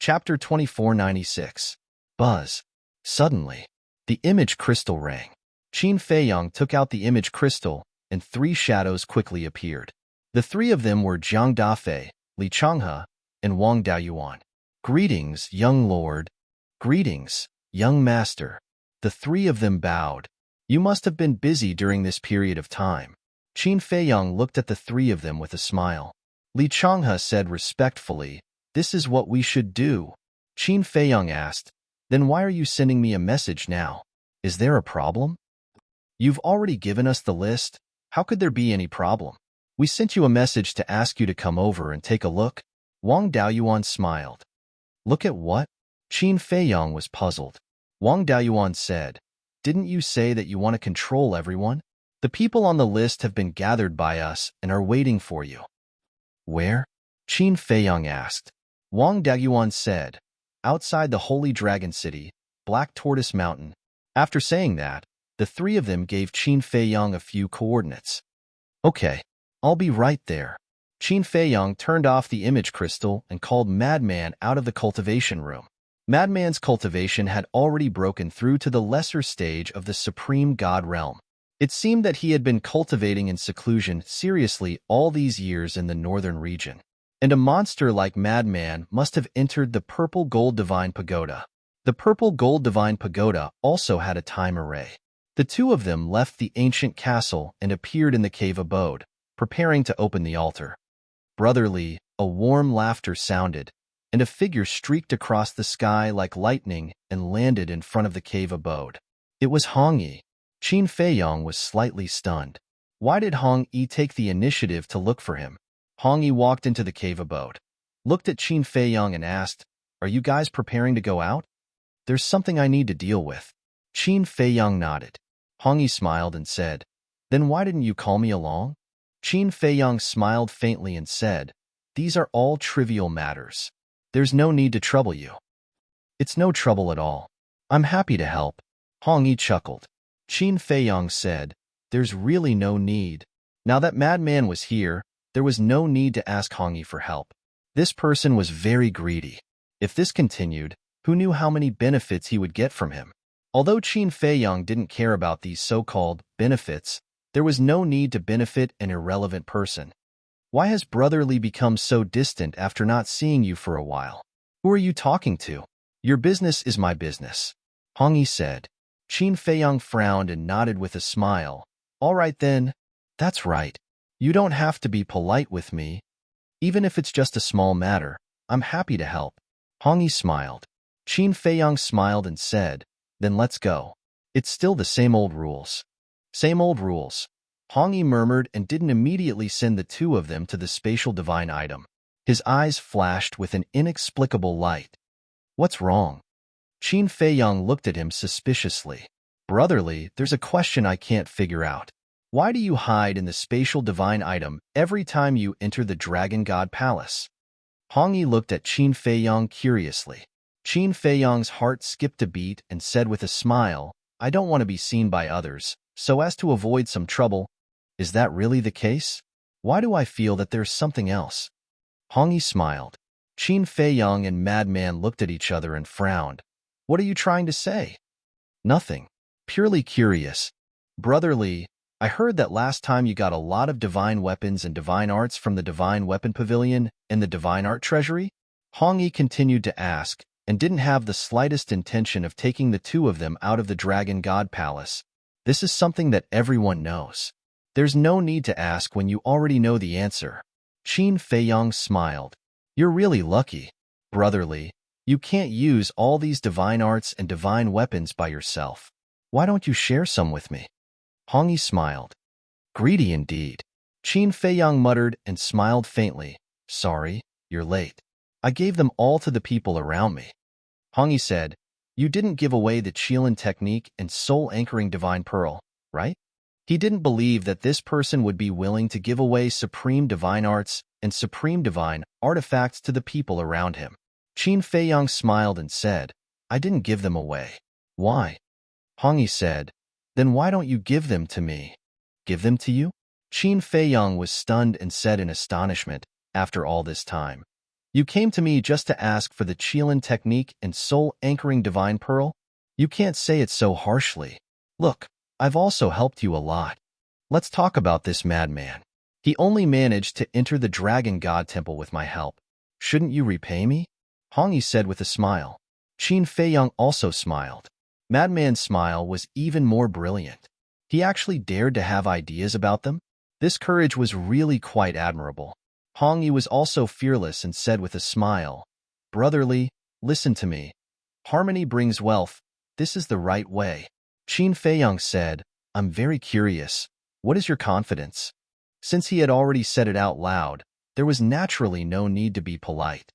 Chapter 2496. Buzz. Suddenly, the image crystal rang. Qin Feiyang took out the image crystal, and three shadows quickly appeared. The three of them were Jiang Dafei, Li Changhe, and Wang Daoyuan. Greetings, young lord. Greetings, young master. The three of them bowed. You must have been busy during this period of time. Qin Feiyang looked at the three of them with a smile. Li Changhe said respectfully, "This is what we should do." Qin Feiyang asked, "Then why are you sending me a message now? Is there a problem?" "You've already given us the list. How could there be any problem? We sent you a message to ask you to come over and take a look." Wang Daoyuan smiled. "Look at what?" Qin Feiyang was puzzled. Wang Daoyuan said, "Didn't you say that you want to control everyone? The people on the list have been gathered by us and are waiting for you." "Where?" Qin Feiyang asked. Wang Daoyuan said, "Outside the Holy Dragon City, Black Tortoise Mountain." After saying that, the three of them gave Qin Feiyang a few coordinates. "Okay, I'll be right there." Qin Feiyang turned off the image crystal and called Madman out of the cultivation room. Madman's cultivation had already broken through to the lesser stage of the Supreme God realm. It seemed that he had been cultivating in seclusion seriously all these years in the northern region. And a monster like Madman must have entered the Purple Gold Divine Pagoda. The Purple Gold Divine Pagoda also had a time array. The two of them left the ancient castle and appeared in the cave abode, preparing to open the altar. Brotherly, a warm laughter sounded, and a figure streaked across the sky like lightning and landed in front of the cave abode. It was Hong Yi. Qin Feiyang was slightly stunned. Why did Hong Yi take the initiative to look for him? Hong Yi walked into the cave abode, looked at Qin Feiyang and asked, "Are you guys preparing to go out?" "There's something I need to deal with." Qin Feiyang nodded. Hong Yi smiled and said, "Then why didn't you call me along?" Qin Feiyang smiled faintly and said, "These are all trivial matters. There's no need to trouble you." "It's no trouble at all. I'm happy to help." Hong Yi chuckled. Qin Feiyang said, "There's really no need." Now that Madman was here, there was no need to ask Hong Yi for help. This person was very greedy. If this continued, who knew how many benefits he would get from him? Although Qin Feiyang didn't care about these so-called benefits, there was no need to benefit an irrelevant person. "Why has Brotherly become so distant after not seeing you for a while? Who are you talking to?" "Your business is my business," Hong Yi said. Qin Feiyang frowned and nodded with a smile. "All right then. That's right. You don't have to be polite with me. Even if it's just a small matter, I'm happy to help." Hong Yi smiled. Qin Feiyang smiled and said, "Then let's go. It's still the same old rules." "Same old rules," Hong Yi murmured and didn't immediately send the two of them to the spatial divine item. His eyes flashed with an inexplicable light. "What's wrong?" Qin Feiyang looked at him suspiciously. "Brotherly, there's a question I can't figure out. Why do you hide in the spatial divine item every time you enter the Dragon God Palace?" Hong Yi looked at Qin Feiyang curiously. Qin Feiyang's heart skipped a beat and said with a smile, "I don't want to be seen by others, so as to avoid some trouble." "Is that really the case? Why do I feel that there's something else?" Hong Yi smiled. Qin Feiyang and Madman looked at each other and frowned. "What are you trying to say?" "Nothing. Purely curious. Brotherly, I heard that last time you got a lot of divine weapons and divine arts from the Divine Weapon Pavilion and the Divine Art Treasury?" Hong Yi continued to ask, and didn't have the slightest intention of taking the two of them out of the Dragon God Palace. This is something that everyone knows. There's no need to ask when you already know the answer. Qin Feiyang smiled. "You're really lucky. Brotherly, you can't use all these divine arts and divine weapons by yourself. Why don't you share some with me?" Hong Yi smiled. "Greedy indeed." Qin Feiyang muttered and smiled faintly. "Sorry, you're late. I gave them all to the people around me." Hong Yi said, "You didn't give away the Qilin technique and soul-anchoring divine pearl, right?" He didn't believe that this person would be willing to give away supreme divine arts and supreme divine artifacts to the people around him. Qin Feiyang smiled and said, "I didn't give them away." "Why?" Hong Yi said, "Then why don't you give them to me?" "Give them to you?" Qin Feiyang was stunned and said in astonishment, "After all this time, You came to me just to ask for the Qilin technique and soul-anchoring divine pearl? You can't say it so harshly. Look, I've also helped you a lot. Let's talk about this madman. He only managed to enter the Dragon God Temple with my help. Shouldn't you repay me? Hongyi said with a smile. Qin Feiyang also smiled. Madman's smile was even more brilliant. He actually dared to have ideas about them. This courage was really quite admirable. Hongyi was also fearless and said with a smile, Brotherly, listen to me. Harmony brings wealth. This is the right way. Qin Feiyang said, I'm very curious. What is your confidence? Since he had already said it out loud, there was naturally no need to be polite.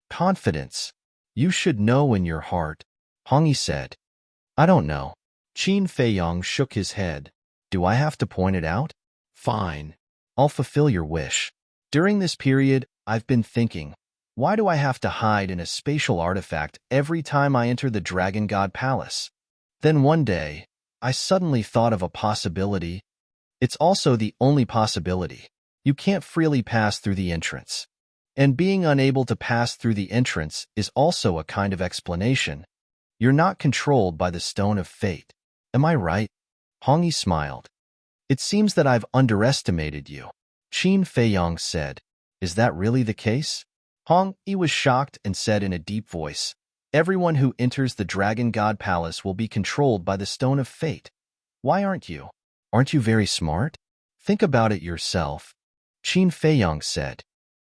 Confidence. You should know in your heart, Hongyi said. I don't know. Qin Feiyang shook his head. Do I have to point it out? Fine. I'll fulfill your wish. During this period, I've been thinking, why do I have to hide in a spatial artifact every time I enter the Dragon God Palace? Then one day, I suddenly thought of a possibility. It's also the only possibility. You can't freely pass through the entrance. And being unable to pass through the entrance is also a kind of explanation. You're not controlled by the stone of fate. Am I right? Hongyi smiled. It seems that I've underestimated you. Qin Feiyang said. Is that really the case? Hongyi was shocked and said in a deep voice, Everyone who enters the Dragon God Palace will be controlled by the stone of fate. Why aren't you? Aren't you very smart? Think about it yourself. Qin Feiyang said.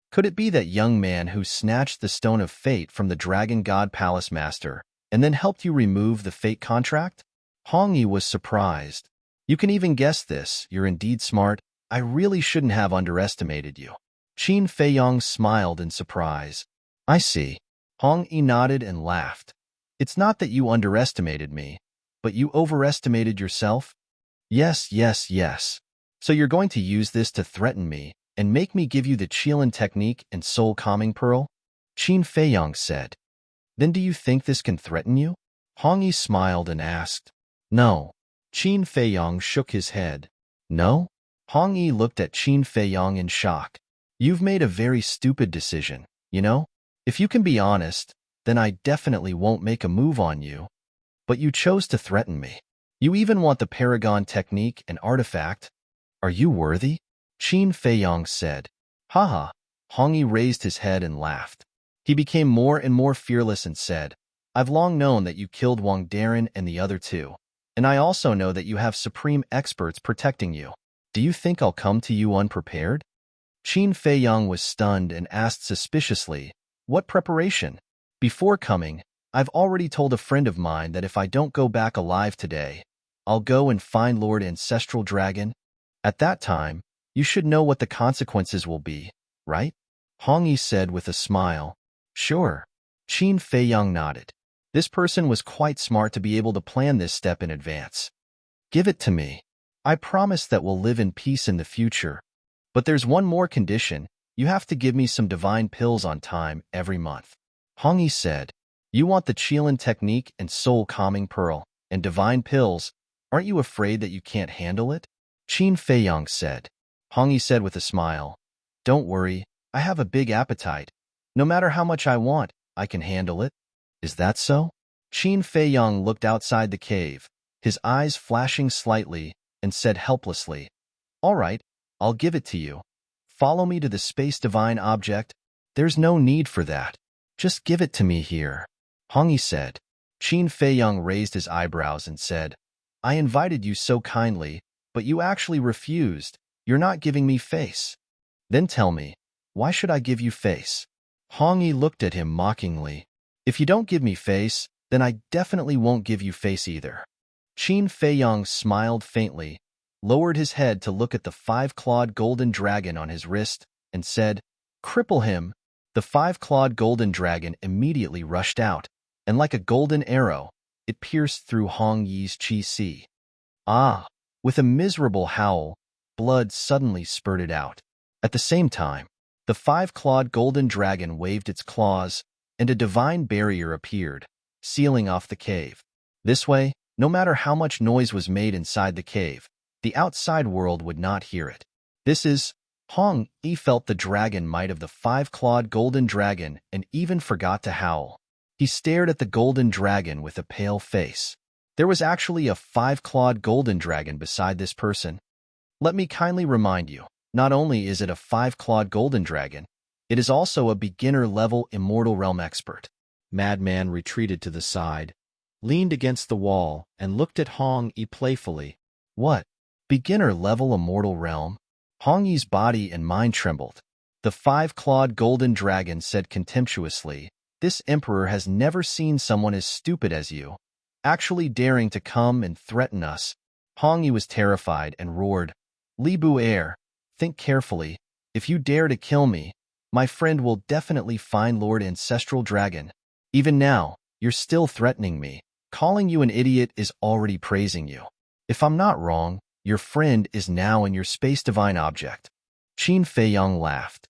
Could it be that young man who snatched the stone of fate from the Dragon God Palace Master and then helped you remove the fate contract? Hongyi was surprised. You can even guess this. You're indeed smart. I really shouldn't have underestimated you. Qin Feiyang smiled in surprise. I see. Hongyi nodded and laughed. It's not that you underestimated me, but you overestimated yourself? Yes, yes, yes. So you're going to use this to threaten me and make me give you the Qilin technique and soul calming pearl? Qin Feiyang said. Then do you think this can threaten you? Hongyi smiled and asked. No. Qin Feiyang shook his head. No? Hongyi looked at Qin Feiyang in shock. You've made a very stupid decision, you know? If you can be honest, then I definitely won't make a move on you. But you chose to threaten me. You even want the Paragon technique and artifact. Are you worthy? Qin Feiyang said. Haha. Hongyi raised his head and laughed. He became more and more fearless and said, I've long known that you killed Wang Darren and the other two, and I also know that you have supreme experts protecting you. Do you think I'll come to you unprepared? Qin Feiyang was stunned and asked suspiciously, What preparation? Before coming, I've already told a friend of mine that if I don't go back alive today, I'll go and find Lord Ancestral Dragon. At that time, you should know what the consequences will be, right? Hongyi said with a smile. Sure. Qin Feiyang nodded. This person was quite smart to be able to plan this step in advance. Give it to me. I promise that we'll live in peace in the future. But there's one more condition. You have to give me some divine pills on time every month. Hongyi said, You want the Qilin technique and soul calming pearl and divine pills. Aren't you afraid that you can't handle it? Qin Feiyang said. Hongyi said with a smile, Don't worry, I have a big appetite. No matter how much I want, I can handle it. Is that so? Qin Feiyang looked outside the cave, his eyes flashing slightly, and said helplessly, All right, I'll give it to you. Follow me to the space divine object. There's no need for that. Just give it to me here. Hongyi said. Qin Feiyang raised his eyebrows and said, I invited you so kindly, but you actually refused. You're not giving me face. Then tell me, why should I give you face? Hongyi looked at him mockingly. If you don't give me face, then I definitely won't give you face either. Qin Feiyang smiled faintly, lowered his head to look at the 5-clawed golden dragon on his wrist, and said, Cripple him. The 5-clawed golden dragon immediately rushed out, and like a golden arrow, it pierced through Hongyi's qi. Ah! With a miserable howl, blood suddenly spurted out. At the same time, the 5-clawed golden dragon waved its claws, and a divine barrier appeared, sealing off the cave. This way, no matter how much noise was made inside the cave, the outside world would not hear it. This is Hong Yi felt the dragon might of the five-clawed golden dragon and even forgot to howl. He stared at the golden dragon with a pale face. There was actually a five-clawed golden dragon beside this person. Let me kindly remind you, not only is it a five-clawed golden dragon, it is also a beginner-level immortal realm expert. Madman retreated to the side, leaned against the wall, and looked at Hong Yi playfully. What? Beginner-level immortal realm? Hong Yi's body and mind trembled. The five-clawed golden dragon said contemptuously, "This emperor has never seen someone as stupid as you, actually daring to come and threaten us." Hong Yi was terrified and roared, "Li Bu Air, think carefully. If you dare to kill me, my friend will definitely find Lord Ancestral Dragon. Even now, you're still threatening me. Calling you an idiot is already praising you. If I'm not wrong, your friend is now in your space divine object." Qin Feiyang laughed.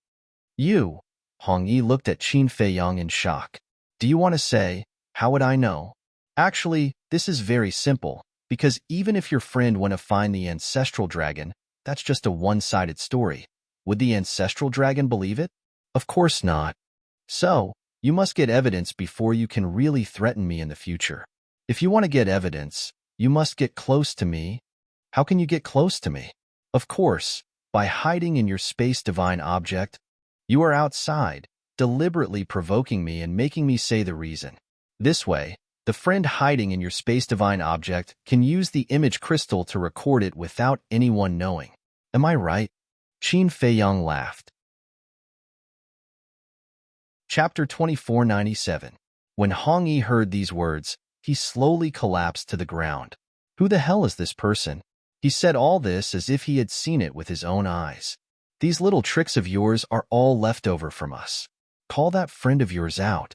"You?" Hong Yi looked at Qin Feiyang in shock. "Do you want to say, how would I know?" "Actually, this is very simple, because even if your friend went to find the Ancestral Dragon, that's just a one-sided story. Would the Ancestral Dragon believe it? Of course not. So, you must get evidence before you can really threaten me in the future. If you want to get evidence, you must get close to me." "How can you get close to me?" "Of course, by hiding in your space divine object. You are outside, deliberately provoking me and making me say the reason. This way, the friend hiding in your space divine object can use the image crystal to record it without anyone knowing. Am I right?" Qin Feiyang laughed. Chapter 2497. When Hong Yi heard these words, he slowly collapsed to the ground. "Who the hell is this person?" He said all this as if he had seen it with his own eyes. "These little tricks of yours are all left over from us. Call that friend of yours out."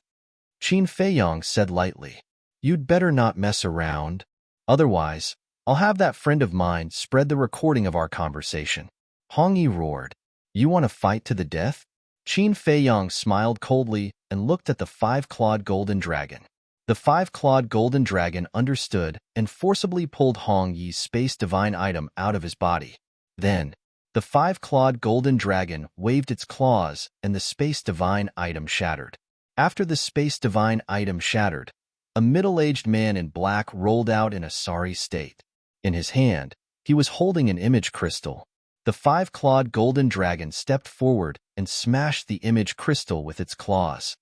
Qin Feiyang said lightly, "You'd better not mess around. Otherwise, I'll have that friend of mine spread the recording of our conversation." Hong Yi roared, "You want to fight to the death?" Qin Feiyang smiled coldly and looked at the five-clawed golden dragon. The five-clawed golden dragon understood and forcibly pulled Hong Yi's space divine item out of his body. Then, the five-clawed golden dragon waved its claws and the space divine item shattered. After the space divine item shattered, a middle-aged man in black rolled out in a sorry state. In his hand, he was holding an image crystal. The five-clawed golden dragon stepped forward and smashed the image crystal with its claws.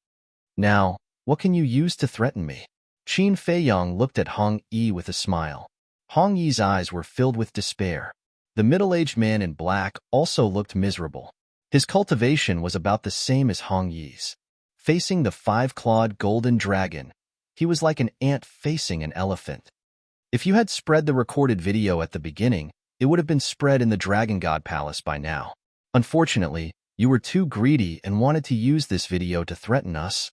"Now, what can you use to threaten me?" Qin Feiyang looked at Hong Yi with a smile. Hong Yi's eyes were filled with despair. The middle-aged man in black also looked miserable. His cultivation was about the same as Hong Yi's. Facing the five-clawed golden dragon, he was like an ant facing an elephant. If you had spread the recorded video at the beginning, it would have been spread in the Dragon God Palace by now. Unfortunately, you were too greedy and wanted to use this video to threaten us.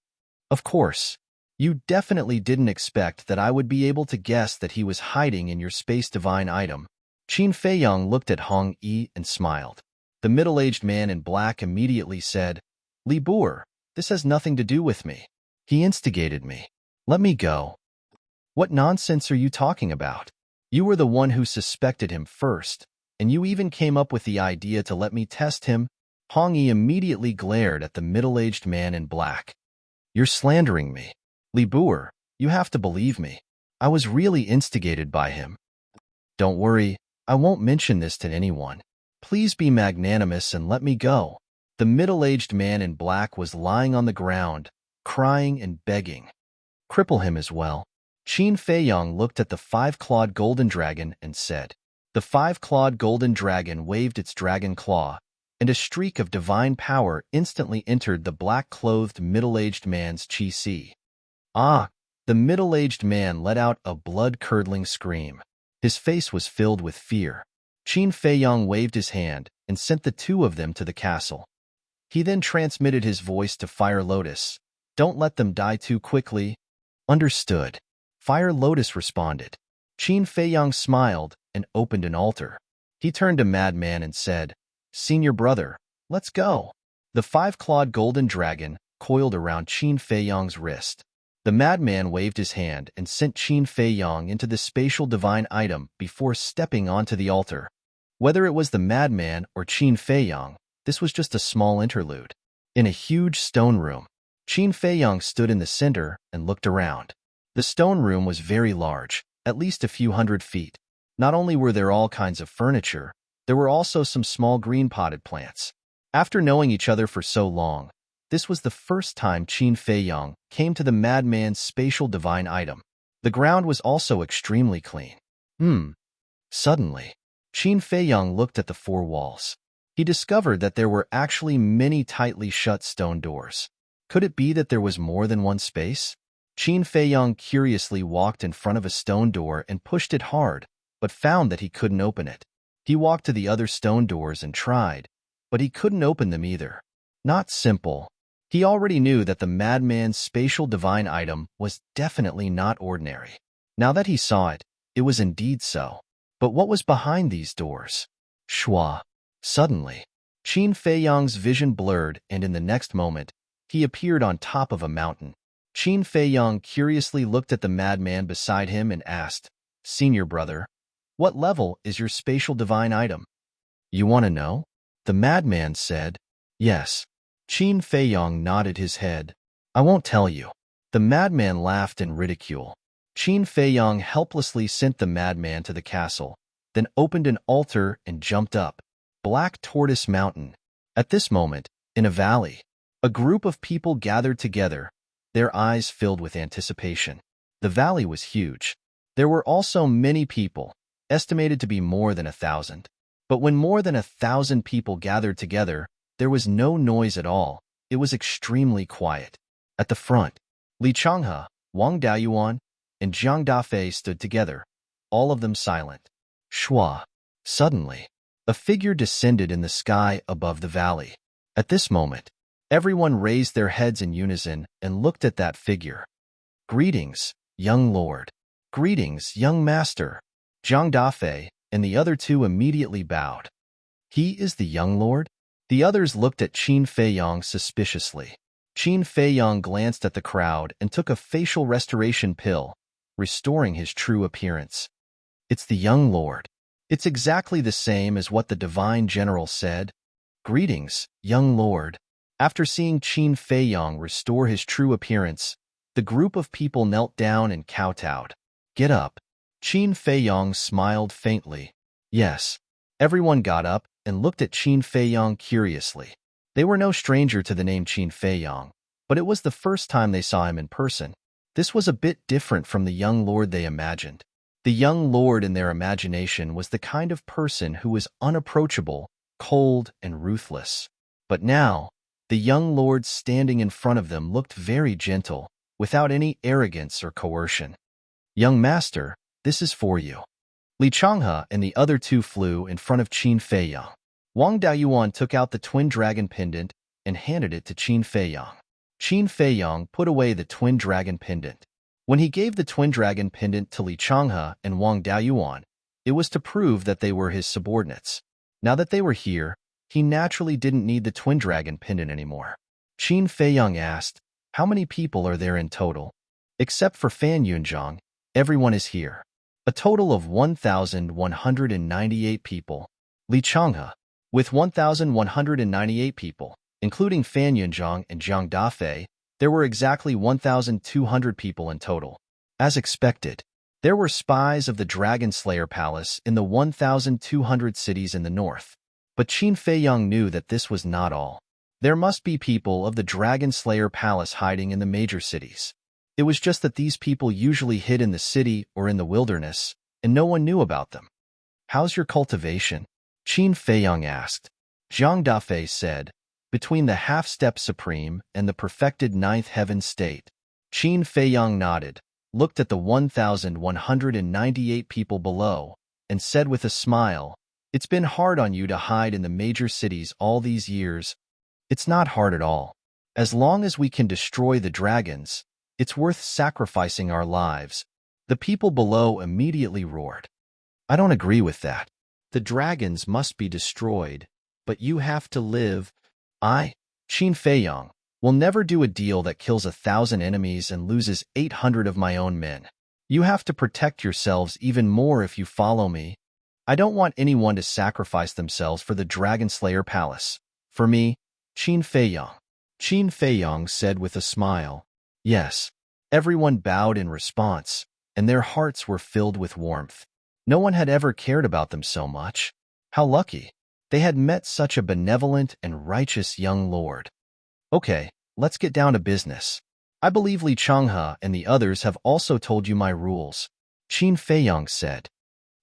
Of course, you definitely didn't expect that I would be able to guess that he was hiding in your space divine item. Qin Feiyang looked at Hong Yi and smiled. The middle-aged man in black immediately said, "Li Buer, this has nothing to do with me. He instigated me. Let me go." "What nonsense are you talking about? You were the one who suspected him first, and you even came up with the idea to let me test him." Hong Yi immediately glared at the middle-aged man in black. "You're slandering me. Li Buer, you have to believe me. I was really instigated by him." "Don't worry, I won't mention this to anyone. Please be magnanimous and let me go." The middle-aged man in black was lying on the ground, crying and begging. "Cripple him as well." Qin Feiyang looked at the five-clawed golden dragon and said. The five-clawed golden dragon waved its dragon claw, and a streak of divine power instantly entered the black-clothed middle-aged man's chi. "Ah!" The middle-aged man let out a blood-curdling scream. His face was filled with fear. Qin Feiyang waved his hand and sent the two of them to the castle. He then transmitted his voice to Fire Lotus. "Don't let them die too quickly." "Understood." Fire Lotus responded. Qin Feiyang smiled and opened an altar. He turned to Madman and said, "Senior brother, let's go." The five-clawed golden dragon coiled around Qin Feiyang's wrist. The madman waved his hand and sent Qin Feiyang into the spatial divine item before stepping onto the altar. Whether it was the madman or Qin Feiyang, this was just a small interlude. In a huge stone room, Qin Feiyang stood in the center and looked around. The stone room was very large, at least a few 100 feet. Not only were there all kinds of furniture, there were also some small green potted plants. After knowing each other for so long, this was the first time Qin Feiyang came to the madman's spatial divine item. The ground was also extremely clean. Suddenly, Qin Feiyang looked at the four walls. He discovered that there were actually many tightly shut stone doors. Could it be that there was more than one space? Qin Feiyang curiously walked in front of a stone door and pushed it hard, but found that he couldn't open it. He walked to the other stone doors and tried, but he couldn't open them either. Not simple. He already knew that the madman's spatial divine item was definitely not ordinary. Now that he saw it, it was indeed so. But what was behind these doors? Shua. Suddenly, Qin Feiyang's vision blurred, and in the next moment, he appeared on top of a mountain. Qin Feiyang curiously looked at the madman beside him and asked, "Senior brother, what level is your spatial divine item?" "You want to know?" The madman said. "Yes." Qin Feiyang nodded his head. "I won't tell you." The madman laughed in ridicule. Qin Feiyang helplessly sent the madman to the castle, then opened an altar and jumped up. Black Tortoise Mountain. At this moment, in a valley, a group of people gathered together, their eyes filled with anticipation. The valley was huge. There were also many people, estimated to be more than 1,000. But when more than 1,000 people gathered together, there was no noise at all. It was extremely quiet. At the front, Li Changhe, Wang Daoyuan, and Jiang Dafei stood together, all of them silent. Shua. Suddenly, a figure descended in the sky above the valley. At this moment, everyone raised their heads in unison and looked at that figure. "Greetings, young lord." "Greetings, young master." Jiang Dafei and the other two immediately bowed. "He is the young lord?" The others looked at Qin Feiyang suspiciously. Qin Feiyang glanced at the crowd and took a facial restoration pill, restoring his true appearance. "It's the young lord. It's exactly the same as what the divine general said. Greetings, young lord." After seeing Qin Feiyang restore his true appearance, the group of people knelt down and kowtowed. "Get up." Qin Feiyang smiled faintly. Yes. Everyone got up and looked at Qin Feiyang curiously. They were no stranger to the name Qin Feiyang, but it was the first time they saw him in person. This was a bit different from the young lord they imagined. The young lord in their imagination was the kind of person who was unapproachable, cold, and ruthless. But now, the young lord standing in front of them looked very gentle, without any arrogance or coercion. "Young master, this is for you." Li Changhe and the other two flew in front of Qin Feiyang. Wang Daoyuan took out the twin dragon pendant and handed it to Qin Feiyang. Qin Feiyang put away the twin dragon pendant. When he gave the twin dragon pendant to Li Changhe and Wang Daoyuan, it was to prove that they were his subordinates. Now that they were here, he naturally didn't need the twin dragon pendant anymore. Qin Feiyang asked, "How many people are there in total?" "Except for Fan Yunzhang, everyone is here." "A total of 1,198 people." Li Changhe. With 1,198 people, including Fan Yunzhang and Jiang Dafei, there were exactly 1,200 people in total. As expected, there were spies of the Dragon Slayer Palace in the 1,200 cities in the north. But Qin Feiyang knew that this was not all. There must be people of the Dragon Slayer Palace hiding in the major cities. It was just that these people usually hid in the city or in the wilderness, and no one knew about them. "How's your cultivation?" Qin Feiyang asked. Jiang Dafei said, "Between the half-step supreme and the perfected ninth heaven state." Qin Feiyang nodded, looked at the 1,198 people below, and said with a smile, "It's been hard on you to hide in the major cities all these years." "It's not hard at all. As long as we can destroy the dragons, it's worth sacrificing our lives." The people below immediately roared. "I don't agree with that. The dragons must be destroyed, but you have to live." "I, Qin Feiyang, will never do a deal that kills 1,000 enemies and loses 800 of my own men. You have to protect yourselves even more if you follow me. I don't want anyone to sacrifice themselves for the Dragon Slayer Palace. For me, Qin Feiyang. Qin Feiyang said with a smile. Yes. Everyone bowed in response, and their hearts were filled with warmth. No one had ever cared about them so much. How lucky. They had met such a benevolent and righteous young lord. Okay, let's get down to business. I believe Li Changhe and the others have also told you my rules. Qin Feiyang said.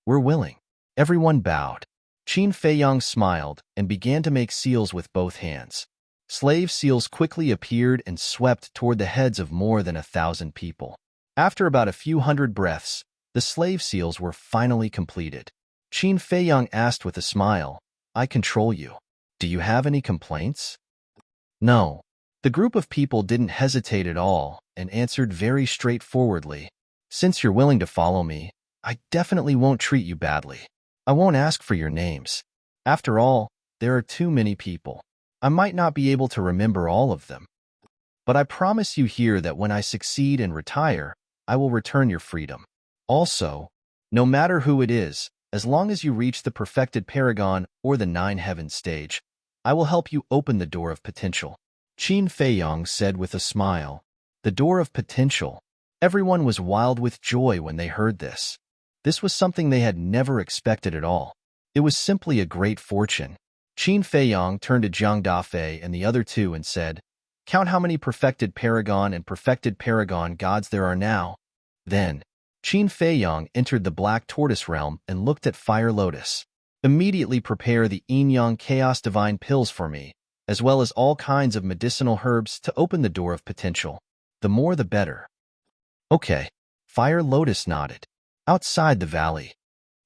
We're willing. Everyone bowed. Qin Feiyang smiled and began to make seals with both hands. Slave seals quickly appeared and swept toward the heads of more than 1,000 people. After about a few hundred breaths, the slave seals were finally completed. Qin Feiyang asked with a smile, I control you. Do you have any complaints? No. The group of people didn't hesitate at all and answered very straightforwardly. Since you're willing to follow me, I definitely won't treat you badly. I won't ask for your names. After all, there are too many people. I might not be able to remember all of them. But I promise you here that when I succeed and retire, I will return your freedom. Also, no matter who it is, as long as you reach the perfected paragon or the 9 heavens stage, I will help you open the door of potential. Qin Feiyang said with a smile. The door of potential. Everyone was wild with joy when they heard this. This was something they had never expected at all. It was simply a great fortune. Qin Feiyang turned to Zhang Dafei and the other two and said, Count how many perfected paragon and perfected paragon gods there are now. Then, Qin Feiyang entered the Black Tortoise realm and looked at Fire Lotus. Immediately prepare the Yin-Yang Chaos Divine pills for me, as well as all kinds of medicinal herbs to open the door of potential. The more the better. Okay, Fire Lotus nodded. Outside the valley.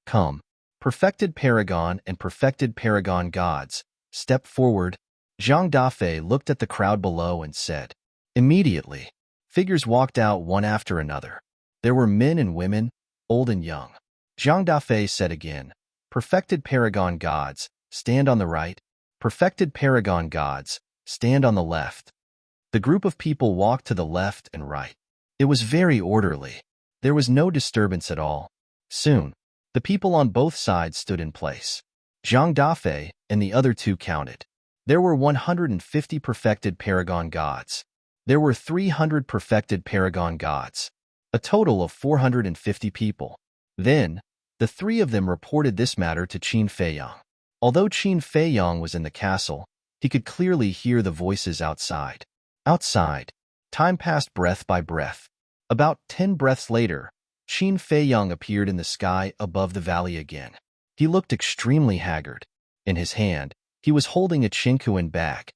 Come. Perfected paragon and perfected paragon gods, step forward. Zhang Dafei looked at the crowd below and said. Immediately, figures walked out one after another. There were men and women, old and young. Zhang Dafei said again, Perfected paragon gods, stand on the right. Perfected paragon gods, stand on the left. The group of people walked to the left and right. It was very orderly. There was no disturbance at all. Soon, the people on both sides stood in place. Zhang Dafei and the other two counted. There were 150 perfected paragon gods. There were 300 perfected paragon gods. A total of 450 people. Then, the three of them reported this matter to Qin Feiyang. Although Qin Feiyang was in the castle, he could clearly hear the voices outside. Outside, time passed breath by breath. About 10 breaths later, Qin Feiyang appeared in the sky above the valley again. He looked extremely haggard. In his hand, he was holding a Qinkuan bag.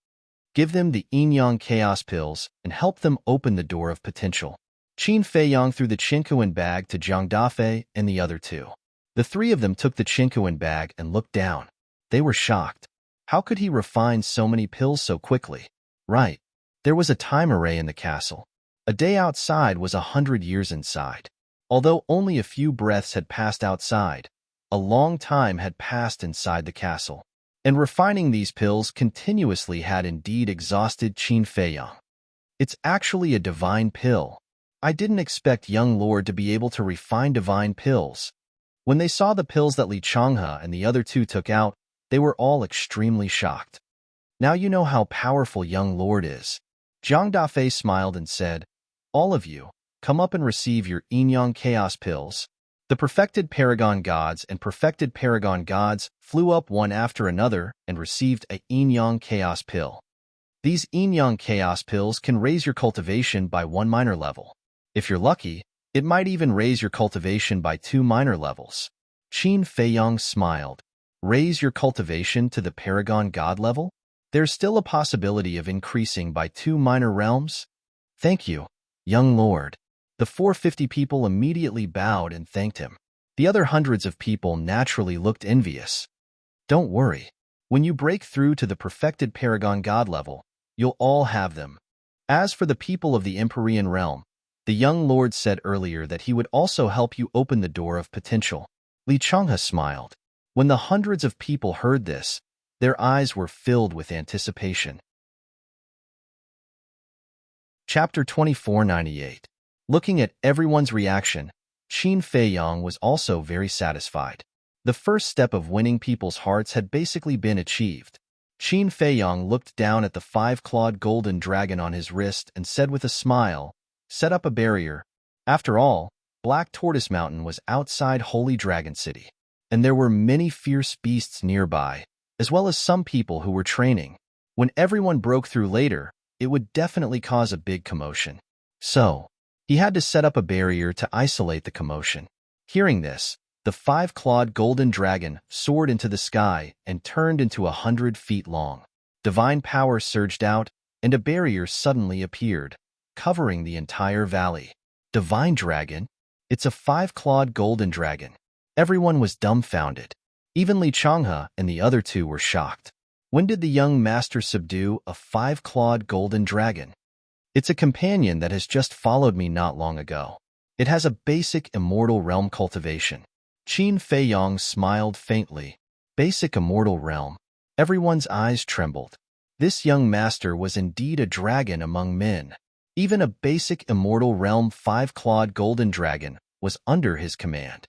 Give them the Yin-Yang Chaos pills and help them open the door of potential. Qin Feiyang threw the Qinkuan bag to Zhang Dafei and the other two. The three of them took the Qinkuan bag and looked down. They were shocked. How could he refine so many pills so quickly? Right. There was a time array in the castle. A day outside was 100 years inside. Although only a few breaths had passed outside, a long time had passed inside the castle. And refining these pills continuously had indeed exhausted Qin Feiyang. It's actually a divine pill. I didn't expect young lord to be able to refine divine pills. When they saw the pills that Li Changhe and the other two took out, they were all extremely shocked. Now you know how powerful young lord is. Zhang Dafei smiled and said, All of you, come up and receive your Yin-Yang Chaos pills. The perfected paragon gods and perfected paragon gods flew up one after another and received a Yin-Yang Chaos pill. These Yin-Yang Chaos pills can raise your cultivation by 1 minor level. If you're lucky, it might even raise your cultivation by 2 minor levels. Qin Feiyang smiled. Raise your cultivation to the paragon god level? There's still a possibility of increasing by 2 minor realms? Thank you, young lord. The 450 people immediately bowed and thanked him. The other hundreds of people naturally looked envious. Don't worry. When you break through to the perfected paragon god level, you'll all have them. As for the people of the Empyrean realm, the young lord said earlier that he would also help you open the door of potential. Li Changhe smiled. When the hundreds of people heard this, their eyes were filled with anticipation. Chapter 2498. Looking at everyone's reaction, Qin Feiyang was also very satisfied. The first step of winning people's hearts had basically been achieved. Qin Feiyong looked down at the five-clawed golden dragon on his wrist and said with a smile, "Set up a barrier." After all, Black Tortoise Mountain was outside Holy Dragon City, and there were many fierce beasts nearby, as well as some people who were training. When everyone broke through later, it would definitely cause a big commotion. So, he had to set up a barrier to isolate the commotion. Hearing this, the five-clawed golden dragon soared into the sky and turned into 100 feet long. Divine power surged out, and a barrier suddenly appeared, covering the entire valley. Divine dragon? It's a five-clawed golden dragon. Everyone was dumbfounded. Even Li Changhe and the other two were shocked. When did the young master subdue a five-clawed golden dragon? It's a companion that has just followed me not long ago. It has a basic immortal realm cultivation. Qin Feiyong smiled faintly. Basic immortal realm. Everyone's eyes trembled. This young master was indeed a dragon among men. Even a basic immortal realm five-clawed golden dragon was under his command.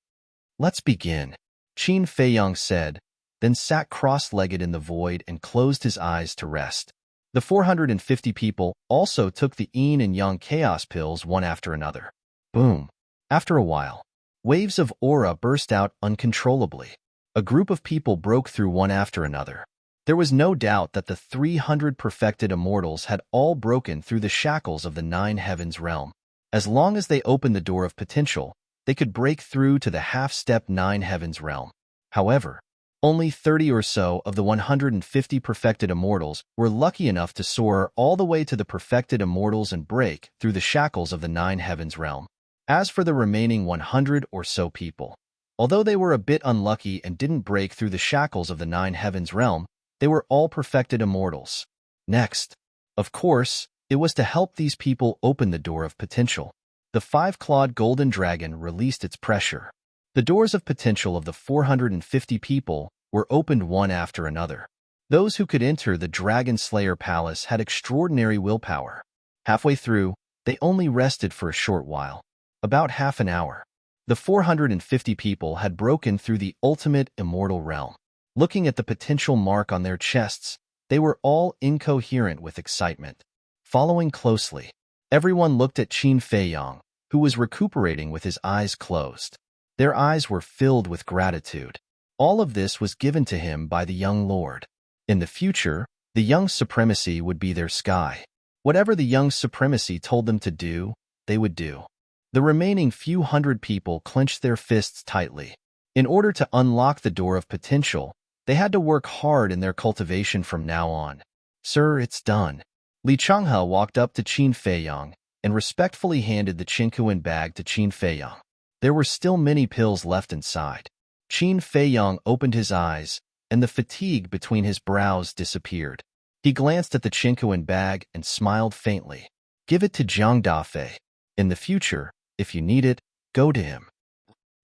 "Let's begin," Qin Feiyong said, then sat cross-legged in the void and closed his eyes to rest. The 450 people also took the yin and yang chaos pills one after another. Boom. After a while, waves of aura burst out uncontrollably. A group of people broke through one after another. There was no doubt that the 300 perfected immortals had all broken through the shackles of the Nine Heavens realm. As long as they opened the door of potential, they could break through to the half-step Nine Heavens realm. However, only 30 or so of the 150 perfected immortals were lucky enough to soar all the way to the perfected immortals and break through the shackles of the Nine Heavens realm. As for the remaining 100 or so people, although they were a bit unlucky and didn't break through the shackles of the Nine Heavens realm, they were all perfected immortals. Next, of course, it was to help these people open the door of potential. The five-clawed golden dragon released its pressure. The doors of potential of the 450 people were opened one after another. Those who could enter the Dragon Slayer Palace had extraordinary willpower. Halfway through, they only rested for a short while, about half an hour. The 450 people had broken through the ultimate immortal realm. Looking at the potential mark on their chests, they were all incoherent with excitement. Following closely, everyone looked at Qin Feiyong, who was recuperating with his eyes closed. Their eyes were filled with gratitude. All of this was given to him by the young lord. In the future, the young supremacy would be their sky. Whatever the young supremacy told them to do, they would do. The remaining few hundred people clenched their fists tightly. In order to unlock the door of potential, they had to work hard in their cultivation from now on. "Sir, it's done." Li Changhe walked up to Qin Feiyong and respectfully handed the Chinkuan bag to Qin Feiyong. There were still many pills left inside. Qin Feiyong opened his eyes, and the fatigue between his brows disappeared. He glanced at the Chinkuan bag and smiled faintly. "Give it to Zhang Dafei. In the future, if you need it, go to him."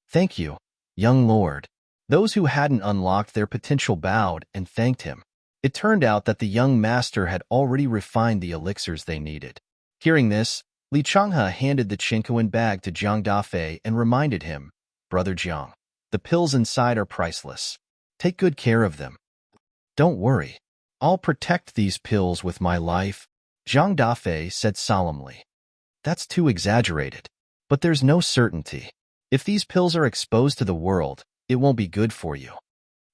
"Thank you, young lord." Those who hadn't unlocked their potential bowed and thanked him. It turned out that the young master had already refined the elixirs they needed. Hearing this, Li Changhe handed the Chinkuan bag to Zhang Dafei and reminded him, "Brother Zhang, the pills inside are priceless. Take good care of them." "Don't worry. I'll protect these pills with my life," Zhang Dafei said solemnly. "That's too exaggerated. But there's no certainty. If these pills are exposed to the world, it won't be good for you."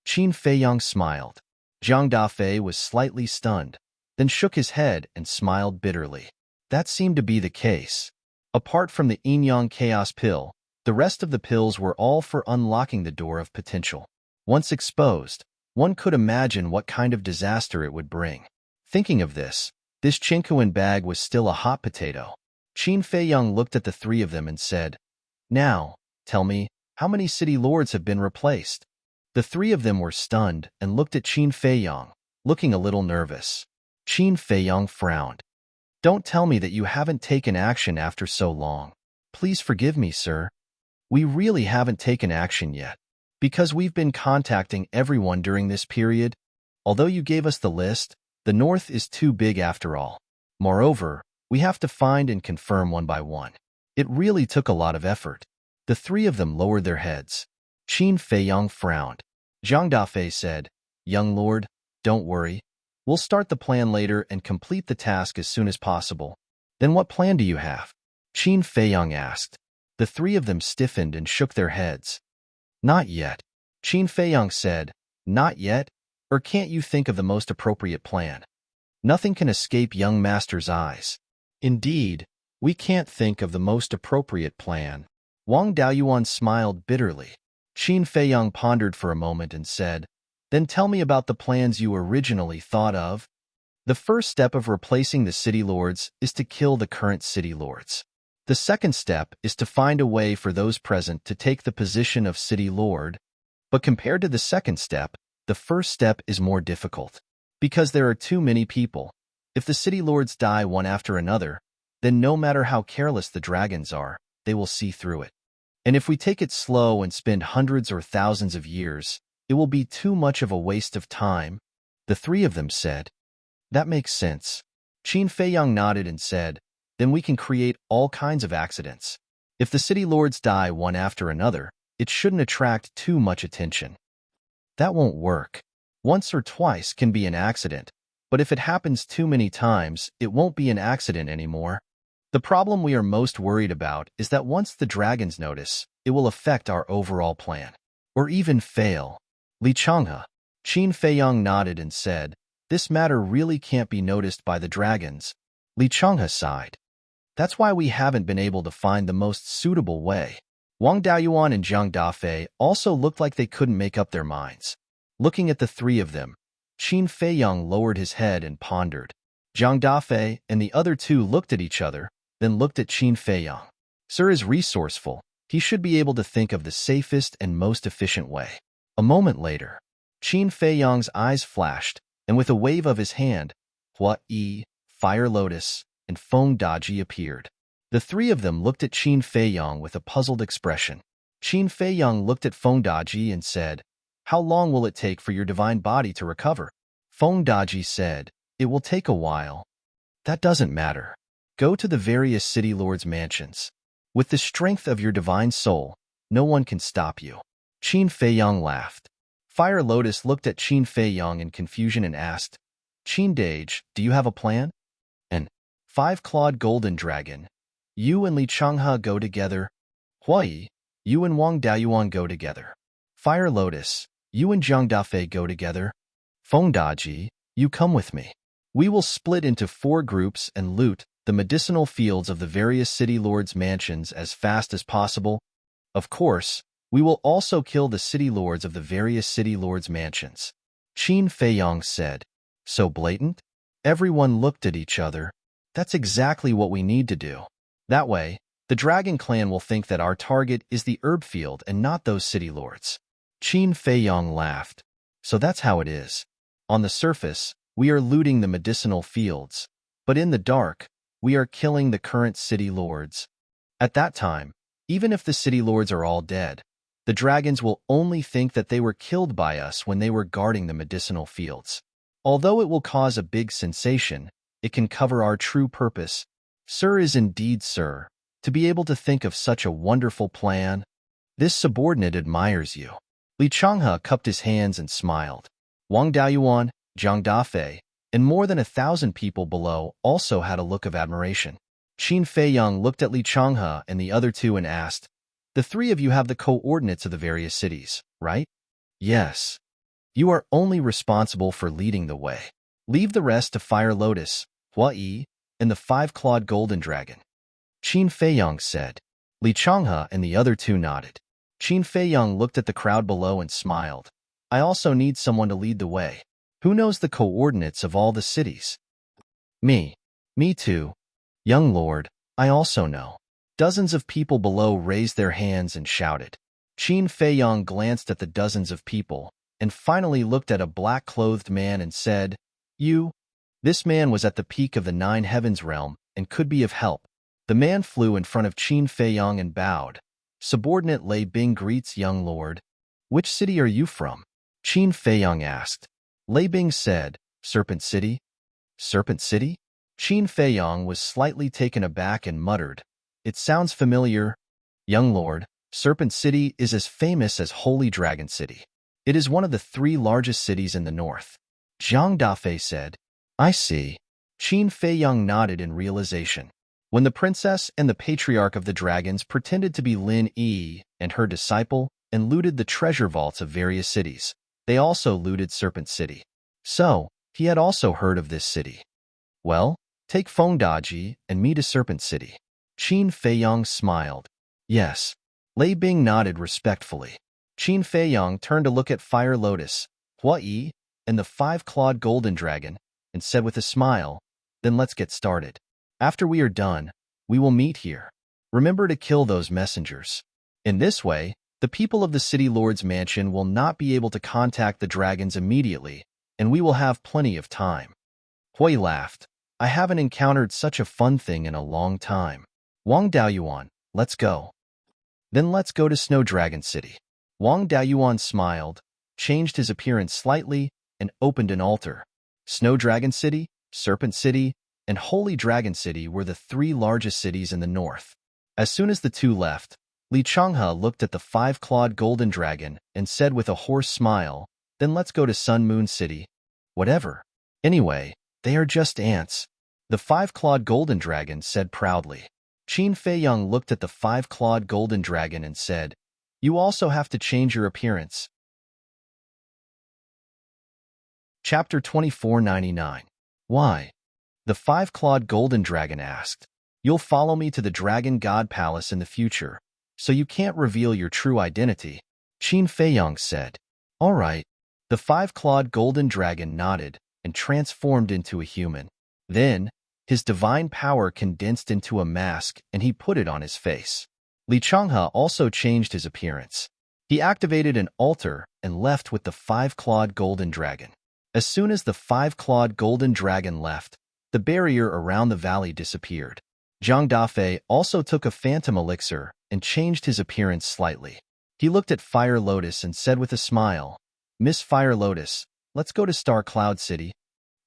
Qin Feiyong smiled. Zhang Dafei was slightly stunned, then shook his head and smiled bitterly. That seemed to be the case. Apart from the yin-yang chaos pill, the rest of the pills were all for unlocking the door of potential. Once exposed, one could imagine what kind of disaster it would bring. Thinking of this Chinkuan bag was still a hot potato. Qin Feiyong looked at the three of them and said, "Now, tell me, how many city lords have been replaced?" The three of them were stunned and looked at Qin Feiyong, looking a little nervous. Qin Feiyong frowned. "Don't tell me that you haven't taken action after so long. Please forgive me, sir. We really haven't taken action yet, because we've been contacting everyone during this period. Although you gave us the list, the North is too big after all. Moreover, we have to find and confirm one by one. It really took a lot of effort." The three of them lowered their heads. Qin Feiyong frowned. Zhang Dafei said, "Young lord, don't worry. We'll start the plan later and complete the task as soon as possible. Then what plan do you have? Qin Feiyang asked. The three of them stiffened and shook their heads. Not yet. Qin Feiyang said, Not yet? Or can't you think of the most appropriate plan? Nothing can escape young master's eyes. Indeed, we can't think of the most appropriate plan. Wang Daoyuan smiled bitterly. Qin Feiyang pondered for a moment and said, Then tell me about the plans you originally thought of. The first step of replacing the city lords is to kill the current city lords. The second step is to find a way for those present to take the position of city lord. But compared to the second step, the first step is more difficult. Because there are too many people. If the city lords die one after another, then no matter how careless the dragons are, they will see through it. And if we take it slow and spend hundreds or thousands of years, it will be too much of a waste of time. The three of them said. That makes sense. Qin Feiyang nodded and said, Then we can create all kinds of accidents. If the city lords die one after another, it shouldn't attract too much attention. That won't work. Once or twice can be an accident, but if it happens too many times, it won't be an accident anymore. The problem we are most worried about is that once the dragons notice, it will affect our overall plan. Or even fail. Li Changhe. Qin Feiyang nodded and said, This matter really can't be noticed by the dragons. Li Changhe sighed. That's why we haven't been able to find the most suitable way. Wang Daoyuan and Zhang Dafei also looked like they couldn't make up their minds. Looking at the three of them, Qin Feiyang lowered his head and pondered. Zhang Dafei and the other two looked at each other, then looked at Qin Feiyang. Sir is resourceful. He should be able to think of the safest and most efficient way. A moment later, Qin Feiyang's eyes flashed, and with a wave of his hand, Hua Yi, Fire Lotus, and Feng Daji appeared. The three of them looked at Qin Feiyang with a puzzled expression. Qin Feiyang looked at Feng Daji and said, How long will it take for your divine body to recover? Feng Daji said, It will take a while. That doesn't matter. Go to the various city lords' mansions. With the strength of your divine soul, no one can stop you. Qin Feiyang laughed. Fire Lotus looked at Qin Feiyang in confusion and asked, Qin Dage, do you have a plan? And five-clawed golden dragon. You and Li Changhe go together. Huai, you and Wang Daoyuan go together. Fire Lotus, you and Zhang Dafei go together. Feng Daji, you come with me. We will split into 4 groups and loot the medicinal fields of the various city lords' mansions as fast as possible. Of course, we will also kill the city lords of the various city lords' mansions. Qin Feiyang said. So blatant? Everyone looked at each other. That's exactly what we need to do. That way, the Dragon Clan will think that our target is the herb field and not those city lords. Qin Feiyang laughed. So that's how it is. On the surface, we are looting the medicinal fields, but in the dark, we are killing the current city lords. At that time, even if the city lords are all dead, the dragons will only think that they were killed by us when they were guarding the medicinal fields. Although it will cause a big sensation, it can cover our true purpose. Sir is indeed sir, to be able to think of such a wonderful plan. This subordinate admires you. Li Changhe cupped his hands and smiled. Wang Daoyuan, Zhang Dafei, and more than 1,000 people below also had a look of admiration. Qin Feiyang looked at Li Changhe and the other two and asked, The three of you have the coordinates of the various cities, right? Yes. You are only responsible for leading the way. Leave the rest to Fire Lotus, Hua Yi, and the 5-clawed golden dragon. Qin Feiyang said. Li Changhe and the other two nodded. Qin Feiyang looked at the crowd below and smiled. I also need someone to lead the way. Who knows the coordinates of all the cities? Me. Me too. Young lord, I also know. Dozens of people below raised their hands and shouted. Qin Feiyang glanced at the dozens of people, and finally looked at a black-clothed man and said, You? This man was at the peak of the 9 heavens realm and could be of help. The man flew in front of Qin Feiyang and bowed. Subordinate Lei Bing greets young lord. Which city are you from? Qin Feiyang asked. Lei Bing said, Serpent City. Serpent City? Qin Feiyang was slightly taken aback and muttered, It sounds familiar. Young lord, Serpent City is as famous as Holy Dragon City. It is one of the 3 largest cities in the north. Zhang Dafei said. I see. Qin Feiyang nodded in realization. When the princess and the patriarch of the dragons pretended to be Lin Yi and her disciple and looted the treasure vaults of various cities, they also looted Serpent City. So, he had also heard of this city. Well, take Fengdaji and me to Serpent City. Qin Feiyang smiled. Yes. Lei Bing nodded respectfully. Qin Feiyang turned to look at Fire Lotus, Hua Yi, and the five-clawed golden dragon, and said with a smile, then let's get started. After we are done, we will meet here. Remember to kill those messengers. In this way, the people of the City Lord's mansion will not be able to contact the dragons immediately, and we will have plenty of time. Hui laughed. I haven't encountered such a fun thing in a long time. Wang Daoyuan, let's go. Then let's go to Snow Dragon City. Wang Daoyuan smiled, changed his appearance slightly, and opened an altar. Snow Dragon City, Serpent City, and Holy Dragon City were the three largest cities in the north. As soon as the two left, Li Changhe looked at the five-clawed golden dragon and said with a hoarse smile, then let's go to Sun Moon City. Whatever. Anyway, they are just ants. The five-clawed golden dragon said proudly. Qin Feiyang looked at the five-clawed golden dragon and said, you also have to change your appearance. Chapter 2499. Why? The five-clawed golden dragon asked. You'll follow me to the Dragon God Palace in the future, so you can't reveal your true identity. Qin Feiyang said. All right. The five-clawed golden dragon nodded and transformed into a human. Then, his divine power condensed into a mask and he put it on his face. Li Changhe also changed his appearance. He activated an altar and left with the five-clawed golden dragon. As soon as the five-clawed golden dragon left, the barrier around the valley disappeared. Zhang Dafei also took a phantom elixir and changed his appearance slightly. He looked at Fire Lotus and said with a smile, Miss Fire Lotus, let's go to Star Cloud City.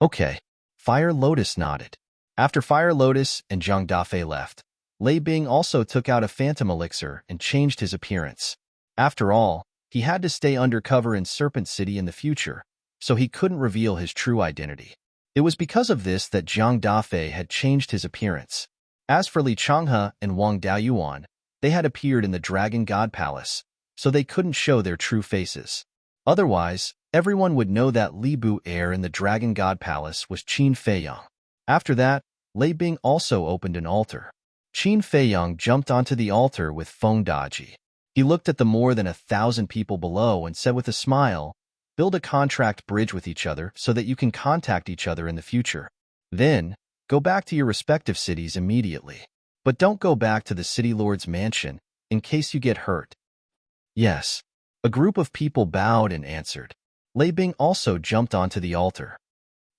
Okay. Fire Lotus nodded. After Fire Lotus and Zhang Dafei left, Lei Bing also took out a phantom elixir and changed his appearance. After all, he had to stay undercover in Serpent City in the future, so he couldn't reveal his true identity. It was because of this that Zhang Dafei had changed his appearance. As for Li Changhe and Wang Daoyuan, they had appeared in the Dragon God Palace, so they couldn't show their true faces. Otherwise, everyone would know that Li Bu heir in the Dragon God Palace was Qin Feiyang. After that, Lei Bing also opened an altar. Qin Feiyang jumped onto the altar with Fengdaji. He looked at the more than 1,000 people below and said with a smile, build a contract bridge with each other so that you can contact each other in the future. Then, go back to your respective cities immediately. But don't go back to the City Lord's mansion, in case you get hurt. Yes. A group of people bowed and answered. Lei Bing also jumped onto the altar.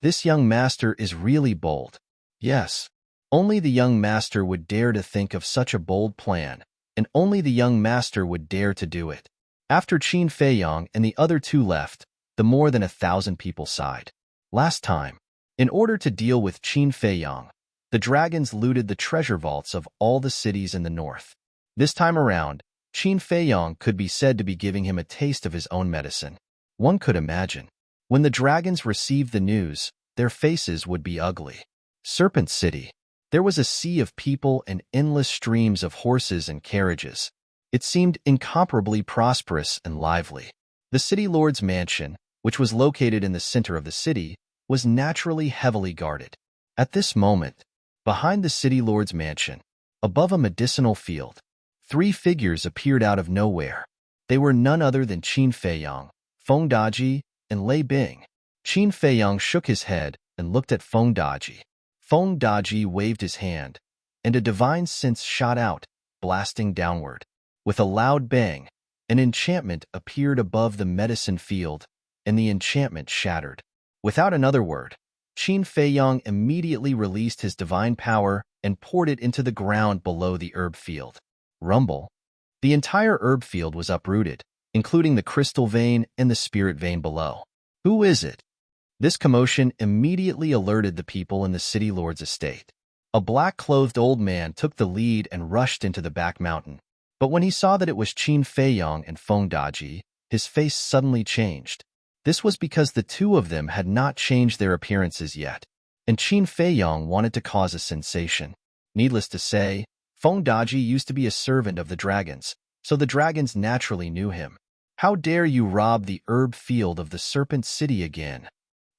This young master is really bold. Yes. Only the young master would dare to think of such a bold plan, and only the young master would dare to do it. After Qin Feiyang and the other two left, the more than 1,000 people sighed. Last time, in order to deal with Qin Feiyang, the dragons looted the treasure vaults of all the cities in the north. This time around, Qin Feiyang could be said to be giving him a taste of his own medicine. One could imagine. When the dragons received the news, their faces would be ugly. Serpent City. There was a sea of people and endless streams of horses and carriages. It seemed incomparably prosperous and lively. The City Lord's mansion, which was located in the center of the city, was naturally heavily guarded. At this moment, behind the City Lord's mansion, above a medicinal field, 3 figures appeared out of nowhere. They were none other than Qin Feiyang, Fengdaji, and Lei Bing. Qin Feiyang shook his head and looked at Fengdaji. Fengdaji waved his hand, and a divine sense shot out, blasting downward. With a loud bang, an enchantment appeared above the medicine field, and the enchantment shattered. Without another word, Qin Feiyang immediately released his divine power and poured it into the ground below the herb field. Rumble. The entire herb field was uprooted, including the crystal vein and the spirit vein below. Who is it? This commotion immediately alerted the people in the City Lord's estate. A black-clothed old man took the lead and rushed into the back mountain. But when he saw that it was Qin Feiyang and Fengdaji, his face suddenly changed. This was because the two of them had not changed their appearances yet, and Qin Feiyong wanted to cause a sensation. Needless to say, Feng Daji used to be a servant of the dragons, so the dragons naturally knew him. How dare you rob the herb field of the Serpent City again?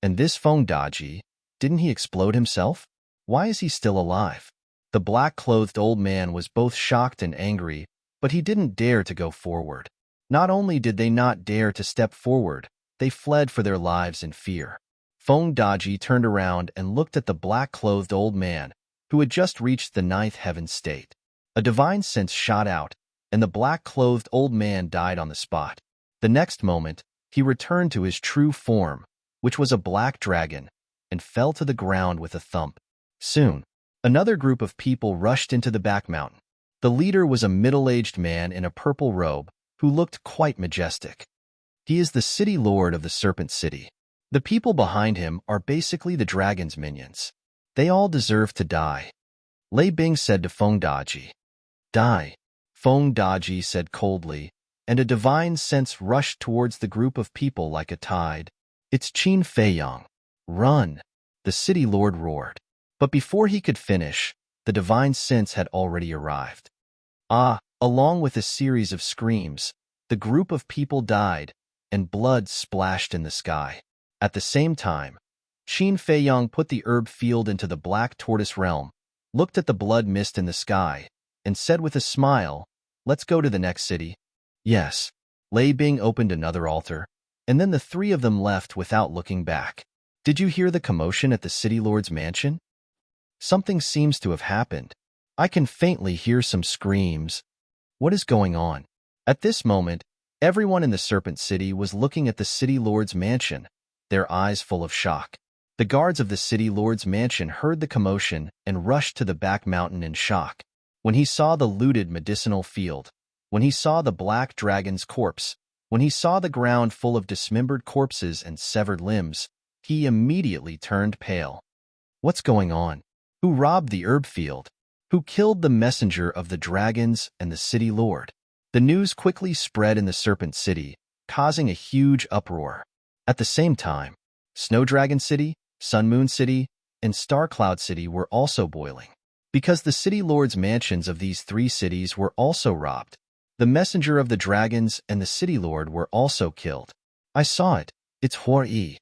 And this Feng Daji, didn't he explode himself? Why is he still alive? The black-clothed old man was both shocked and angry, but he didn't dare to go forward. Not only did they not dare to step forward, they fled for their lives in fear. Feng Daji turned around and looked at the black-clothed old man, who had just reached the ninth heaven state. A divine sense shot out, and the black-clothed old man died on the spot. The next moment, he returned to his true form, which was a black dragon, and fell to the ground with a thump. Soon, another group of people rushed into the back mountain. The leader was a middle-aged man in a purple robe, who looked quite majestic. He is the city lord of the Serpent City. The people behind him are basically the dragon's minions. They all deserve to die. Lei Bing said to Feng Daji. Die. Feng Daji said coldly, and a divine sense rushed towards the group of people like a tide. It's Qin Feiyong. Run! The city lord roared. But before he could finish, the divine sense had already arrived. Along with a series of screams, the group of people died, and blood splashed in the sky. At the same time, Qin Feiyong put the herb field into the black tortoise realm, looked at the blood mist in the sky, and said with a smile, "Let's go to the next city." Yes. Lei Bing opened another altar, and then the three of them left without looking back. Did you hear the commotion at the city lord's mansion? Something seems to have happened. I can faintly hear some screams. What is going on? At this moment, everyone in the Serpent City was looking at the city lord's mansion, their eyes full of shock. The guards of the city lord's mansion heard the commotion and rushed to the back mountain in shock. When he saw the looted medicinal field, when he saw the black dragon's corpse, when he saw the ground full of dismembered corpses and severed limbs, he immediately turned pale. What's going on? Who robbed the herb field? Who killed the messenger of the dragons and the city lord? The news quickly spread in the Serpent City, causing a huge uproar. At the same time, Snow Dragon City, Sun Moon City, and Star Cloud City were also boiling. Because the city lord's mansions of these three cities were also robbed. The messenger of the dragons and the city lord were also killed. I saw it. It's Huai.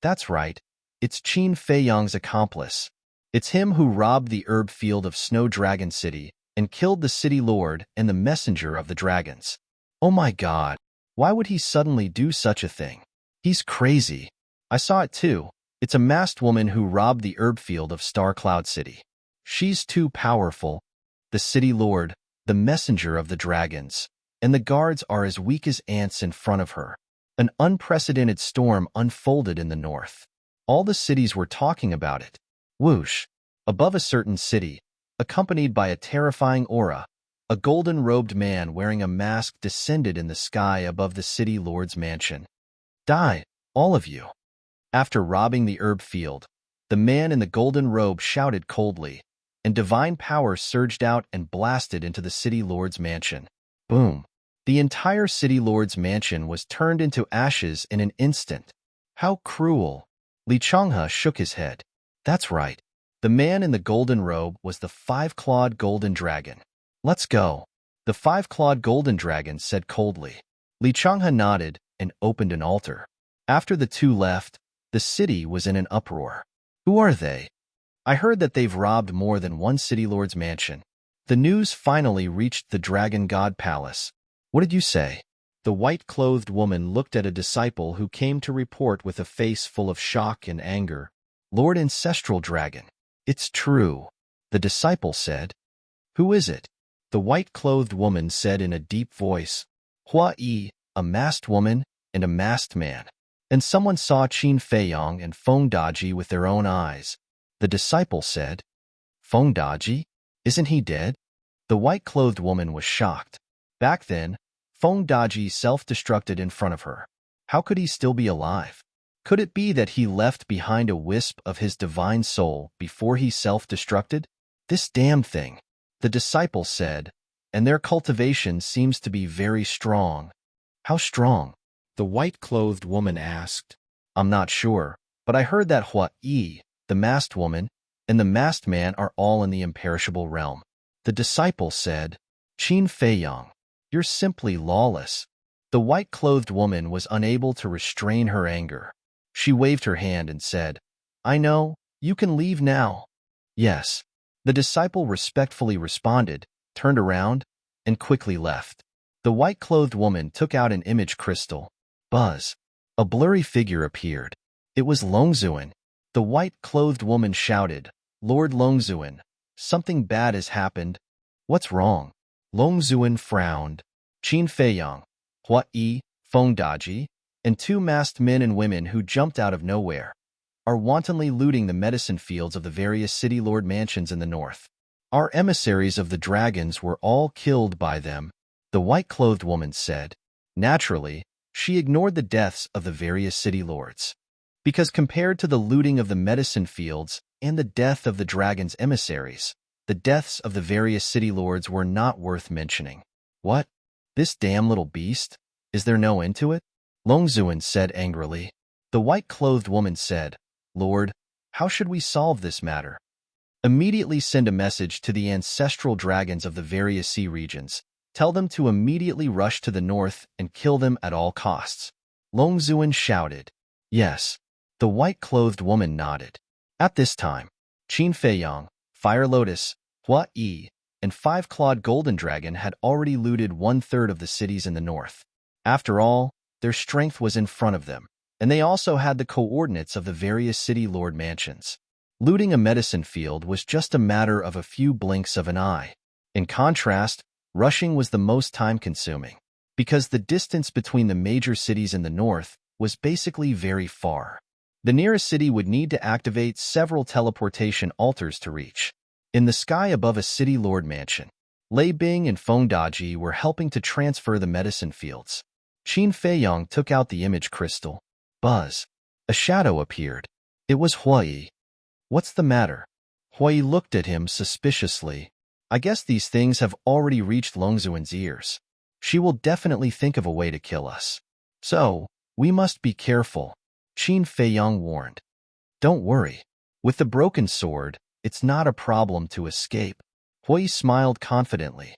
That's right. It's Qin Feiyong's accomplice. It's him who robbed the herb field of Snow Dragon City and killed the city lord and the messenger of the dragons. Oh my God. Why would he suddenly do such a thing? He's crazy. I saw it too. It's a masked woman who robbed the herb field of Star Cloud City. She's too powerful. The city lord, the messenger of the dragons, and the guards are as weak as ants in front of her. An unprecedented storm unfolded in the north. All the cities were talking about it. Whoosh! Above a certain city, accompanied by a terrifying aura, a golden-robed man wearing a mask descended in the sky above the city lord's mansion. Die, all of you! After robbing the herb field, the man in the golden robe shouted coldly, and divine power surged out and blasted into the city lord's mansion. Boom! The entire city lord's mansion was turned into ashes in an instant. How cruel! Li Changhe shook his head. That's right. The man in the golden robe was the five-clawed golden dragon. Let's go. The five-clawed golden dragon said coldly. Li Changhe nodded and opened an altar. After the two left, the city was in an uproar. Who are they? I heard that they've robbed more than one city lord's mansion. The news finally reached the Dragon God Palace. What did you say? The white-clothed woman looked at a disciple who came to report with a face full of shock and anger. Lord Ancestral Dragon. It's true, the disciple said. Who is it? The white-clothed woman said in a deep voice. Huai, a masked woman and a masked man. And someone saw Qin Feiyong and Feng Daji with their own eyes. The disciple said. Feng Daji? Isn't he dead? The white-clothed woman was shocked. Back then, Feng Daji self-destructed in front of her. How could he still be alive? Could it be that he left behind a wisp of his divine soul before he self-destructed? This damn thing, the disciple said, and their cultivation seems to be very strong. How strong? The white-clothed woman asked. I'm not sure, but I heard that Hua-Yi, the masked woman, and the masked man are all in the imperishable realm. The disciple said, Qin Feiyang, you're simply lawless. The white-clothed woman was unable to restrain her anger. She waved her hand and said, I know, you can leave now. Yes. The disciple respectfully responded, turned around, and quickly left. The white-clothed woman took out an image crystal. Buzz. A blurry figure appeared. It was Longzuan. The white-clothed woman shouted, Lord Longzuan, something bad has happened. What's wrong? Longzuan frowned. Qin Feiyang, Hua-Yi, Fengdaji, and two masked men and women who jumped out of nowhere are wantonly looting the medicine fields of the various city lord mansions in the north. Our emissaries of the dragons were all killed by them, the white-clothed woman said. Naturally, she ignored the deaths of the various city lords, because compared to the looting of the medicine fields and the death of the dragon's emissaries, the deaths of the various city lords were not worth mentioning. What? This damn little beast? Is there no end to it? Longzuan said angrily. The white-clothed woman said, Lord, how should we solve this matter? Immediately send a message to the ancestral dragons of the various sea regions. Tell them to immediately rush to the north and kill them at all costs. Longzuan shouted. Yes. The white-clothed woman nodded. At this time, Qin Feiyang, Fire Lotus, Hua-Yi, and Five-Clawed Golden Dragon had already looted one-third of the cities in the north. After all, their strength was in front of them, and they also had the coordinates of the various city lord mansions. Looting a medicine field was just a matter of a few blinks of an eye. In contrast, rushing was the most time-consuming, because the distance between the major cities in the north was basically very far. The nearest city would need to activate several teleportation altars to reach. In the sky above a city lord mansion, Lei Bing and Fengdaji were helping to transfer the medicine fields. Qin Feiyang took out the image crystal. Buzz. A shadow appeared. It was Hua-Yi. What's the matter? Hua-Yi looked at him suspiciously. I guess these things have already reached Longzuan's ears. She will definitely think of a way to kill us. So, we must be careful, Qin Feiyang warned. Don't worry. With the broken sword, it's not a problem to escape. Hua-Yi smiled confidently.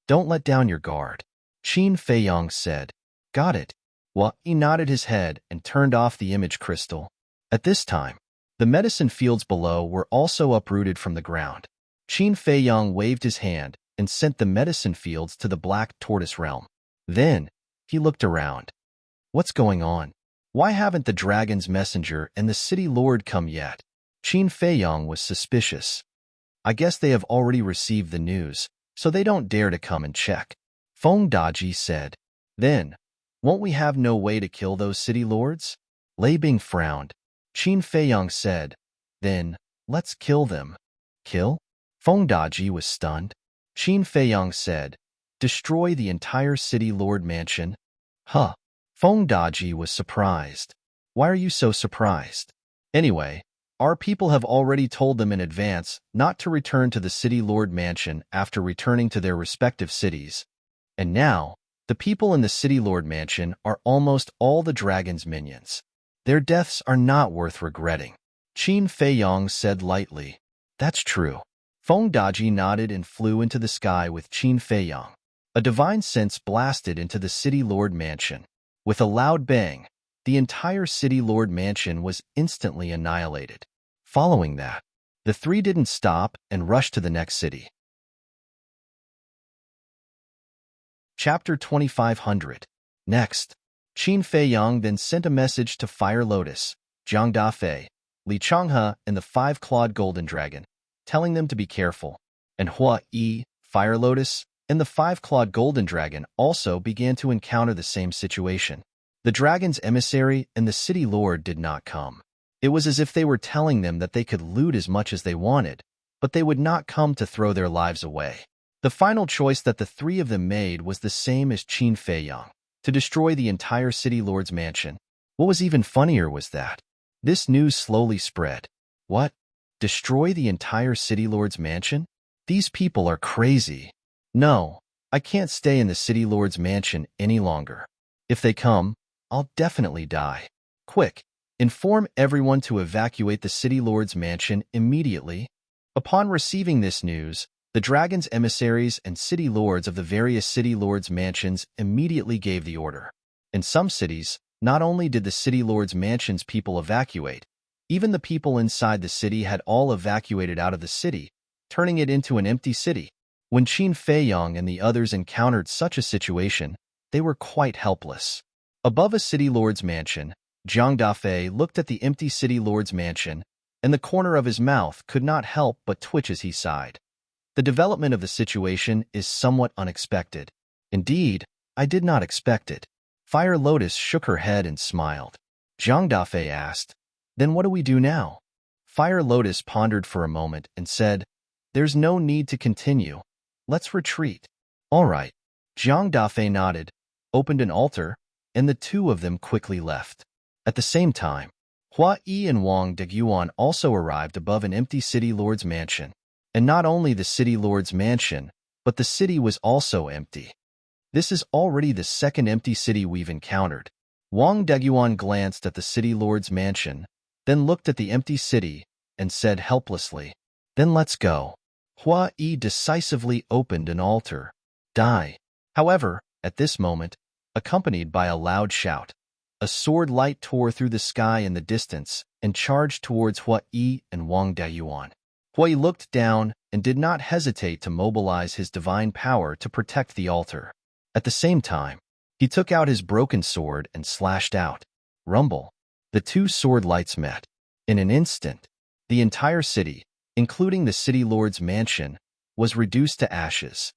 Don't let down your guard, Qin Feiyang said. Got it. Hua-Yi nodded his head and turned off the image crystal. At this time, the medicine fields below were also uprooted from the ground. Qin Feiyang waved his hand and sent the medicine fields to the Black Tortoise realm. Then, he looked around. What's going on? Why haven't the dragon's messenger and the city lord come yet? Qin Feiyang was suspicious. I guess they have already received the news, so they don't dare to come and check. Fengdaji said. Then, won't we have no way to kill those city lords? Lei Bing frowned. Qin Feiyang said. Then, let's kill them. Kill? Fengdaji was stunned. Qin Feiyang said. Destroy the entire city lord mansion? Huh. Fengdaji was surprised. Why are you so surprised? Anyway, our people have already told them in advance not to return to the city lord mansion after returning to their respective cities. And now, the people in the city lord mansion are almost all the dragon's minions. Their deaths are not worth regretting. Qin Feiyang said lightly. That's true. Fengdaji nodded and flew into the sky with Qin Feiyang. A divine sense blasted into the city lord mansion. With a loud bang, the entire city lord mansion was instantly annihilated. Following that, the three didn't stop and rushed to the next city. Chapter 2500. Next, Qin Feiyang then sent a message to Fire Lotus, Jiang Dafei, Li Changhe, and the Five-Clawed Golden Dragon, telling them to be careful. And Hua-Yi, Fire Lotus, and the Five-Clawed Golden Dragon also began to encounter the same situation. The dragon's emissary and the city lord did not come. It was as if they were telling them that they could loot as much as they wanted, but they would not come to throw their lives away. The final choice that the three of them made was the same as Qin Feiyang, to destroy the entire city lord's mansion. What was even funnier was that this news slowly spread. What? Destroy the entire city lord's mansion? These people are crazy. No, I can't stay in the city lord's mansion any longer. If they come, I'll definitely die. Quick, inform everyone to evacuate the city lord's mansion immediately. Upon receiving this news, the dragon's emissaries and city lords of the various city lords' mansions immediately gave the order. In some cities, not only did the city lords' mansions people evacuate, even the people inside the city had all evacuated out of the city, turning it into an empty city. When Qin Feiyong and the others encountered such a situation, they were quite helpless. Above a city lord's mansion, Jiang Dafei looked at the empty city lord's mansion, and the corner of his mouth could not help but twitch as he sighed. The development of the situation is somewhat unexpected. Indeed, I did not expect it. Fire Lotus shook her head and smiled. Jiang Dafei asked, "Then what do we do now?" Fire Lotus pondered for a moment and said, "There's no need to continue. Let's retreat." "All right." Jiang Dafei nodded, opened an altar, and the two of them quickly left. At the same time, Hua Yi and Wang Deguan also arrived above an empty city lord's mansion. And not only the city lord's mansion, but the city was also empty. This is already the second empty city we've encountered. Wang Deguan glanced at the city lord's mansion, then looked at the empty city, and said helplessly, "Then let's go." Hua Yi decisively opened an altar. Die. However, at this moment, accompanied by a loud shout, a sword light tore through the sky in the distance and charged towards Hua Yi and Wang Deguan. Hua Yi looked down and did not hesitate to mobilize his divine power to protect the altar. At the same time, he took out his broken sword and slashed out. Rumble. The two sword lights met. In an instant, the entire city, including the city lord's mansion, was reduced to ashes.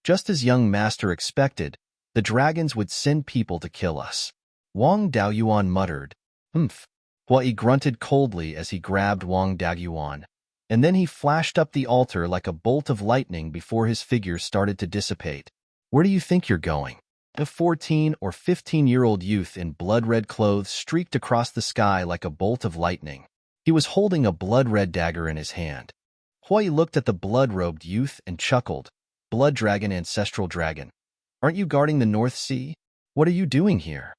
Just as young master expected, the dragons would send people to kill us. Wang Daoyuan muttered, "Humph." Hua Yi grunted coldly as he grabbed Wang Daoyuan, and then he flashed up the altar like a bolt of lightning before his figure started to dissipate. "Where do you think you're going?" A 14 or 15-year-old youth in blood-red clothes streaked across the sky like a bolt of lightning. He was holding a blood-red dagger in his hand. Hua Yi looked at the blood-robed youth and chuckled. "Blood dragon, ancestral dragon. Aren't you guarding the North Sea? What are you doing here?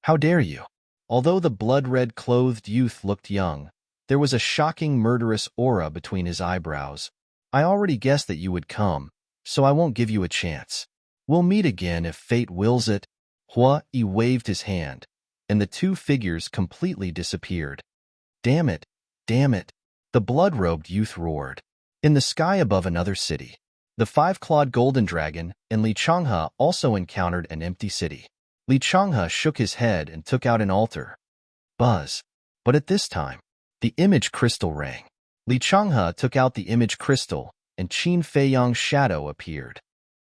How dare you?" Although the blood-red clothed youth looked young, there was a shocking murderous aura between his eyebrows. "I already guessed that you would come, so I won't give you a chance. We'll meet again if fate wills it." Hua Yi waved his hand, and the two figures completely disappeared. "Damn it! Damn it!" the blood-robed youth roared. In the sky above another city, the five-clawed golden dragon and Li Changhe also encountered an empty city. Li Changhe shook his head and took out an altar. Buzz. But at this time, the image crystal rang. Li Changhe took out the image crystal, and Qin Feiyong's shadow appeared.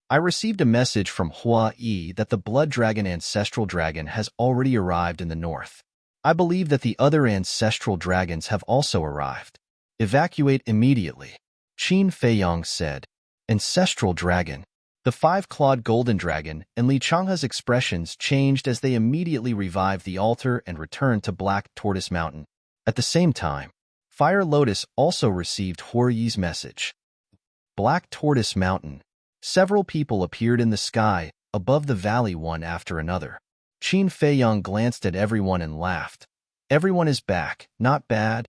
"I received a message from Hua Yi that the blood dragon ancestral dragon has already arrived in the north. I believe that the other ancestral dragons have also arrived. Evacuate immediately," Qin Feiyong said. Ancestral dragon. The five-clawed golden dragon and Li Changhe's expressions changed as they immediately revived the altar and returned to Black Tortoise Mountain. At the same time, Fire Lotus also received Hua Yi's message. Black Tortoise Mountain. Several people appeared in the sky, above the valley one after another. Qin Feiyong glanced at everyone and laughed. "Everyone is back, not bad.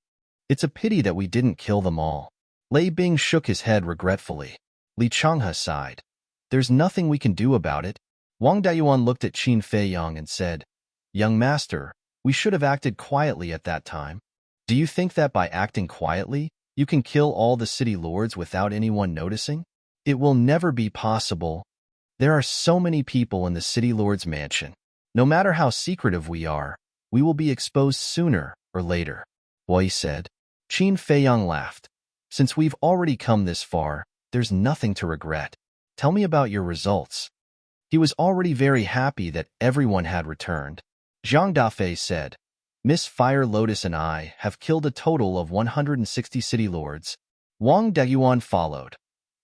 It's a pity that we didn't kill them all." Lei Bing shook his head regretfully. Li Changhe sighed. "There's nothing we can do about it." Wang Daoyuan looked at Qin Feiyong and said, "Young master, we should have acted quietly at that time. Do you think that by acting quietly, you can kill all the city lords without anyone noticing? It will never be possible. There are so many people in the city lord's mansion. No matter how secretive we are, we will be exposed sooner or later," Hua Yi said. Qin Feiyong laughed. "Since we've already come this far, there's nothing to regret. Tell me about your results." He was already very happy that everyone had returned. Jiang Dafei said, "Miss Fire Lotus and I have killed a total of 160 city lords." Wang Deguan followed.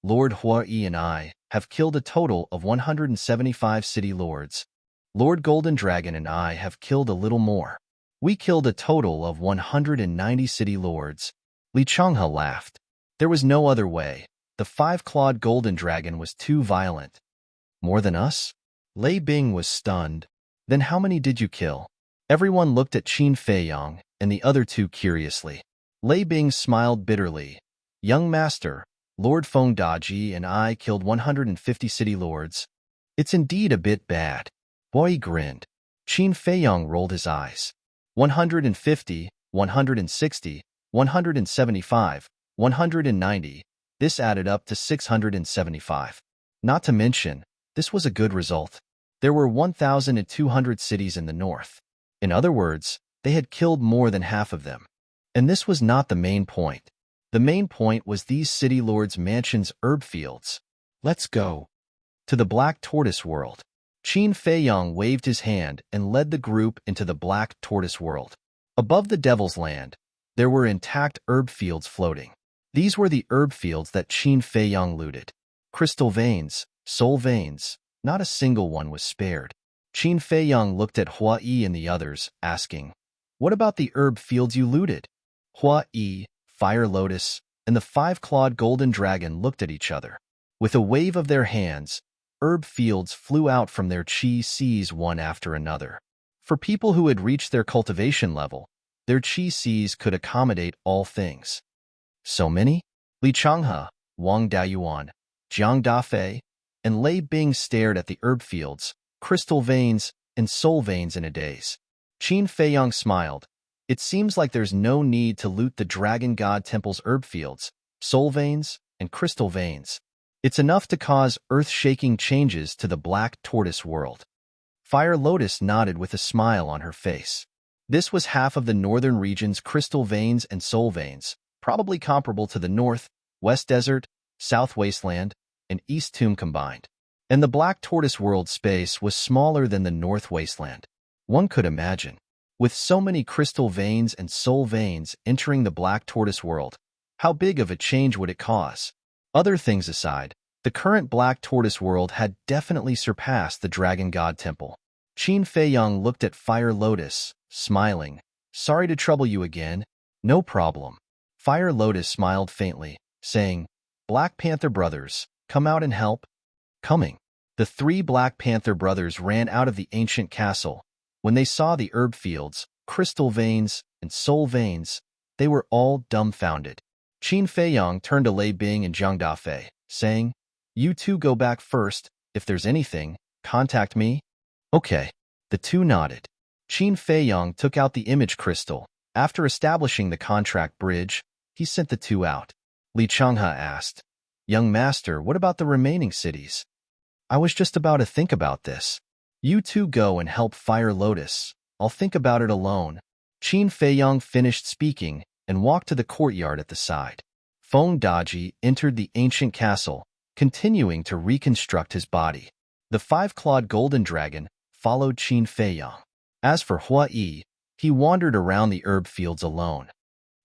"Lord Hua Yi and I have killed a total of 175 city lords. Lord Golden Dragon and I have killed a little more. We killed a total of 190 city lords." Li Changhe laughed. There was no other way. The five-clawed golden dragon was too violent. "More than us?" Lei Bing was stunned. Then how many did you kill? Everyone looked at Qin Feiyang and the other two curiously. Lei Bing smiled bitterly. Young master, Lord Feng Daji and I killed 150 city lords. It's indeed a bit bad. Boy grinned. Qin Feiyang rolled his eyes. 150, 160, 175, 190. This added up to 675. Not to mention, this was a good result. There were 1,200 cities in the north. In other words, they had killed more than half of them. And this was not the main point. The main point was these city lords' mansions' herb fields. Let's go to the Black Tortoise world. Qin Feiyang waved his hand and led the group into the Black Tortoise world. Above the Devil's Land, there were intact herb fields floating. These were the herb fields that Qin Feiyang looted. Crystal veins, soul veins, not a single one was spared. Qin Feiyang looked at Hua Yi and the others, asking, "What about the herb fields you looted?" Hua Yi, Fire Lotus, and the five-clawed golden dragon looked at each other. With a wave of their hands, herb fields flew out from their chi seas one after another. For people who had reached their cultivation level, their chi seas could accommodate all things. So many? Li Changhe, Wang Daoyuan, Jiang Dafei, and Lei Bing stared at the herb fields, crystal veins, and soul veins in a daze. Qin Feiyang smiled. It seems like there's no need to loot the Dragon God Temple's herb fields, soul veins, and crystal veins. It's enough to cause earth-shaking changes to the Black Tortoise world. Fire Lotus nodded with a smile on her face. This was half of the northern region's crystal veins and soul veins, probably comparable to the North, West Desert, South Wasteland, and East Tomb combined. And the Black Tortoise world space was smaller than the North Wasteland. One could imagine. With so many crystal veins and soul veins entering the Black Tortoise world, how big of a change would it cause? Other things aside, the current Black Tortoise world had definitely surpassed the Dragon God Temple. Qin Feiyang looked at Fire Lotus, smiling. "Sorry to trouble you again." "No problem." Fire Lotus smiled faintly, saying, "Black Panther brothers, come out and help." Coming. The three Black Panther brothers ran out of the ancient castle. When they saw the herb fields, crystal veins, and soul veins, they were all dumbfounded. Qin Feiyang turned to Lei Bing and Jiang Dafei, saying, "You two go back first. If there's anything, contact me." Okay. The two nodded. Qin Feiyang took out the image crystal. After establishing the contract bridge, he sent the two out. Li Changhe asked, "Young master, what about the remaining cities?" "I was just about to think about this. You two go and help Fire Lotus. I'll think about it alone." Qin Feiyang finished speaking and walked to the courtyard at the side. Feng Daji entered the ancient castle, continuing to reconstruct his body. The five-clawed golden dragon followed Qin Feiyang. As for Hua Yi, he wandered around the herb fields alone.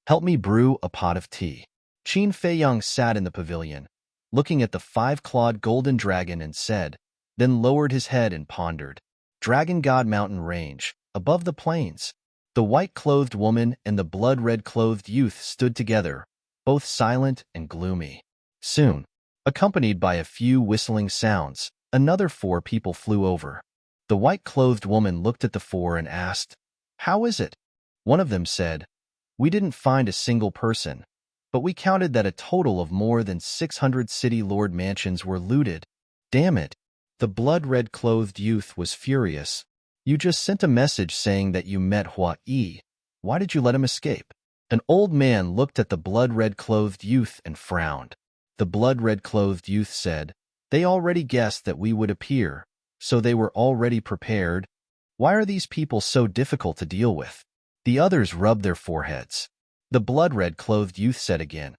"Help me brew a pot of tea." Qin Feiyang sat in the pavilion, looking at the five-clawed golden dragon and said, then lowered his head and pondered. Dragon God Mountain Range, above the plains. The white-clothed woman and the blood-red-clothed youth stood together, both silent and gloomy. Soon, accompanied by a few whistling sounds, another four people flew over. The white-clothed woman looked at the four and asked, "How is it?" One of them said, "We didn't find a single person, but we counted that a total of more than 600 city lord mansions were looted." "Damn it." The blood-red-clothed youth was furious. "You just sent a message saying that you met Hua Yi. Why did you let him escape?" An old man looked at the blood-red-clothed youth and frowned. The blood-red-clothed youth said, "They already guessed that we would appear, so they were already prepared. Why are these people so difficult to deal with?" The others rubbed their foreheads. The blood-red-clothed youth said again,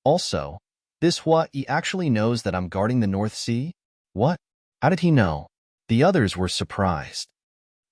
"Also, this Hua Yi actually knows that I'm guarding the North Sea?" "What? How did he know?" The others were surprised.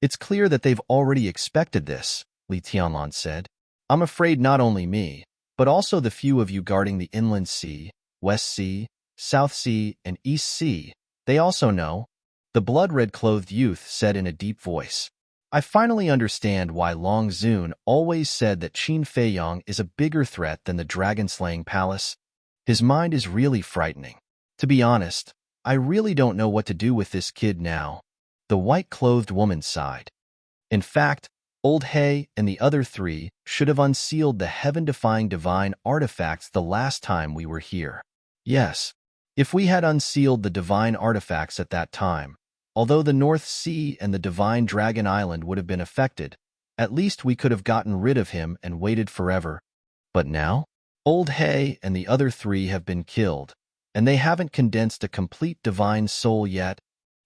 "It's clear that they've already expected this," Li Tianlan said. "I'm afraid not only me, but also the few of you guarding the Inland Sea, West Sea, South Sea, and East Sea. They also know." The blood-red-clothed youth said in a deep voice, "I finally understand why Long Zun always said that Qin Feiyang is a bigger threat than the dragon-slaying palace. His mind is really frightening. To be honest, I really don't know what to do with this kid now." The white-clothed woman sighed. In fact, Old Hay and the other three should have unsealed the heaven-defying divine artifacts the last time we were here. Yes, if we had unsealed the divine artifacts at that time, although the North Sea and the divine Dragon Island would have been affected, at least we could have gotten rid of him and waited forever. But now, Old Hay and the other three have been killed, and they haven't condensed a complete divine soul yet.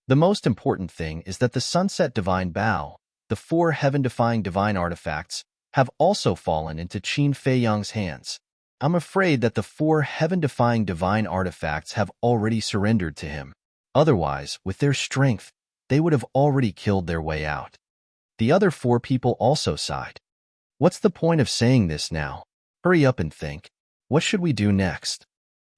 The most important thing is that the Sunset Divine Bow, the 4 heaven-defying divine artifacts, have also fallen into Qin Feiyang's hands. I'm afraid that the 4 heaven-defying divine artifacts have already surrendered to him. Otherwise, with their strength, they would have already killed their way out. The other 4 people also sighed. What's the point of saying this now? Hurry up and think. What should we do next?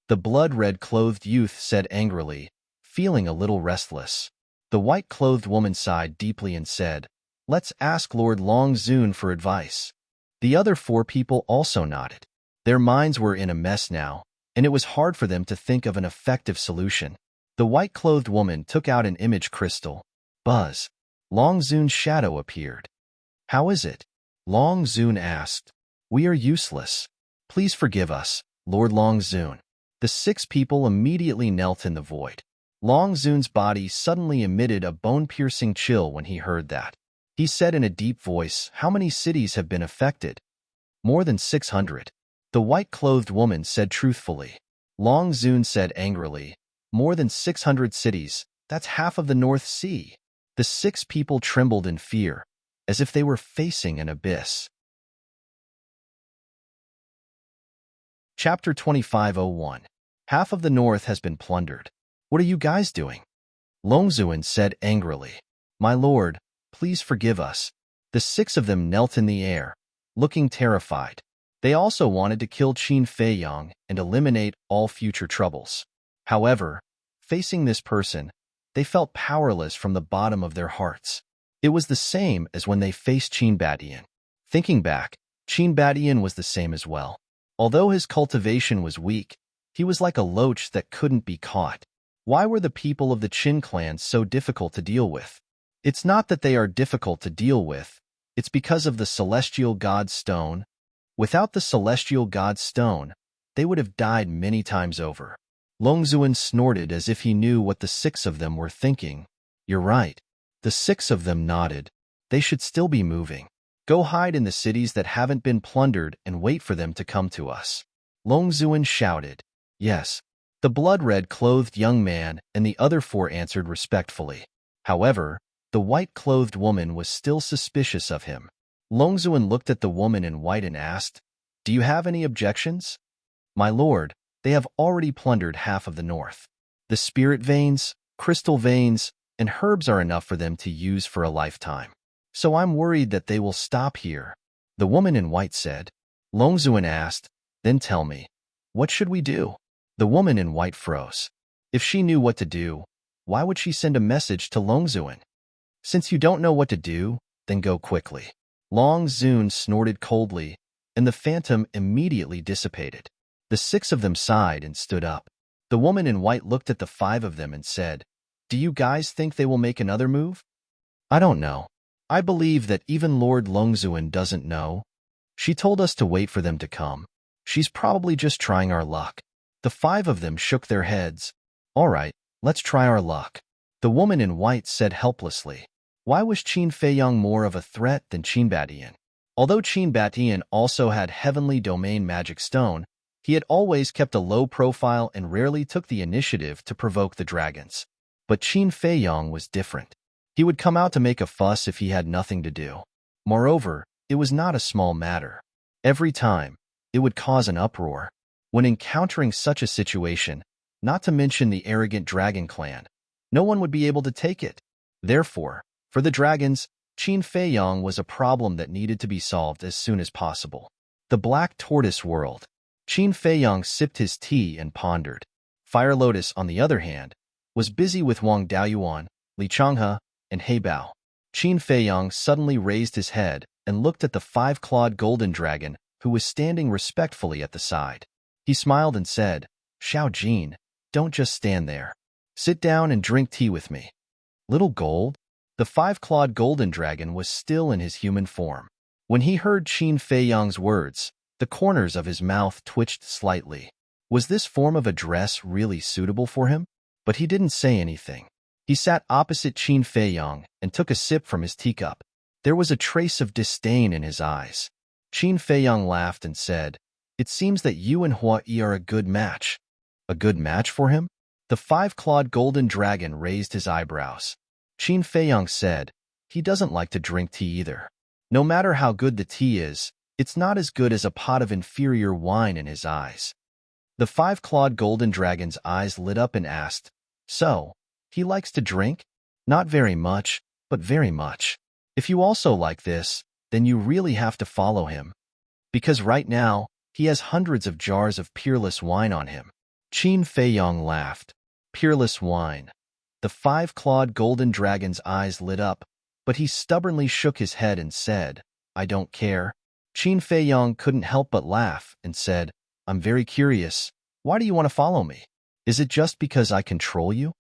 The blood-red-clothed youth said angrily, feeling a little restless. The white-clothed woman sighed deeply and said, "Let's ask Lord Longzun for advice." The other 4 people also nodded. Their minds were in a mess now, and it was hard for them to think of an effective solution. The white-clothed woman took out an image crystal. Buzz. Longzun's shadow appeared. "How is it?" Longzun asked. "We are useless. Please forgive us, Lord Longzun." The 6 people immediately knelt in the void. Longzun's body suddenly emitted a bone-piercing chill when he heard that. He said in a deep voice, "How many cities have been affected?" "More than 600. The white-clothed woman said truthfully. Longzun said angrily, "More than 600 cities, that's half of the North Sea." The 6 people trembled in fear, as if they were facing an abyss. Chapter 2501. Half of the North has been plundered. What are you guys doing? Longzun said angrily. "My lord, please forgive us." The 6 of them knelt in the air, looking terrified. They also wanted to kill Qin Feiyang and eliminate all future troubles. However, facing this person, they felt powerless from the bottom of their hearts. It was the same as when they faced Qin Badian. Thinking back, Qin Badian was the same as well. Although his cultivation was weak, he was like a loach that couldn't be caught. Why were the people of the Qin clan so difficult to deal with? It's not that they are difficult to deal with, it's because of the Celestial God Stone. Without the Celestial God Stone, they would have died many times over. Longzun snorted as if he knew what the 6 of them were thinking. "You're right." The 6 of them nodded. "They should still be moving. Go hide in the cities that haven't been plundered and wait for them to come to us." Longzun shouted. "Yes." The blood-red-clothed young man and the other 4 answered respectfully. However, the white-clothed woman was still suspicious of him. Longzun looked at the woman in white and asked, "Do you have any objections?" "My lord, they have already plundered half of the north. The spirit veins, crystal veins, and herbs are enough for them to use for a lifetime. So I'm worried that they will stop here," the woman in white said. Longzun asked, "Then tell me, what should we do?" The woman in white froze. If she knew what to do, why would she send a message to Longzun? "Since you don't know what to do, then go quickly." Longzun snorted coldly, and the phantom immediately dissipated. The 6 of them sighed and stood up. The woman in white looked at the 5 of them and said, "Do you guys think they will make another move?" "I don't know. I believe that even Lord Longzun doesn't know. She told us to wait for them to come. She's probably just trying our luck." The 5 of them shook their heads. "All right, let's try our luck." The woman in white said helplessly. Why was Qin Feiyang more of a threat than Qin Badian? Although Qin Badian also had Heavenly Domain Magic Stone, he had always kept a low profile and rarely took the initiative to provoke the dragons. But Qin Feiyang was different. He would come out to make a fuss if he had nothing to do. Moreover, it was not a small matter. Every time, it would cause an uproar. When encountering such a situation, not to mention the arrogant dragon clan, no one would be able to take it. Therefore, for the dragons, Qin Feiyang was a problem that needed to be solved as soon as possible. The Black Tortoise World. Qin Feiyang sipped his tea and pondered. Fire Lotus, on the other hand, was busy with Wang Daoyuan, Li Changhe, and He Bao. Qin Feiyang suddenly raised his head and looked at the 5-clawed golden dragon who was standing respectfully at the side. He smiled and said, "Xiao Jin, don't just stand there. Sit down and drink tea with me." "Little Gold?" The five-clawed golden dragon was still in his human form. When he heard Qin Feiyang's words, the corners of his mouth twitched slightly. Was this form of address really suitable for him? But he didn't say anything. He sat opposite Qin Feiyang and took a sip from his teacup. There was a trace of disdain in his eyes. Qin Feiyang laughed and said, "It seems that you and Hua Yi are a good match." A good match for him? The five-clawed golden dragon raised his eyebrows. Qin Feiyang said, "He doesn't like to drink tea either. No matter how good the tea is, it's not as good as a pot of inferior wine in his eyes." The five-clawed golden dragon's eyes lit up and asked, "So, he likes to drink? Not very much, but very much. If you also like this, then you really have to follow him. Because right now, he has hundreds of jars of peerless wine on him." Qin Feiyang laughed. Peerless wine. The five-clawed golden dragon's eyes lit up, but he stubbornly shook his head and said, "I don't care." Qin Feiyang couldn't help but laugh and said, "I'm very curious. Why do you want to follow me? Is it just because I control you?"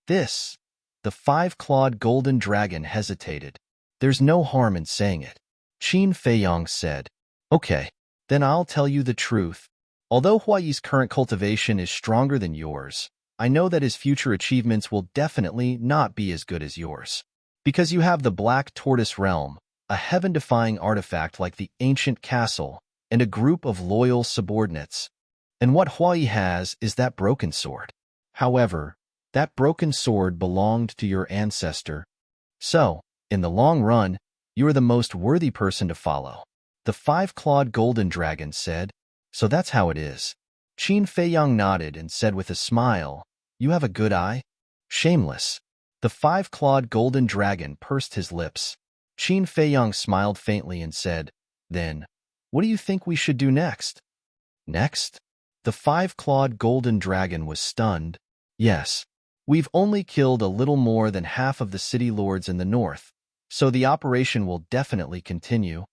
The five-clawed golden dragon hesitated. "There's no harm in saying it." Qin Feiyang said, "Okay, then I'll tell you the truth. Although Huayi's current cultivation is stronger than yours, I know that his future achievements will definitely not be as good as yours. Because you have the Black Tortoise Realm, a heaven-defying artifact like the ancient castle, and a group of loyal subordinates. And what Huayi has is that broken sword. However, that broken sword belonged to your ancestor. So, in the long run, you are the most worthy person to follow." The five-clawed golden dragon said, "So that's how it is." Qin Feiyang nodded and said with a smile, "You have a good eye?" "Shameless." The five-clawed golden dragon pursed his lips. Qin Feiyang smiled faintly and said, "Then, what do you think we should do next?" "Next?" The five-clawed golden dragon was stunned. "Yes. We've only killed a little more than half of the city lords in the north, so the operation will definitely continue.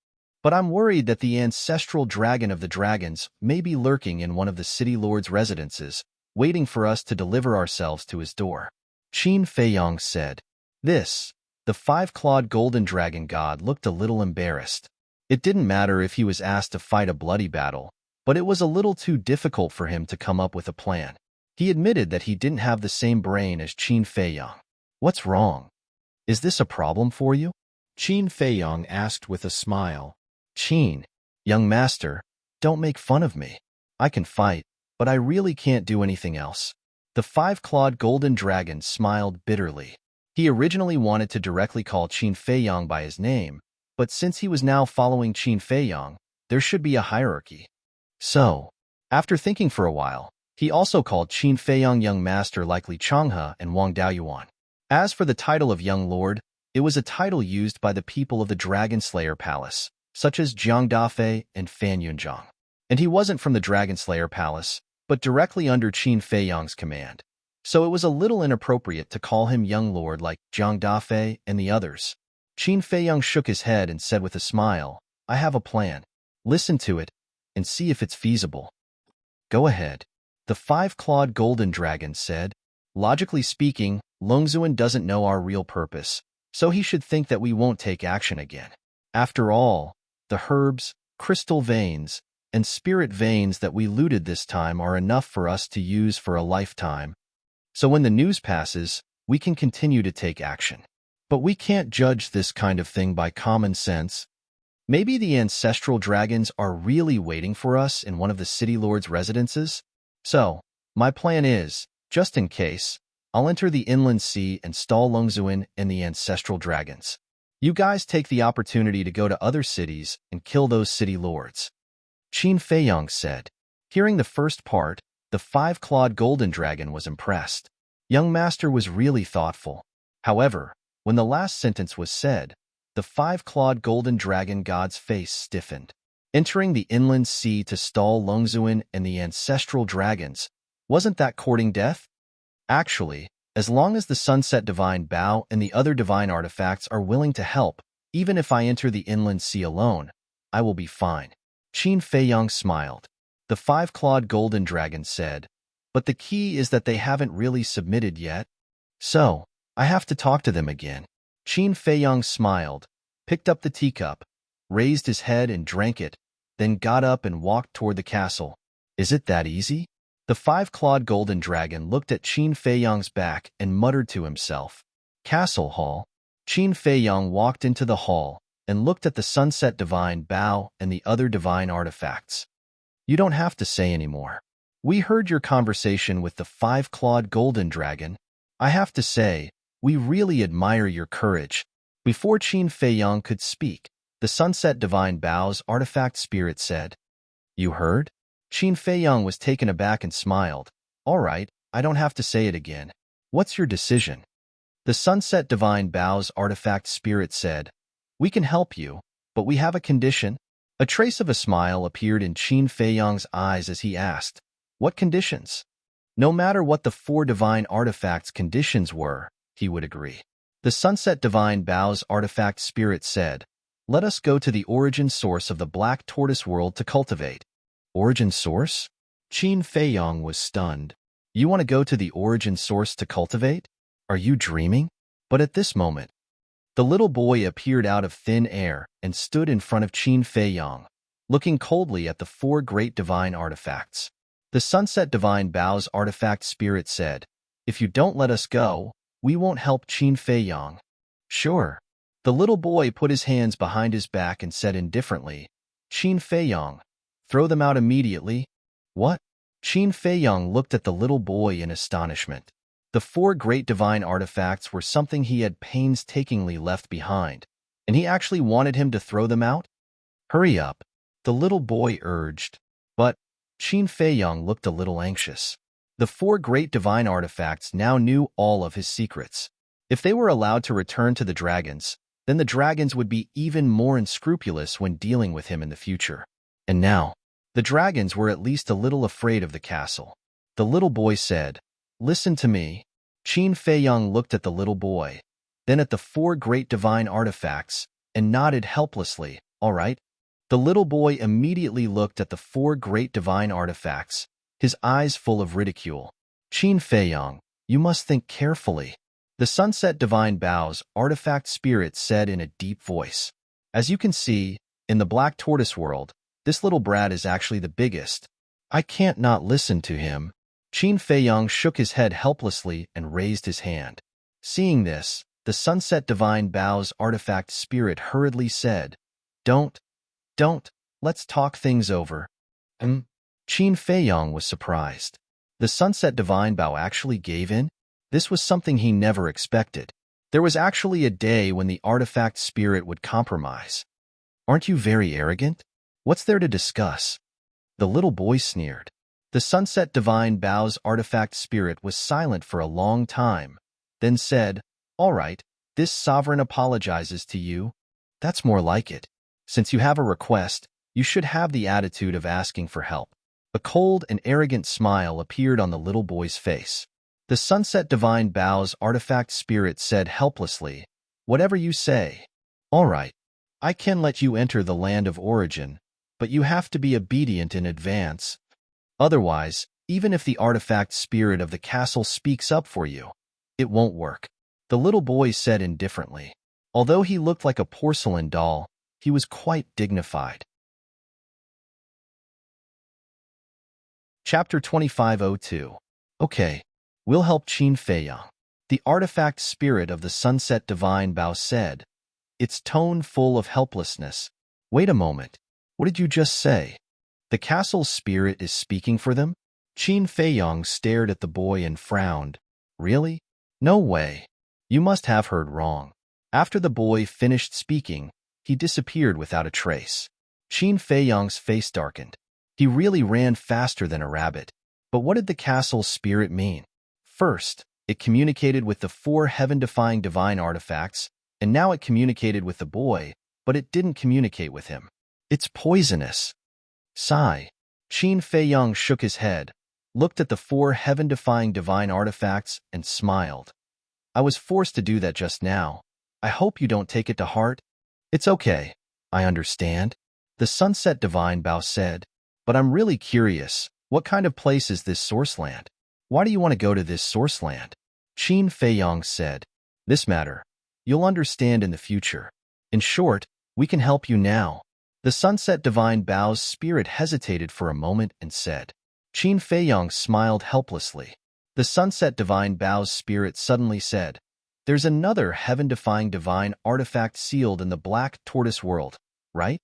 But I'm worried that the ancestral dragon of the dragons may be lurking in one of the city lords' residences, waiting for us to deliver ourselves to his door." Qin Feiyang said. The five-clawed golden dragon god looked a little embarrassed. It didn't matter if he was asked to fight a bloody battle, but it was a little too difficult for him to come up with a plan. He admitted that he didn't have the same brain as Qin Feiyang. "What's wrong? Is this a problem for you?" Qin Feiyang asked with a smile. "Qin, young master, don't make fun of me. I can fight, but I really can't do anything else." The five-clawed golden dragon smiled bitterly. He originally wanted to directly call Qin Feiyang by his name, but since he was now following Qin Feiyang, there should be a hierarchy. So, after thinking for a while, he also called Qin Feiyang young master like Li Changhe and Wang Daoyuan. As for the title of young lord, it was a title used by the people of the Dragon Slayer Palace, such as Jiang Dafei and Fan Yunjiang. And he wasn't from the Dragon Slayer Palace, but directly under Qin Feiyang's command. So it was a little inappropriate to call him young lord like Jiang Dafei and the others. Qin Feiyang shook his head and said with a smile, "I have a plan. Listen to it, and see if it's feasible." "Go ahead." The five-clawed golden dragon said. "Logically speaking, Longzuan doesn't know our real purpose, so he should think that we won't take action again. After all, the herbs, crystal veins, and spirit veins that we looted this time are enough for us to use for a lifetime. So when the news passes, we can continue to take action. But we can't judge this kind of thing by common sense. Maybe the ancestral dragons are really waiting for us in one of the city lords' residences? So, my plan is, just in case, I'll enter the inland sea and stall Longzuan and the ancestral dragons. You guys take the opportunity to go to other cities and kill those city lords." Qin Feiyang said. Hearing the first part, the five-clawed golden dragon was impressed. Young master was really thoughtful. However, when the last sentence was said, the five-clawed golden dragon god's face stiffened. Entering the inland sea to stall Longzuan and the ancestral dragons, wasn't that courting death? Actually, as long as the Sunset Divine Bow and the other divine artifacts are willing to help, even if I enter the inland sea alone, I will be fine. Qin Feiyang smiled. The five-clawed golden dragon said, "But the key is that they haven't really submitted yet. So, I have to talk to them again." Qin Feiyong smiled, picked up the teacup, raised his head and drank it, then got up and walked toward the castle. Is it that easy? The five-clawed golden dragon looked at Qin Feiyong's back and muttered to himself. Castle Hall. Qin Feiyong walked into the hall and looked at the sunset divine bow and the other divine artifacts. You don't have to say anymore. We heard your conversation with the five-clawed golden dragon. I have to say, we really admire your courage. Before Qin Feiyong could speak, the sunset divine bow's artifact spirit said, You heard? Qin Feiyong was taken aback and smiled. All right, I don't have to say it again. What's your decision? The sunset divine bow's artifact spirit said, We can help you, but we have a condition. A trace of a smile appeared in Qin Feiyong's eyes as he asked, What conditions? No matter what the four divine artifacts' conditions were, he would agree. The sunset divine bow's artifact spirit said, Let us go to the origin source of the black tortoise world to cultivate. Origin source? Qin Feiyong was stunned. You want to go to the origin source to cultivate? Are you dreaming? But at this moment, the little boy appeared out of thin air and stood in front of Qin Feiyong, looking coldly at the four great divine artifacts. The sunset divine bow's artifact spirit said, If you don't let us go, we won't help Qin Feiyong. Sure. The little boy put his hands behind his back and said indifferently, Qin Feiyong, throw them out immediately. What? Qin Feiyong looked at the little boy in astonishment. The four great divine artifacts were something he had painstakingly left behind, and he actually wanted him to throw them out? Hurry up, the little boy urged. But Qin Feiyong looked a little anxious. The four great divine artifacts now knew all of his secrets. If they were allowed to return to the dragons, then the dragons would be even more unscrupulous when dealing with him in the future. And now, the dragons were at least a little afraid of the castle. The little boy said, Listen to me. Qin Feiyong looked at the little boy, then at the four great divine artifacts, and nodded helplessly. All right. The little boy immediately looked at the four great divine artifacts, his eyes full of ridicule. Qin Feiyong, you must think carefully. The sunset divine bow's artifact spirit said in a deep voice. As you can see, in the black tortoise world, this little brat is actually the biggest. I can't not listen to him. Qin Feiyong shook his head helplessly and raised his hand. Seeing this, the sunset divine bow's artifact spirit hurriedly said, Don't, let's talk things over. Qin Feiyong was surprised. The sunset divine bow actually gave in? This was something he never expected. There was actually a day when the artifact spirit would compromise. Aren't you very arrogant? What's there to discuss? The little boy sneered. The sunset divine bow's artifact spirit was silent for a long time, then said, All right, this sovereign apologizes to you. That's more like it. Since you have a request, you should have the attitude of asking for help. A cold and arrogant smile appeared on the little boy's face. The sunset divine bow's artifact spirit said helplessly, Whatever you say. All right, I can let you enter the land of origin, but you have to be obedient in advance. Otherwise, even if the artifact spirit of the castle speaks up for you, it won't work. The little boy said indifferently. Although he looked like a porcelain doll, he was quite dignified. Chapter 2502. Okay, we'll help Qin Feiyong. The artifact spirit of the sunset divine bow said, its tone full of helplessness. Wait a moment. What did you just say? The castle's spirit is speaking for them? Qin Feiyong stared at the boy and frowned. Really? No way. You must have heard wrong. After the boy finished speaking, he disappeared without a trace. Qin Feiyong's face darkened. He really ran faster than a rabbit. But what did the castle's spirit mean? First, it communicated with the four heaven-defying divine artifacts, and now it communicated with the boy, but it didn't communicate with him. It's poisonous. Sigh. Qin Feiyong shook his head, looked at the four heaven-defying divine artifacts, and smiled. I was forced to do that just now. I hope you don't take it to heart. It's okay. I understand. The sunset divine bow said, but I'm really curious. What kind of place is this source land? Why do you want to go to this source land? Qin Feiyong said, This matter. You'll understand in the future. In short, we can help you now. The Sunset Divine Bao's spirit hesitated for a moment and said. Qin Feiyong smiled helplessly. The Sunset Divine Bao's spirit suddenly said, there's another heaven-defying divine artifact sealed in the Black Tortoise world, right?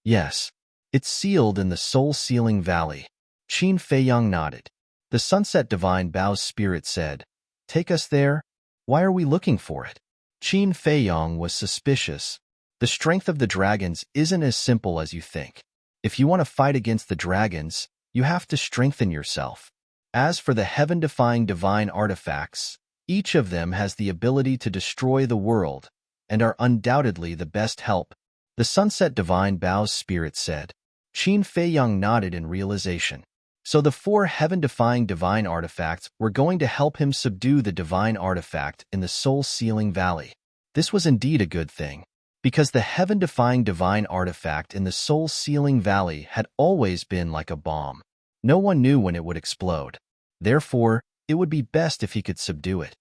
Yes. It's sealed in the Soul-Sealing Valley. Qin Feiyong nodded. The Sunset Divine Bao's spirit said, take us there? Why are we looking for it? Qin Feiyong was suspicious. The strength of the dragons isn't as simple as you think. If you want to fight against the dragons, you have to strengthen yourself. As for the heaven-defying divine artifacts, each of them has the ability to destroy the world and are undoubtedly the best help, the Sunset Divine Bao's spirit said. Qin Feiyong nodded in realization. So the 4 heaven-defying divine artifacts were going to help him subdue the divine artifact in the Soul-Sealing Valley. This was indeed a good thing, because the heaven-defying divine artifact in the Soul-Sealing Valley had always been like a bomb. No one knew when it would explode. Therefore, it would be best if he could subdue it.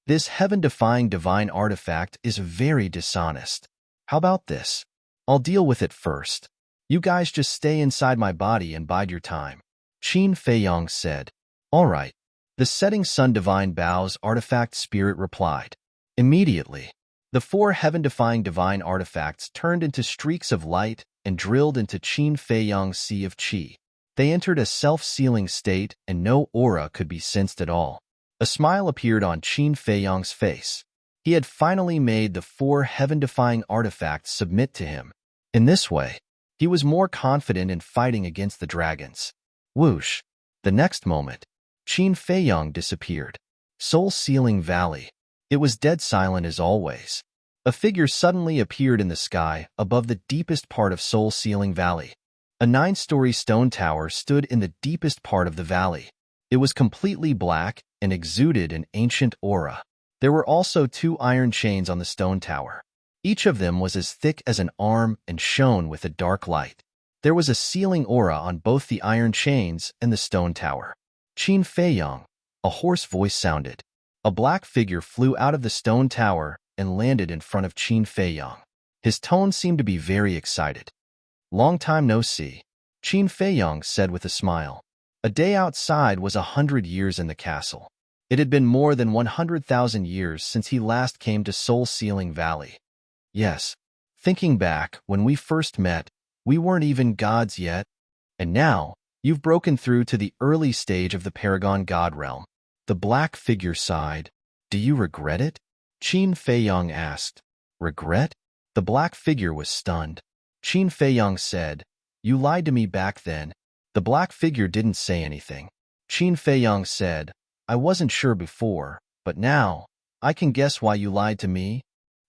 This heaven-defying divine artifact is very dishonest. How about this? I'll deal with it first. You guys just stay inside my body and bide your time. Qin Feiyong said. All right. The Setting Sun Divine Bao's artifact spirit replied. Immediately, the 4 heaven-defying divine artifacts turned into streaks of light and drilled into Qin Feiyong's sea of qi. They entered a self-sealing state and no aura could be sensed at all. A smile appeared on Qin Feiyong's face. He had finally made the 4 heaven-defying artifacts submit to him. In this way, he was more confident in fighting against the dragons. Whoosh! The next moment, Qin Feiyong disappeared. Soul-Sealing Valley. It was dead silent as always. A figure suddenly appeared in the sky above the deepest part of Soul-Sealing Valley. A 9-story stone tower stood in the deepest part of the valley. It was completely black and exuded an ancient aura. There were also 2 iron chains on the stone tower. Each of them was as thick as an arm and shone with a dark light. There was a sealing aura on both the iron chains and the stone tower. Qin Feiyong, a hoarse voice sounded. A black figure flew out of the stone tower and landed in front of Qin Feiyong. His tone seemed to be very excited. Long time no see, Qin Feiyong said with a smile. A day outside was 100 years in the castle. It had been more than 100,000 years since he last came to Soul-Sealing Valley. Yes, thinking back, when we first met, we weren't even gods yet. And now, you've broken through to the early stage of the Paragon God realm. The black figure sighed. Do you regret it? Qin Feiyong asked. Regret? The black figure was stunned. Qin Feiyong said, you lied to me back then. The black figure didn't say anything. Qin Feiyong said, I wasn't sure before, but now, I can guess why you lied to me.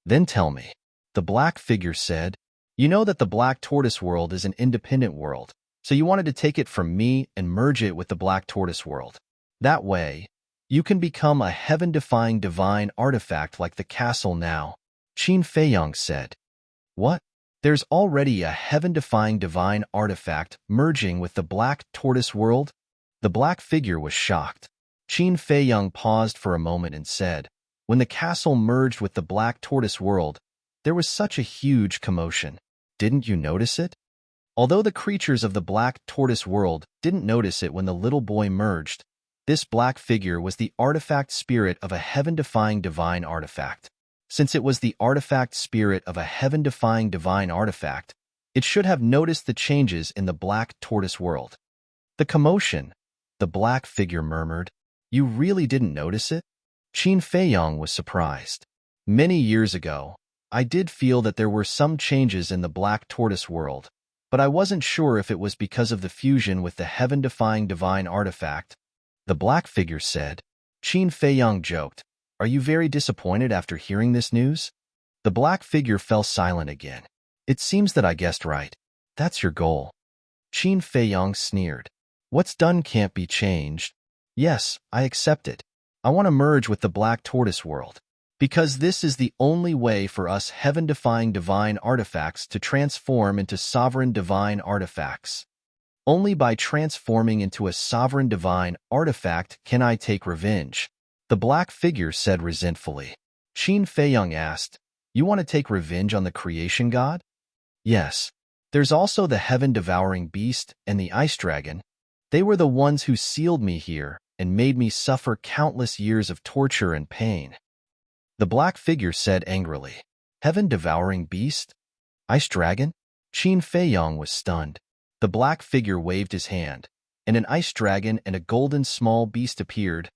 Then tell me. The black figure said, you know that the Black Tortoise world is an independent world, so you wanted to take it from me and merge it with the Black Tortoise world. That way, you can become a heaven-defying divine artifact like the castle now. Qin Feiyong said. What? There's already a heaven-defying divine artifact merging with the Black Tortoise world? The black figure was shocked. Qin Feiyong paused for a moment and said, when the castle merged with the Black Tortoise world, there was such a huge commotion. Didn't you notice it? Although the creatures of the Black Tortoise world didn't notice it when the little boy merged, this black figure was the artifact spirit of a heaven-defying divine artifact. Since it was the artifact spirit of a heaven-defying divine artifact, it should have noticed the changes in the Black Tortoise world. The commotion, the black figure murmured. You really didn't notice it? Qin Feiyong was surprised. Many years ago, I did feel that there were some changes in the Black Tortoise world, but I wasn't sure if it was because of the fusion with the heaven-defying divine artifact. The black figure said. Qin Feiyong joked, are you very disappointed after hearing this news? The black figure fell silent again. It seems that I guessed right. That's your goal. Qin Feiyong sneered. What's done can't be changed. Yes, I accept it. I want to merge with the Black Tortoise world, because this is the only way for us heaven-defying divine artifacts to transform into sovereign divine artifacts. Only by transforming into a sovereign divine artifact can I take revenge, the black figure said resentfully. Qin Feiyang asked, "You want to take revenge on the creation god?" "Yes. There's also the heaven-devouring beast and the ice dragon. They were the ones who sealed me here and made me suffer countless years of torture and pain." The black figure said angrily, "Heaven-devouring beast? Ice dragon?" Qin Feiyang was stunned. The black figure waved his hand, and an ice dragon and a golden small beast appeared.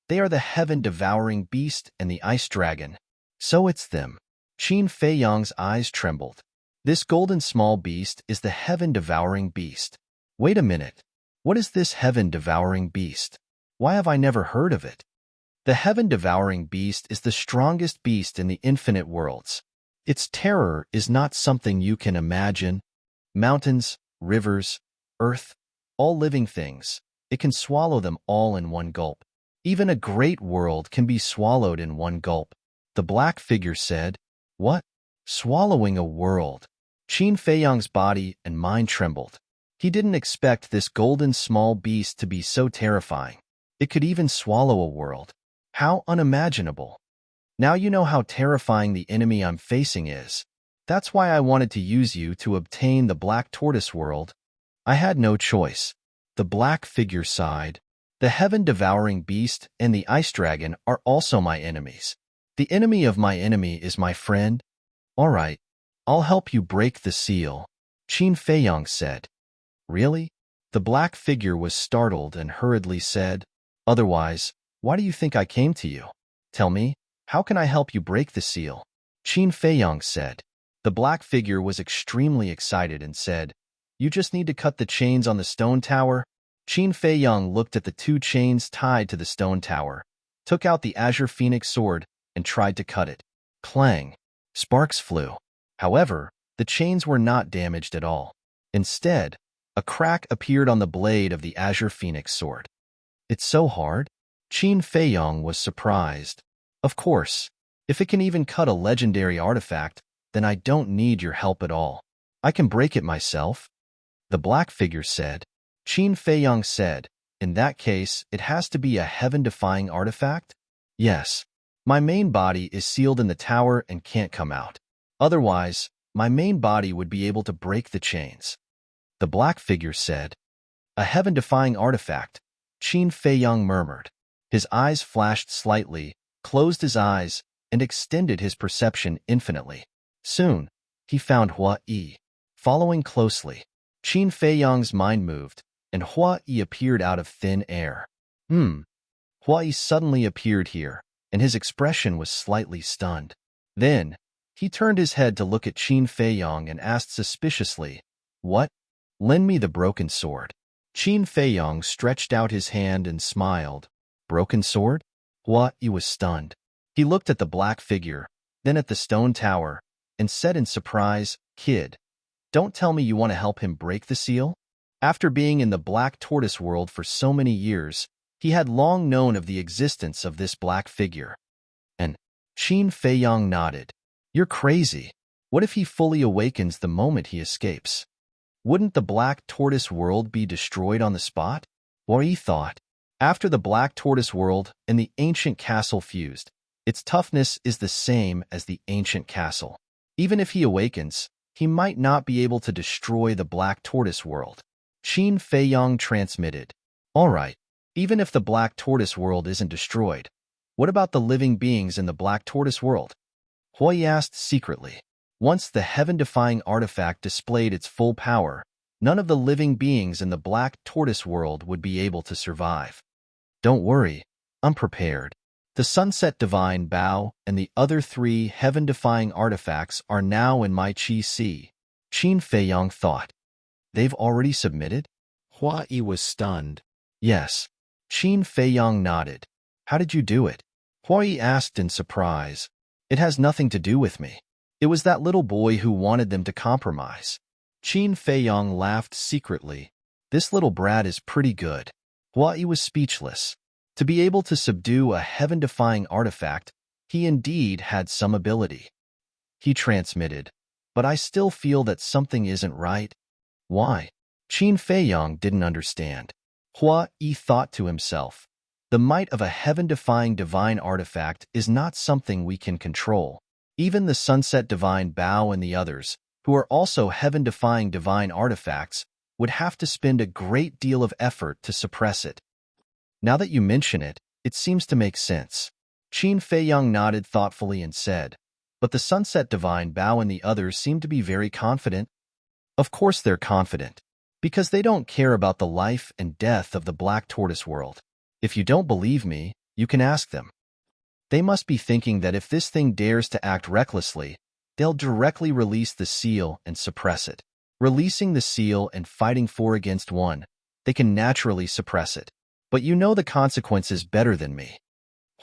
"They are the heaven-devouring beast and the ice dragon." "So it's them." Qin Feiyang's eyes trembled. "This golden small beast is the heaven-devouring beast." "Wait a minute. What is this heaven-devouring beast? Why have I never heard of it?" "The heaven-devouring beast is the strongest beast in the infinite worlds. Its terror is not something you can imagine. Mountains, rivers, earth, all living things, it can swallow them all in one gulp. Even a great world can be swallowed in one gulp." The black figure said, "What? Swallowing a world?" Qin Feiyang's body and mind trembled. He didn't expect this golden small beast to be so terrifying. It could even swallow a world. How unimaginable. "Now you know how terrifying the enemy I'm facing is. That's why I wanted to use you to obtain the Black Tortoise world. I had no choice." The black figure sighed. "The heaven-devouring beast and the ice dragon are also my enemies. The enemy of my enemy is my friend. All right, I'll help you break the seal," Qin Feiyang said. "Really?" The black figure was startled and hurriedly said, "Otherwise, why do you think I came to you? Tell me, how can I help you break the seal?" Qin Feiyang said. The black figure was extremely excited and said, "You just need to cut the chains on the stone tower." Qin Feiyang looked at the 2 chains tied to the stone tower, took out the azure phoenix sword, and tried to cut it. Clang! Sparks flew. However, the chains were not damaged at all. Instead, a crack appeared on the blade of the azure phoenix sword. "It's so hard?" Qin Feiyang was surprised. "Of course. If it can even cut a legendary artifact, then I don't need your help at all. I can break it myself," the black figure said. Qin Feiyang said, "In that case, it has to be a heaven-defying artifact?" "Yes. My main body is sealed in the tower and can't come out. Otherwise, my main body would be able to break the chains," the black figure said. "A heaven-defying artifact," Qin Feiyang murmured. His eyes flashed slightly, closed his eyes, and extended his perception infinitely. Soon, he found Hua Yi. Following closely, Qin Feiyang's mind moved, and Hua Yi appeared out of thin air. Hua Yi suddenly appeared here, and his expression was slightly stunned. Then, he turned his head to look at Qin Feiyang and asked suspiciously, "What? Lend me the broken sword." Qin Feiyang stretched out his hand and smiled. "Broken sword?" Hua Yi was stunned. He looked at the black figure, then at the stone tower, and said in surprise, "Kid, don't tell me you want to help him break the seal?" After being in the Black Tortoise world for so many years, he had long known of the existence of this black figure. And Qin Feiyang nodded. "You're crazy. What if he fully awakens the moment he escapes? Wouldn't the Black Tortoise world be destroyed on the spot?" Or he thought. After the Black Tortoise world and the ancient castle fused, its toughness is the same as the ancient castle. Even if he awakens, he might not be able to destroy the Black Tortoise world. Qin Feiyang transmitted. "All right, even if the Black Tortoise world isn't destroyed, what about the living beings in the Black Tortoise world?" Hua Yi asked secretly. Once the heaven-defying artifact displayed its full power, none of the living beings in the Black Tortoise world would be able to survive. "Don't worry, I'm prepared. The Sunset Divine Bow and the other 3 heaven-defying artifacts are now in my Qi Si," Qin Feiyang thought. "They've already submitted?" Hua Yi was stunned. "Yes." Qin Feiyang nodded. "How did you do it?" Hua Yi asked in surprise. "It has nothing to do with me. It was that little boy who wanted them to compromise." Qin Feiyang laughed secretly. "This little brat is pretty good." Hua Yi was speechless. To be able to subdue a heaven-defying artifact, he indeed had some ability. He transmitted, "But I still feel that something isn't right." "Why?" Qin Feiyang didn't understand. Hua Yi thought to himself, The might of a heaven-defying divine artifact is not something we can control. Even the sunset divine Bao and the others, who are also heaven-defying divine artifacts, would have to spend a great deal of effort to suppress it. Now that you mention it, it seems to make sense. Qin Feiyang nodded thoughtfully and said, but the sunset divine Bao and the others seem to be very confident. Of course they're confident, because they don't care about the life and death of the Black Tortoise world. If you don't believe me, you can ask them. They must be thinking that if this thing dares to act recklessly, they'll directly release the seal and suppress it. Releasing the seal and fighting 4 against 1, they can naturally suppress it. But you know the consequences better than me,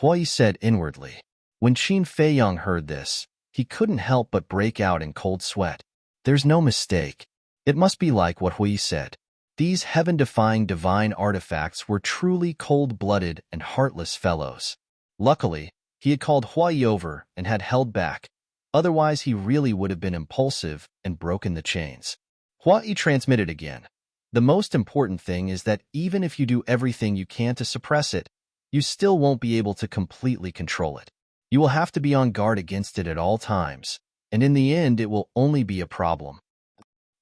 Hui said inwardly. When Qin Feiyang heard this, he couldn't help but break out in cold sweat. There's no mistake. It must be like what Hui said. These heaven-defying divine artifacts were truly cold-blooded and heartless fellows. Luckily, he had called Hui over and had held back. Otherwise, he really would have been impulsive and broken the chains. Hui transmitted again. The most important thing is that even if you do everything you can to suppress it, you still won't be able to completely control it. You will have to be on guard against it at all times, and in the end it will only be a problem.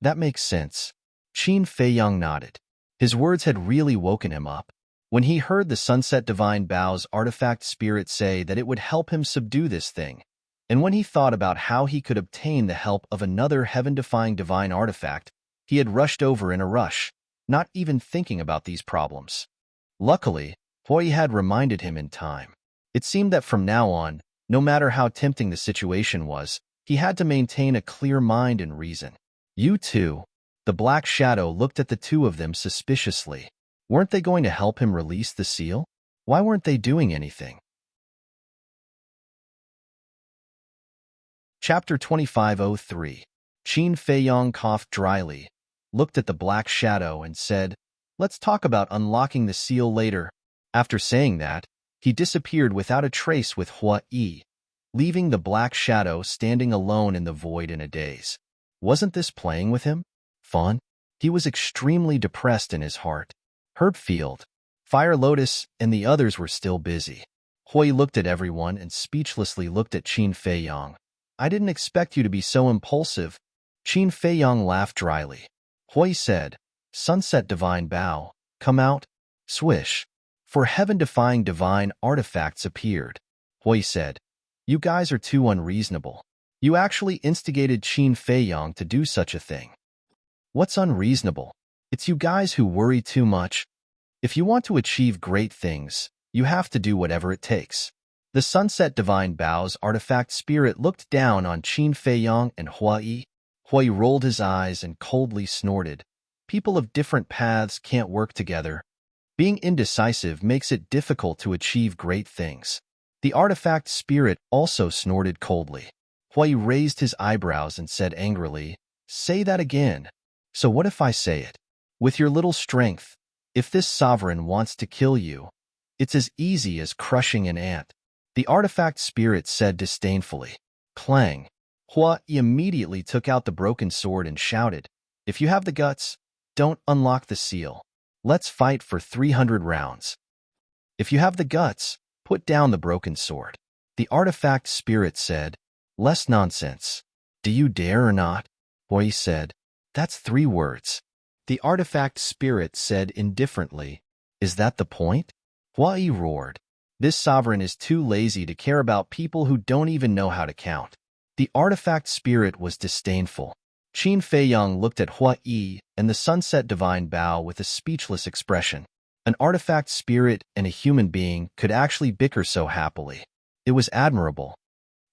That makes sense. Qin Feiyang nodded. His words had really woken him up. When he heard the Sunset Divine Bao's artifact spirit say that it would help him subdue this thing, and when he thought about how he could obtain the help of another heaven-defying divine artifact, he had rushed over in a rush, not even thinking about these problems. Luckily, Hui had reminded him in time. It seemed that from now on, no matter how tempting the situation was, he had to maintain a clear mind and reason. You two. The Black Shadow looked at the two of them suspiciously. Weren't they going to help him release the seal? Why weren't they doing anything? Chapter 2503. Qin Feiyang coughed dryly, looked at the Black Shadow and said, let's talk about unlocking the seal later. After saying that, he disappeared without a trace with Hui, leaving the Black Shadow standing alone in the void in a daze. Wasn't this playing with him? Fun? He was extremely depressed in his heart. Herbfield, Fire Lotus, and the others were still busy. Hui looked at everyone and speechlessly looked at Qin Feiyang. I didn't expect you to be so impulsive. Qin Feiyang laughed dryly. Hui said, Sunset Divine Bao, come out. Swish. 4 heaven-defying divine artifacts appeared. Hui said, you guys are too unreasonable. You actually instigated Qin Feiyang to do such a thing. What's unreasonable? It's you guys who worry too much. If you want to achieve great things, you have to do whatever it takes. The Sunset Divine Bao's artifact spirit looked down on Qin Feiyang and Hui. Hui rolled his eyes and coldly snorted. People of different paths can't work together. Being indecisive makes it difficult to achieve great things. The artifact spirit also snorted coldly. Hui raised his eyebrows and said angrily, say that again. So what if I say it? With your little strength, if this sovereign wants to kill you, it's as easy as crushing an ant. The artifact spirit said disdainfully. Clang. Hui immediately took out the broken sword and shouted, if you have the guts, don't unlock the seal. Let's fight for 300 rounds. If you have the guts, put down the broken sword. The artifact spirit said, less nonsense. Do you dare or not? Hui said, that's 3 words. The artifact spirit said indifferently, is that the point? Hui roared. This sovereign is too lazy to care about people who don't even know how to count. The artifact spirit was disdainful. Qin Feiyang looked at Hui and the Sunset Divine Bao with a speechless expression. An artifact spirit and a human being could actually bicker so happily. It was admirable.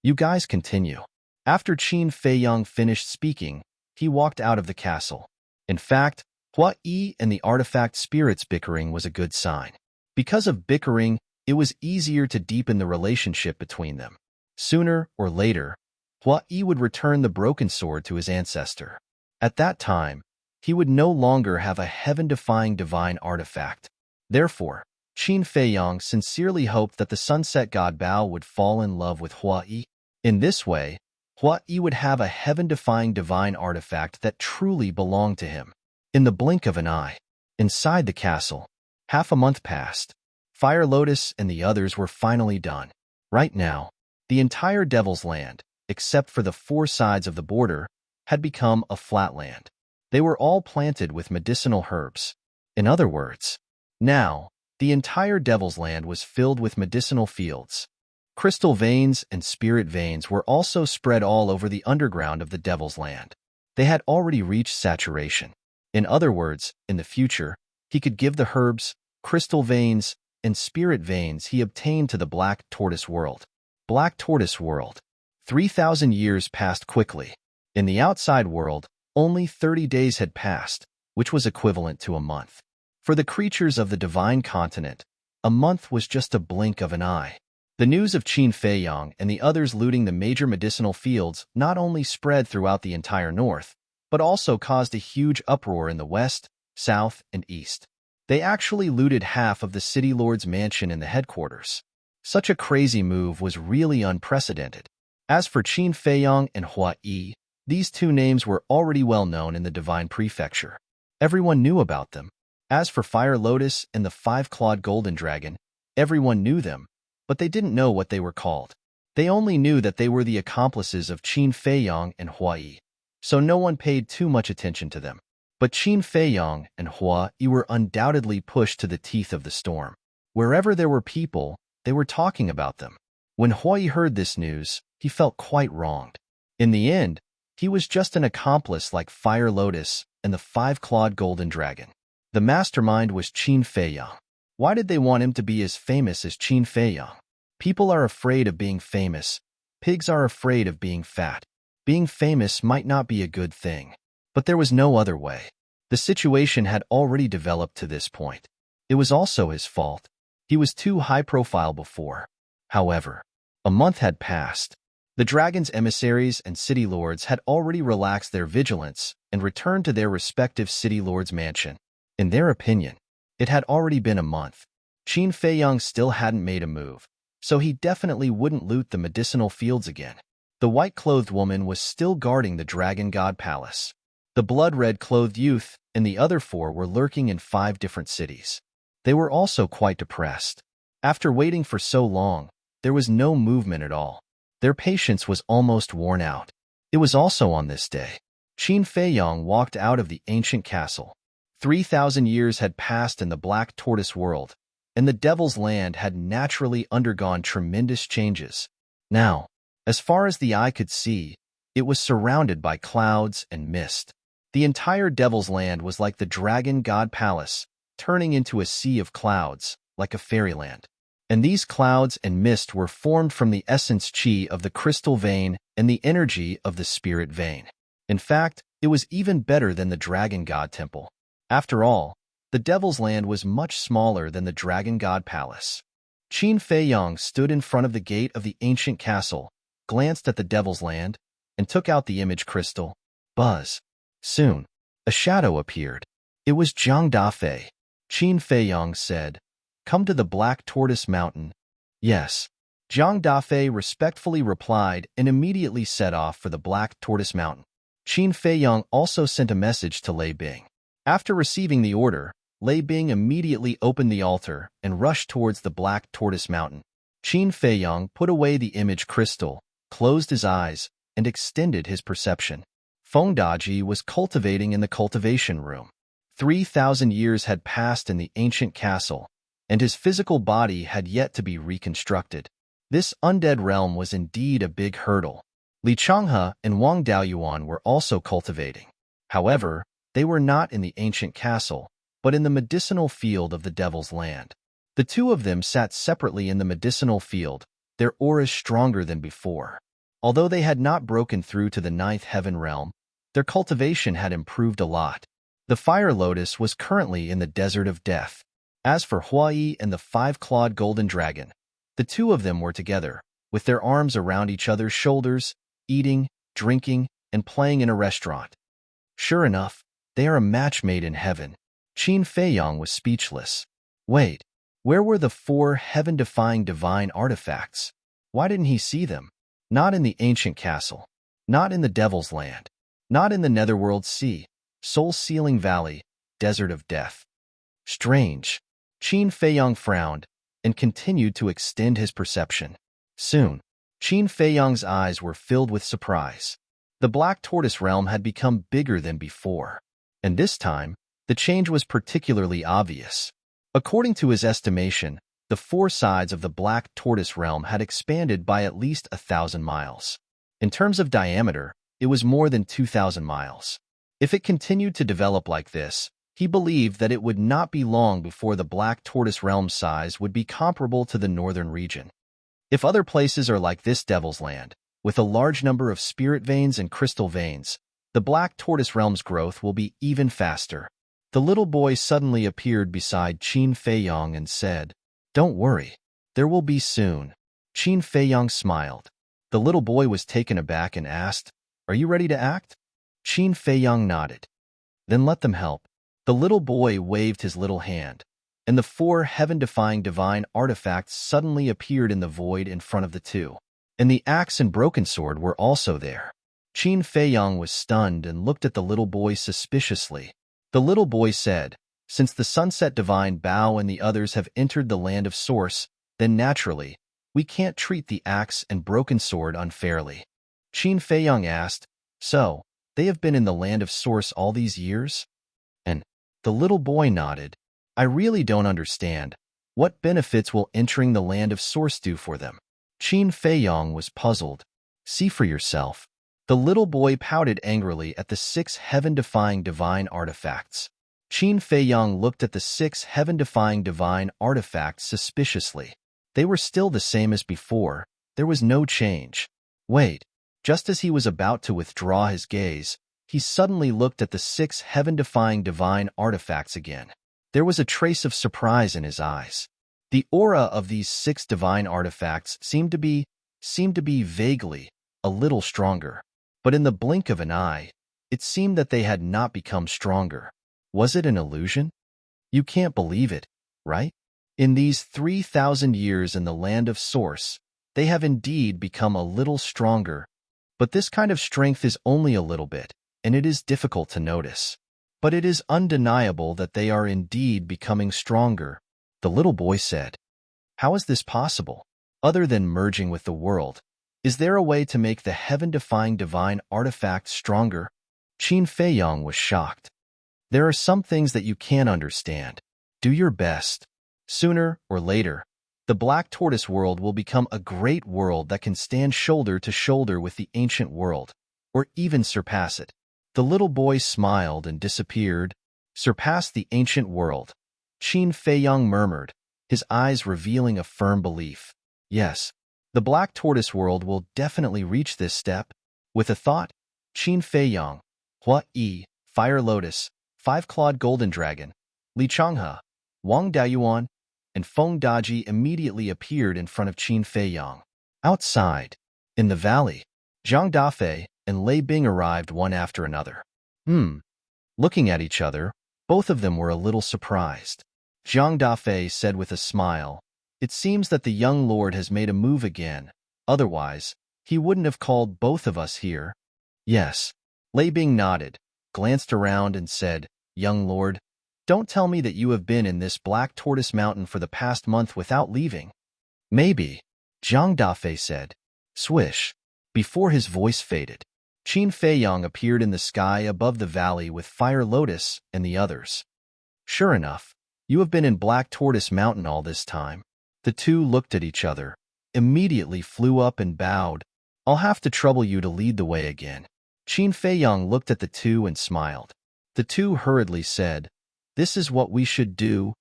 You guys continue. After Qin Feiyang finished speaking, he walked out of the castle. In fact, Hui and the artifact spirit's bickering was a good sign. Because of bickering, it was easier to deepen the relationship between them. Sooner or later, Hui would return the broken sword to his ancestor. At that time, he would no longer have a heaven-defying divine artifact. Therefore, Qin Feiyang sincerely hoped that the sunset god Bao would fall in love with Hui. In this way, Hui would have a heaven-defying divine artifact that truly belonged to him. In the blink of an eye, inside the castle, half a month passed. Fire Lotus and the others were finally done. Right now, the entire Devil's Land, except for the 4 sides of the border, had become a flat land. They were all planted with medicinal herbs. In other words, now, the entire Devil's Land was filled with medicinal fields. Crystal veins and spirit veins were also spread all over the underground of the Devil's Land. They had already reached saturation. In other words, in the future, he could give the herbs, crystal veins, and spirit veins he obtained to the Black Tortoise World. Black Tortoise World. 3,000 years passed quickly. In the outside world, only 30 days had passed, which was equivalent to a month. For the creatures of the divine continent, a month was just a blink of an eye. The news of Qin Feiyang and the others looting the major medicinal fields not only spread throughout the entire north, but also caused a huge uproar in the west, south, and east. They actually looted half of the city lord's mansion in the headquarters. Such a crazy move was really unprecedented. As for Qin Feiyang and Hua Yi, these 2 names were already well known in the Divine Prefecture. Everyone knew about them. As for Fire Lotus and the 5-clawed golden dragon, everyone knew them, but they didn't know what they were called. They only knew that they were the accomplices of Qin Feiyang and Hua Yi, so no one paid too much attention to them. But Qin Feiyang and Hua Yi were undoubtedly pushed to the teeth of the storm. Wherever there were people, they were talking about them. When Hua Yi heard this news, he felt quite wronged. In the end, he was just an accomplice like Fire Lotus and the 5-clawed golden dragon. The mastermind was Qin Feiyang. Why did they want him to be as famous as Qin Feiyang? People are afraid of being famous. Pigs are afraid of being fat. Being famous might not be a good thing. But there was no other way. The situation had already developed to this point. It was also his fault. He was too high-profile before. However, a month had passed. The dragon's emissaries and city lords had already relaxed their vigilance and returned to their respective city lord's mansion. In their opinion, it had already been a month. Qin Feiyang still hadn't made a move, so he definitely wouldn't loot the medicinal fields again. The white-clothed woman was still guarding the Dragon God Palace. The blood-red-clothed youth and the other 4 were lurking in 5 different cities. They were also quite depressed. After waiting for so long, there was no movement at all. Their patience was almost worn out. It was also on this day. Qin Feiyang walked out of the ancient castle. 3,000 years had passed in the Black Tortoise World, and the Devil's Land had naturally undergone tremendous changes. Now, as far as the eye could see, it was surrounded by clouds and mist. The entire Devil's Land was like the Dragon God Palace, turning into a sea of clouds, like a fairyland. And these clouds and mist were formed from the essence qi of the crystal vein and the energy of the spirit vein. In fact, it was even better than the Dragon God Temple. After all, the Devil's Land was much smaller than the Dragon God Palace. Qin Feiyang stood in front of the gate of the ancient castle, glanced at the Devil's Land, and took out the image crystal. Buzz. Soon, a shadow appeared. It was Zhang Dafei. Qin Feiyang said, "Come to the Black Tortoise Mountain." Yes. Zhang Dafei respectfully replied and immediately set off for the Black Tortoise Mountain. Qin Feiyang also sent a message to Lei Bing. After receiving the order, Lei Bing immediately opened the altar and rushed towards the Black Tortoise Mountain. Qin Feiyang put away the image crystal, closed his eyes, and extended his perception. Feng Daji was cultivating in the cultivation room. 3,000 years had passed in the ancient castle, and his physical body had yet to be reconstructed. This undead realm was indeed a big hurdle. Li Changhe and Wang Daoyuan were also cultivating. However, they were not in the ancient castle, but in the medicinal field of the Devil's Land. The 2 of them sat separately in the medicinal field, their auras stronger than before. Although they had not broken through to the 9th heaven realm, their cultivation had improved a lot. The Fire Lotus was currently in the Desert of Death. As for Hua Yi and the 5-clawed golden dragon, the 2 of them were together, with their arms around each other's shoulders, eating, drinking, and playing in a restaurant. Sure enough, they are a match made in heaven. Qin Feiyang was speechless. Wait, where were the 4 heaven-defying divine artifacts? Why didn't he see them? Not in the ancient castle. Not in the Devil's Land. Not in the Netherworld Sea, Soul-Sealing Valley, Desert of Death. Strange. Qin Feiyang frowned, and continued to extend his perception. Soon, Qin Feiyang's eyes were filled with surprise. The Black Tortoise realm had become bigger than before, and this time, the change was particularly obvious. According to his estimation, the four sides of the Black Tortoise realm had expanded by at least 1,000 miles. In terms of diameter, it was more than 2,000 miles. If it continued to develop like this, he believed that it would not be long before the Black Tortoise realm size would be comparable to the northern region. If other places are like this Devil's Land, with a large number of spirit veins and crystal veins, the Black Tortoise realm's growth will be even faster. The little boy suddenly appeared beside Qin Feiyang and said, "Don't worry, there will be soon." Qin Feiyang smiled. The little boy was taken aback and asked, "Are you ready to act?" Qin Feiyang nodded. "Then let them help." The little boy waved his little hand, and the four heaven-defying divine artifacts suddenly appeared in the void in front of the two. And the axe and broken sword were also there. Qin Feiyang was stunned and looked at the little boy suspiciously. The little boy said, "Since the Sunset Divine Bao and the others have entered the land of Source, then naturally, we can't treat the axe and broken sword unfairly." Qin Feiyang asked, "So, they have been in the land of Source all these years?" And the little boy nodded. "I really don't understand. What benefits will entering the land of Source do for them?" Qin Feiyang was puzzled. "See for yourself." The little boy pouted angrily at the 6 heaven-defying divine artifacts. Qin Feiyang looked at the 6 heaven-defying divine artifacts suspiciously. They were still the same as before. There was no change. Wait. Just as he was about to withdraw his gaze, he suddenly looked at the 6 heaven-defying divine artifacts again. There was a trace of surprise in his eyes. The aura of these 6 divine artifacts seemed to be vaguely a little stronger. But in the blink of an eye, it seemed that they had not become stronger. Was it an illusion? You can't believe it, right? In these 3,000 years in the land of Source, they have indeed become a little stronger. But this kind of strength is only a little bit, and it is difficult to notice. But it is undeniable that they are indeed becoming stronger, the little boy said. How is this possible? Other than merging with the world, is there a way to make the heaven-defying divine artifacts stronger? Qin Feiyang was shocked. There are some things that you can't understand. Do your best. Sooner or later, the Black Tortoise world will become a great world that can stand shoulder to shoulder with the ancient world, or even surpass it. The little boy smiled and disappeared. Surpass the ancient world, Qin Feiyang murmured, his eyes revealing a firm belief. Yes, the Black Tortoise world will definitely reach this step. With a thought, Qin Feiyang, Hua Yi, Fire Lotus, 5-clawed Golden Dragon, Li Changhe, Wang Daoyuan, and Feng Daji immediately appeared in front of Qin Feiyang. Outside, in the valley, Zhang Dafei and Lei Bing arrived one after another. Looking at each other, both of them were a little surprised. Zhang Dafei said with a smile, "It seems that the young lord has made a move again. Otherwise, he wouldn't have called both of us here." "Yes." Lei Bing nodded, glanced around and said, "Young lord, don't tell me that you have been in this Black Tortoise Mountain for the past month without leaving." "Maybe," Zhang Dafei said. Swish. Before his voice faded, Qin Feiyang appeared in the sky above the valley with Fire Lotus and the others. "Sure enough, you have been in Black Tortoise Mountain all this time." The two looked at each other, immediately flew up and bowed. "I'll have to trouble you to lead the way again." Qin Feiyang looked at the two and smiled. The two hurriedly said, "This is what we should do."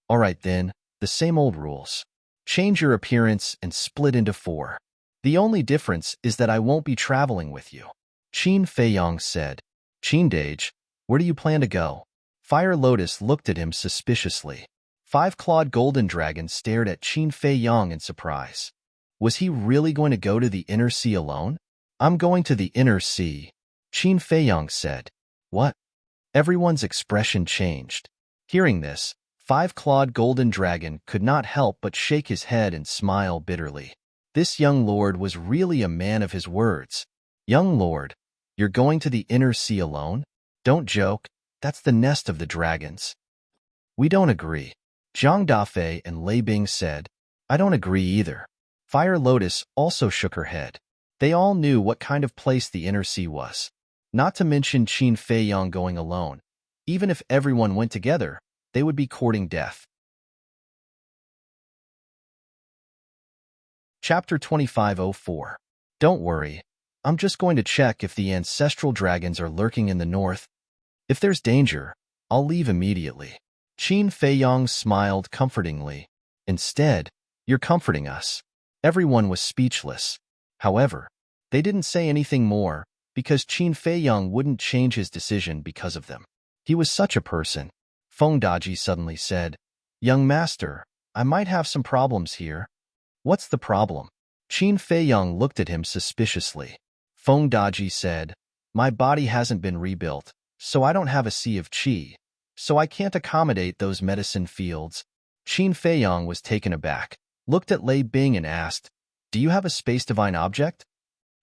"All right then, the same old rules. Change your appearance and split into 4. The only difference is that I won't be traveling with you." Qin Feiyang said. "Qindage, where do you plan to go?" Fire Lotus looked at him suspiciously. 5-clawed Golden Dragon stared at Qin Feiyang in surprise. Was he really going to go to the inner sea alone? "I'm going to the inner sea," Qin Feiyang said. "What?" Everyone's expression changed. Hearing this, 5-clawed Golden Dragon could not help but shake his head and smile bitterly. This young lord was really a man of his words. "Young lord, you're going to the inner sea alone? Don't joke, that's the nest of the dragons." "We don't agree." Zhang Dafei and Lei Bing said, I don't agree either. Fire Lotus also shook her head. They all knew what kind of place the inner sea was. Not to mention Qin Feiyang going alone. Even if everyone went together, they would be courting death. Chapter 2504. Don't worry. I'm just going to check if the ancestral dragons are lurking in the north. If there's danger, I'll leave immediately. Qin Feiyang smiled comfortingly. Instead, you're comforting us. Everyone was speechless. However, they didn't say anything more because Qin Feiyang wouldn't change his decision because of them. He was such a person. Feng Daji suddenly said, Young master, I might have some problems here. What's the problem? Qin Feiyang looked at him suspiciously. Feng Daji said, My body hasn't been rebuilt, so I don't have a sea of qi, so I can't accommodate those medicine fields. Qin Feiyang was taken aback, looked at Lei Bing and asked, Do you have a space divine object?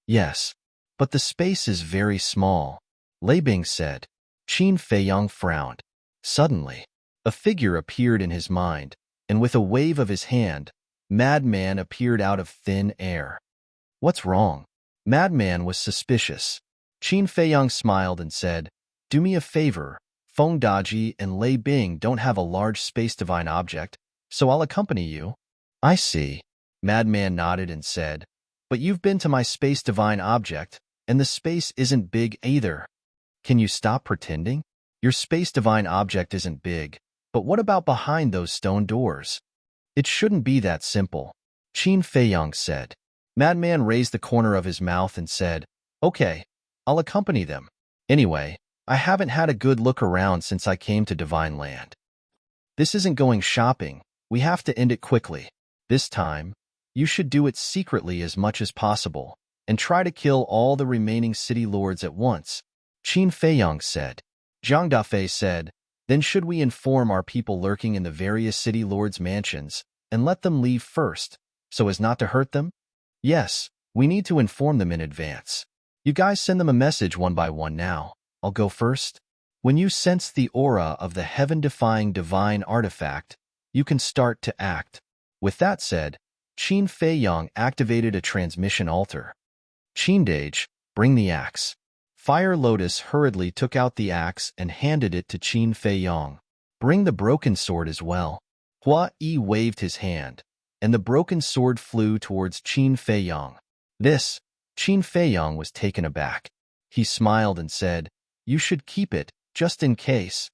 Yes, but the space is very small, Lei Bing said. Qin Feiyang frowned. Suddenly, a figure appeared in his mind, and with a wave of his hand, Madman appeared out of thin air. What's wrong? Madman was suspicious. Qin Feiyang smiled and said, Do me a favor. Feng Daji and Lei Bing don't have a large space divine object, so I'll accompany you. I see. Madman nodded and said, But you've been to my space divine object, and the space isn't big either. Can you stop pretending? Your space divine object isn't big, but what about behind those stone doors? It shouldn't be that simple, Qin Feiyang said. Madman raised the corner of his mouth and said, Okay, I'll accompany them. Anyway, I haven't had a good look around since I came to Divine Land. This isn't going shopping. We have to end it quickly. This time, you should do it secretly as much as possible, and try to kill all the remaining city lords at once, Qin Feiyang said. Zhang Dafei said, Then should we inform our people lurking in the various city lords' mansions, and let them leave first, so as not to hurt them? Yes, we need to inform them in advance. You guys send them a message one by one now. I'll go first. When you sense the aura of the heaven-defying divine artifact, you can start to act. With that said, Qin Feiyang activated a transmission altar. Qindage, bring the axe. Fire Lotus hurriedly took out the axe and handed it to Qin Feiyang. Bring the broken sword as well. Hua Yi waved his hand, and the broken sword flew towards Qin Feiyang. This, Qin Feiyang was taken aback. He smiled and said, You should keep it, just in case.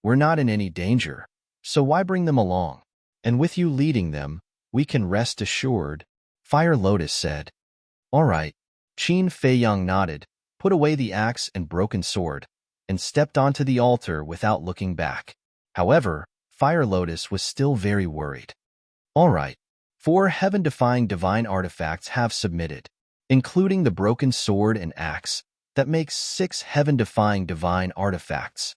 We're not in any danger, so why bring them along? And with you leading them, we can rest assured, Fire Lotus said. All right. Qin Feiyang nodded, put away the axe and broken sword, and stepped onto the altar without looking back. However, Fire Lotus was still very worried. All right. 4 heaven-defying divine artifacts have submitted, including the broken sword and axe. That makes 6 heaven-defying divine artifacts.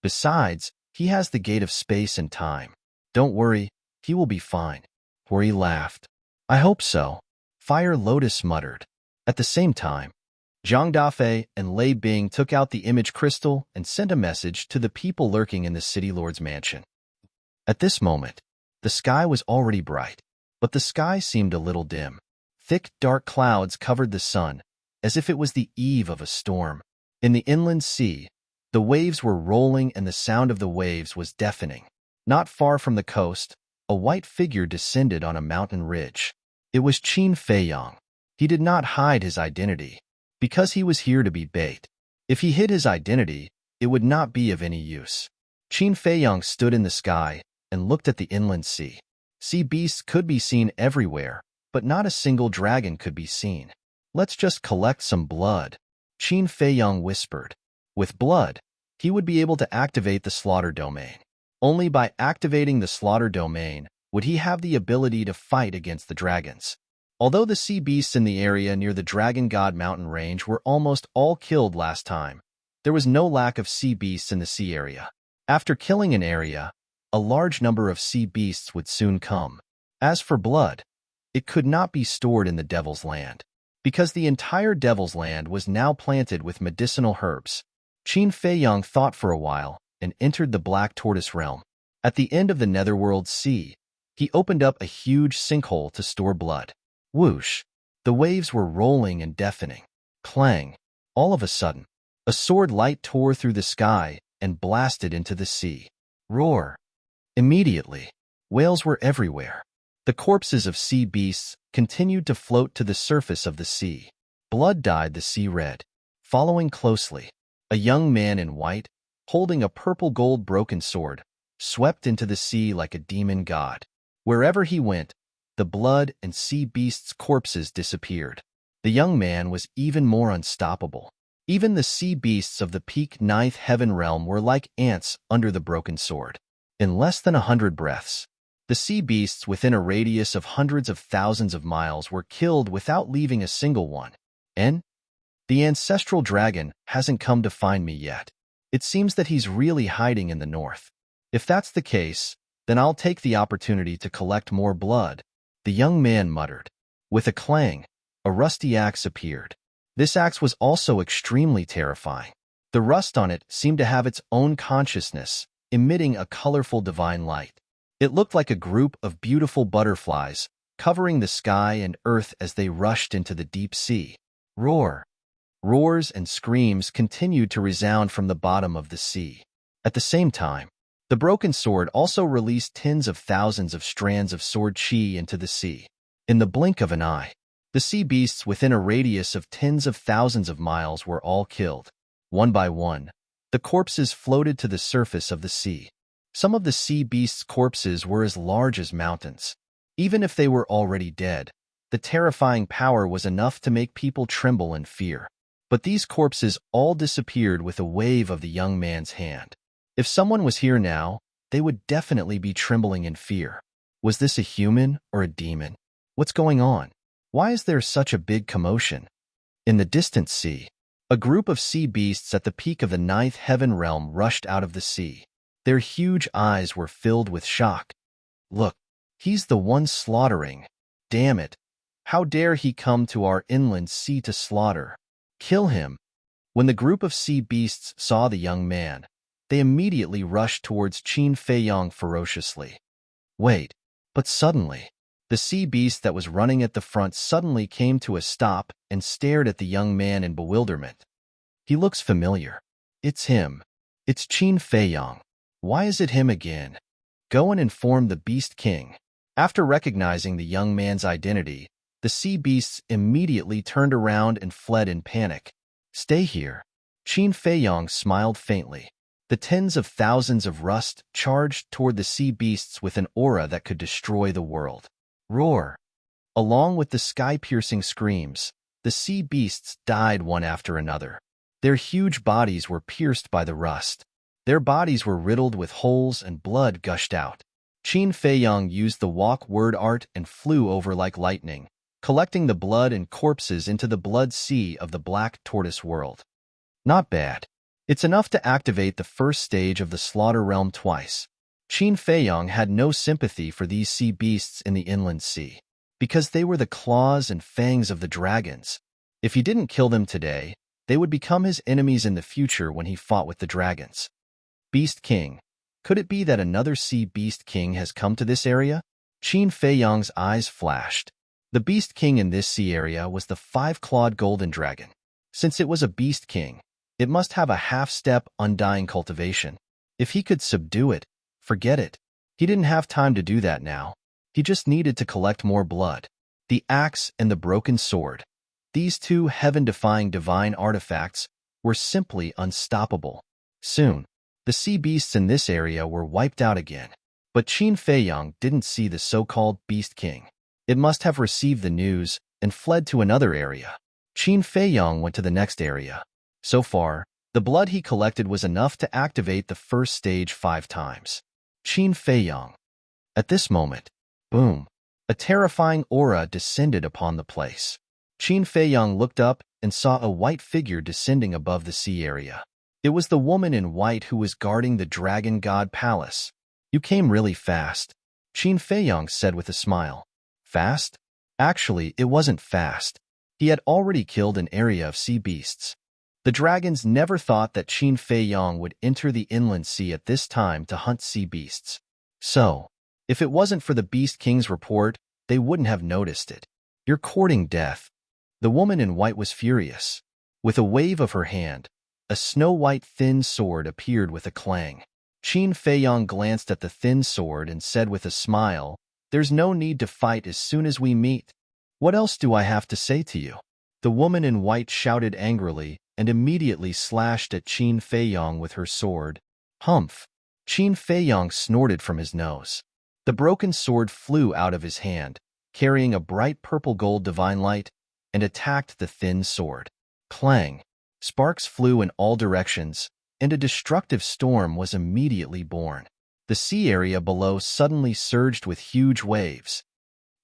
Besides, he has the gate of space and time. Don't worry, he will be fine. Hori laughed. I hope so, Fire Lotus muttered. At the same time, Zhang Dafei and Lei Bing took out the image crystal and sent a message to the people lurking in the city lord's mansion. At this moment, the sky was already bright, but the sky seemed a little dim. Thick, dark clouds covered the sun, as if it was the eve of a storm. In the inland sea, the waves were rolling and the sound of the waves was deafening. Not far from the coast, a white figure descended on a mountain ridge. It was Qin Feiyang. He did not hide his identity, because he was here to be bait. If he hid his identity, it would not be of any use. Qin Feiyang stood in the sky and looked at the inland sea. Sea beasts could be seen everywhere, but not a single dragon could be seen. Let's just collect some blood, Qin Feiyang whispered. With blood, he would be able to activate the slaughter domain. Only by activating the slaughter domain would he have the ability to fight against the dragons. Although the sea beasts in the area near the Dragon God mountain range were almost all killed last time, there was no lack of sea beasts in the sea area. After killing an area, a large number of sea beasts would soon come. As for blood, it could not be stored in the Devil's Land, because the entire Devil's Land was now planted with medicinal herbs. Qin Feiyang thought for a while and entered the Black Tortoise realm. At the end of the netherworld sea, he opened up a huge sinkhole to store blood. Whoosh! The waves were rolling and deafening. Clang! All of a sudden, a sword light tore through the sky and blasted into the sea. Roar! Immediately, whales were everywhere. The corpses of sea beasts continued to float to the surface of the sea. Blood dyed the sea red. Following closely, a young man in white, holding a purple-gold broken sword, swept into the sea like a demon god. Wherever he went, the blood and sea beasts' corpses disappeared. The young man was even more unstoppable. Even the sea beasts of the peak ninth heaven realm were like ants under the broken sword. In less than 100 breaths, the sea beasts within a radius of hundreds of thousands of miles were killed without leaving a single one. And the ancestral dragon hasn't come to find me yet. It seems that he's really hiding in the north. If that's the case, then I'll take the opportunity to collect more blood, the young man muttered. With a clang, a rusty axe appeared. This axe was also extremely terrifying. The rust on it seemed to have its own consciousness, emitting a colorful divine light. It looked like a group of beautiful butterflies, covering the sky and earth as they rushed into the deep sea. Roar! Roars and screams continued to resound from the bottom of the sea. At the same time, the broken sword also released tens of thousands of strands of sword chi into the sea. In the blink of an eye, the sea beasts within a radius of tens of thousands of miles were all killed. One by one, the corpses floated to the surface of the sea. Some of the sea beasts' corpses were as large as mountains. Even if they were already dead, the terrifying power was enough to make people tremble in fear. But these corpses all disappeared with a wave of the young man's hand. If someone was here now, they would definitely be trembling in fear. Was this a human or a demon? What's going on? Why is there such a big commotion? In the distant sea, a group of sea beasts at the peak of the ninth heaven realm rushed out of the sea. Their huge eyes were filled with shock. Look, he's the one slaughtering. Damn it. How dare he come to our inland sea to slaughter? Kill him. When the group of sea beasts saw the young man, they immediately rushed towards Qin Feiyong ferociously. Wait, but suddenly, the sea beast that was running at the front suddenly came to a stop and stared at the young man in bewilderment. He looks familiar. It's him. It's Qin Feiyong. Why is it him again? Go and inform the Beast King. After recognizing the young man's identity, the sea beasts immediately turned around and fled in panic. Stay here. Qin Feiyong smiled faintly. The tens of thousands of rust charged toward the sea beasts with an aura that could destroy the world. Roar! Along with the sky-piercing screams, the sea beasts died one after another. Their huge bodies were pierced by the rust. Their bodies were riddled with holes and blood gushed out. Qin Feiyong used the walk word art and flew over like lightning, collecting the blood and corpses into the blood sea of the black tortoise world. Not bad. It's enough to activate the first stage of the slaughter realm twice. Qin Feiyong had no sympathy for these sea beasts in the inland sea, because they were the claws and fangs of the dragons. If he didn't kill them today, they would become his enemies in the future when he fought with the dragons. Beast King. Could it be that another sea beast king has come to this area? Qin Feiyong's eyes flashed. The beast king in this sea area was the five-clawed golden dragon. Since it was a beast king, it must have a half-step undying cultivation. If he could subdue it, forget it. He didn't have time to do that now. He just needed to collect more blood. The axe and the broken sword. These two heaven-defying divine artifacts were simply unstoppable. Soon, the sea beasts in this area were wiped out again. But Qin Feiyong didn't see the so-called Beast King. It must have received the news and fled to another area. Qin Feiyong went to the next area. So far, the blood he collected was enough to activate the first stage 5 times. Qin Feiyong. At this moment, boom, a terrifying aura descended upon the place. Qin Feiyong looked up and saw a white figure descending above the sea area. It was the woman in white who was guarding the Dragon God Palace. You came really fast, Qin Feiyong said with a smile. Fast? Actually, it wasn't fast. He had already killed an area of sea beasts. The dragons never thought that Qin Feiyong would enter the inland sea at this time to hunt sea beasts. So, if it wasn't for the Beast King's report, they wouldn't have noticed it. You're courting death. The woman in white was furious. With a wave of her hand, a snow-white thin sword appeared with a clang. Qin Feiyong glanced at the thin sword and said with a smile, "There's no need to fight as soon as we meet. What else do I have to say to you?" The woman in white shouted angrily and immediately slashed at Qin Feiyong with her sword. Humph! Qin Feiyong snorted from his nose. The broken sword flew out of his hand, carrying a bright purple-gold divine light, and attacked the thin sword. Clang! Sparks flew in all directions, and a destructive storm was immediately born. The sea area below suddenly surged with huge waves.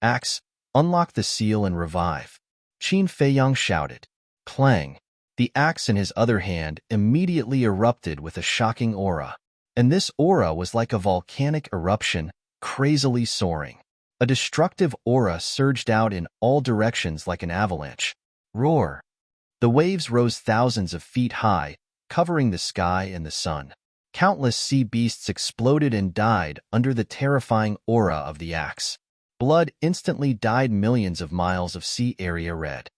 "Axe, unlock the seal and revive," Qin Feiyong shouted. Clang! The axe in his other hand immediately erupted with a shocking aura. And this aura was like a volcanic eruption, crazily soaring. A destructive aura surged out in all directions like an avalanche. Roar! The waves rose thousands of feet high, covering the sky and the sun. Countless sea beasts exploded and died under the terrifying aura of the axe. Blood instantly dyed millions of miles of sea area red.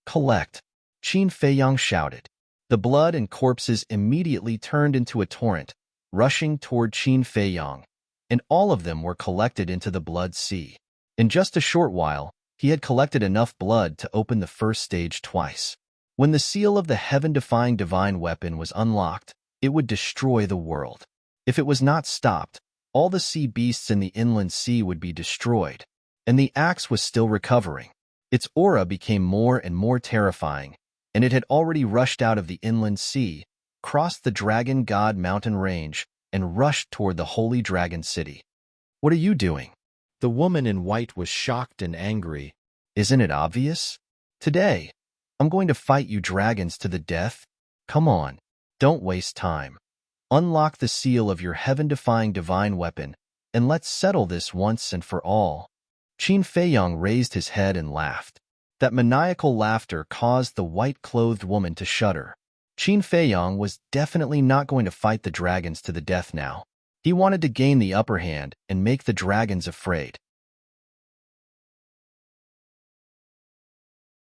"Collect!" Qin Feiyong shouted. The blood and corpses immediately turned into a torrent, rushing toward Qin Feiyong, and all of them were collected into the blood sea. In just a short while, he had collected enough blood to open the first stage twice. When the seal of the heaven-defying divine weapon was unlocked, it would destroy the world. If it was not stopped, all the sea beasts in the inland sea would be destroyed, and the axe was still recovering. Its aura became more and more terrifying, and it had already rushed out of the inland sea, crossed the Dragon God mountain range, and rushed toward the holy dragon city. "What are you doing?" The woman in white was shocked and angry. "Isn't it obvious? Today, I'm going to fight you dragons to the death. Come on, don't waste time. Unlock the seal of your heaven-defying divine weapon, and let's settle this once and for all." Qin Feiyong raised his head and laughed. That maniacal laughter caused the white-clothed woman to shudder. Qin Feiyong was definitely not going to fight the dragons to the death now. He wanted to gain the upper hand and make the dragons afraid.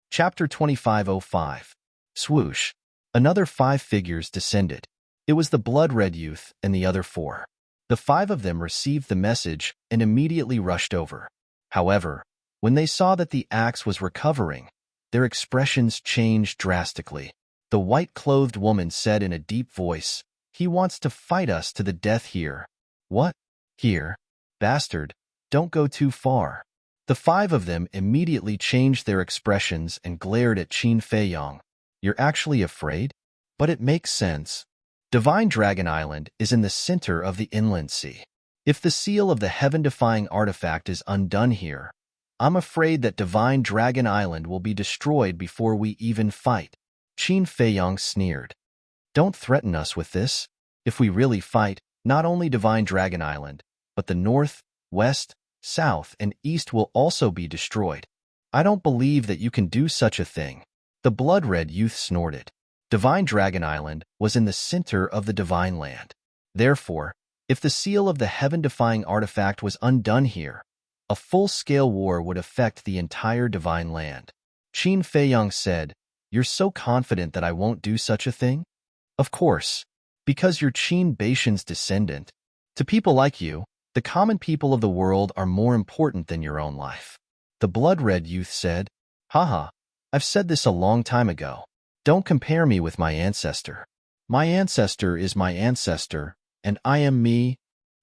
Chapter 2505. Swoosh. Another 5 figures descended. It was the blood-red youth and the other 4. The 5 of them received the message and immediately rushed over. However, when they saw that the axe was recovering, their expressions changed drastically. The white-clothed woman said in a deep voice, "He wants to fight us to the death here." "What? Here? Bastard, don't go too far." The 5 of them immediately changed their expressions and glared at Qin Feiyong. "You're actually afraid? But it makes sense. Divine Dragon Island is in the center of the inland sea. If the seal of the heaven-defying artifact is undone here, I'm afraid that Divine Dragon Island will be destroyed before we even fight." Qin Feiyong sneered. "Don't threaten us with this. If we really fight, not only Divine Dragon Island, but the north, west, south, and east will also be destroyed. I don't believe that you can do such a thing." The blood-red youth snorted. Divine Dragon Island was in the center of the Divine Land. Therefore, if the seal of the heaven-defying artifact was undone here, a full-scale war would affect the entire Divine Land. Qin Feiyong said, "You're so confident that I won't do such a thing?" "Of course, because you're Qin Baishan's descendant. To people like you, the common people of the world are more important than your own life." The blood-red youth said, "Haha, I've said this a long time ago. Don't compare me with my ancestor. My ancestor is my ancestor, and I am me.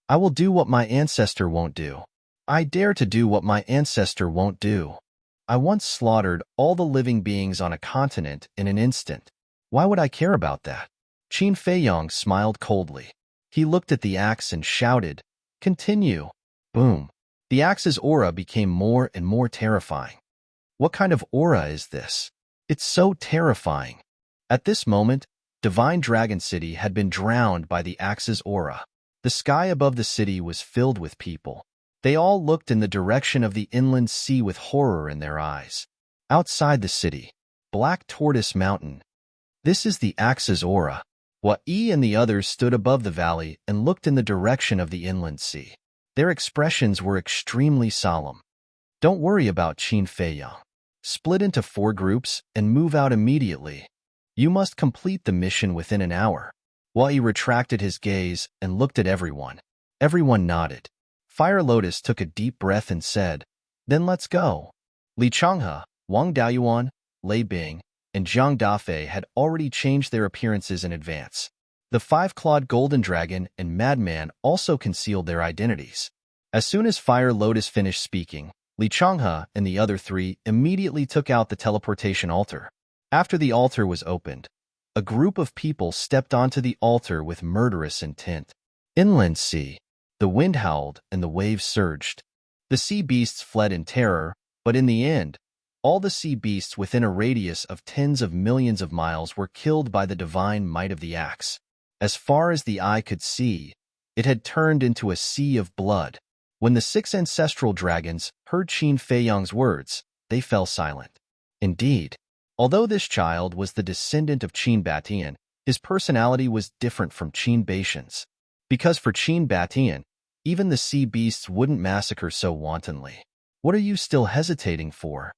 I will do what my ancestor won't do. I dare to do what my ancestor won't do. I once slaughtered all the living beings on a continent in an instant. Why would I care about that?" Qin Feiyong smiled coldly. He looked at the axe and shouted, "Continue." Boom. The axe's aura became more and more terrifying. What kind of aura is this? It's so terrifying. At this moment, Divine Dragon City had been drowned by the axe's aura. The sky above the city was filled with people. They all looked in the direction of the inland sea with horror in their eyes. Outside the city, Black Tortoise Mountain. "This is the axe's aura." Wai and the others stood above the valley and looked in the direction of the inland sea. Their expressions were extremely solemn. Don't worry about Qin Feiyang. Split into 4 groups and move out immediately. You must complete the mission within an hour. He retracted his gaze and looked at everyone. Everyone nodded. Fire Lotus took a deep breath and said, "Then let's go." Li Changhe, Wang Daoyuan, Lei Bing, and Zhang Dafei had already changed their appearances in advance. The 5-clawed golden dragon and madman also concealed their identities. As soon as Fire Lotus finished speaking, Li Changhe and the other 3 immediately took out the teleportation altar. After the altar was opened, a group of people stepped onto the altar with murderous intent. Inland sea. The wind howled and the waves surged. The sea beasts fled in terror, but in the end, all the sea beasts within a radius of tens of millions of miles were killed by the divine might of the axe. As far as the eye could see, it had turned into a sea of blood. When the 6 ancestral dragons heard Qin Feiyang's words, they fell silent. Indeed, although this child was the descendant of Qin Batian, his personality was different from Qin Baishan's. Because for Qin Batian, even the sea beasts wouldn't massacre so wantonly. What are you still hesitating for?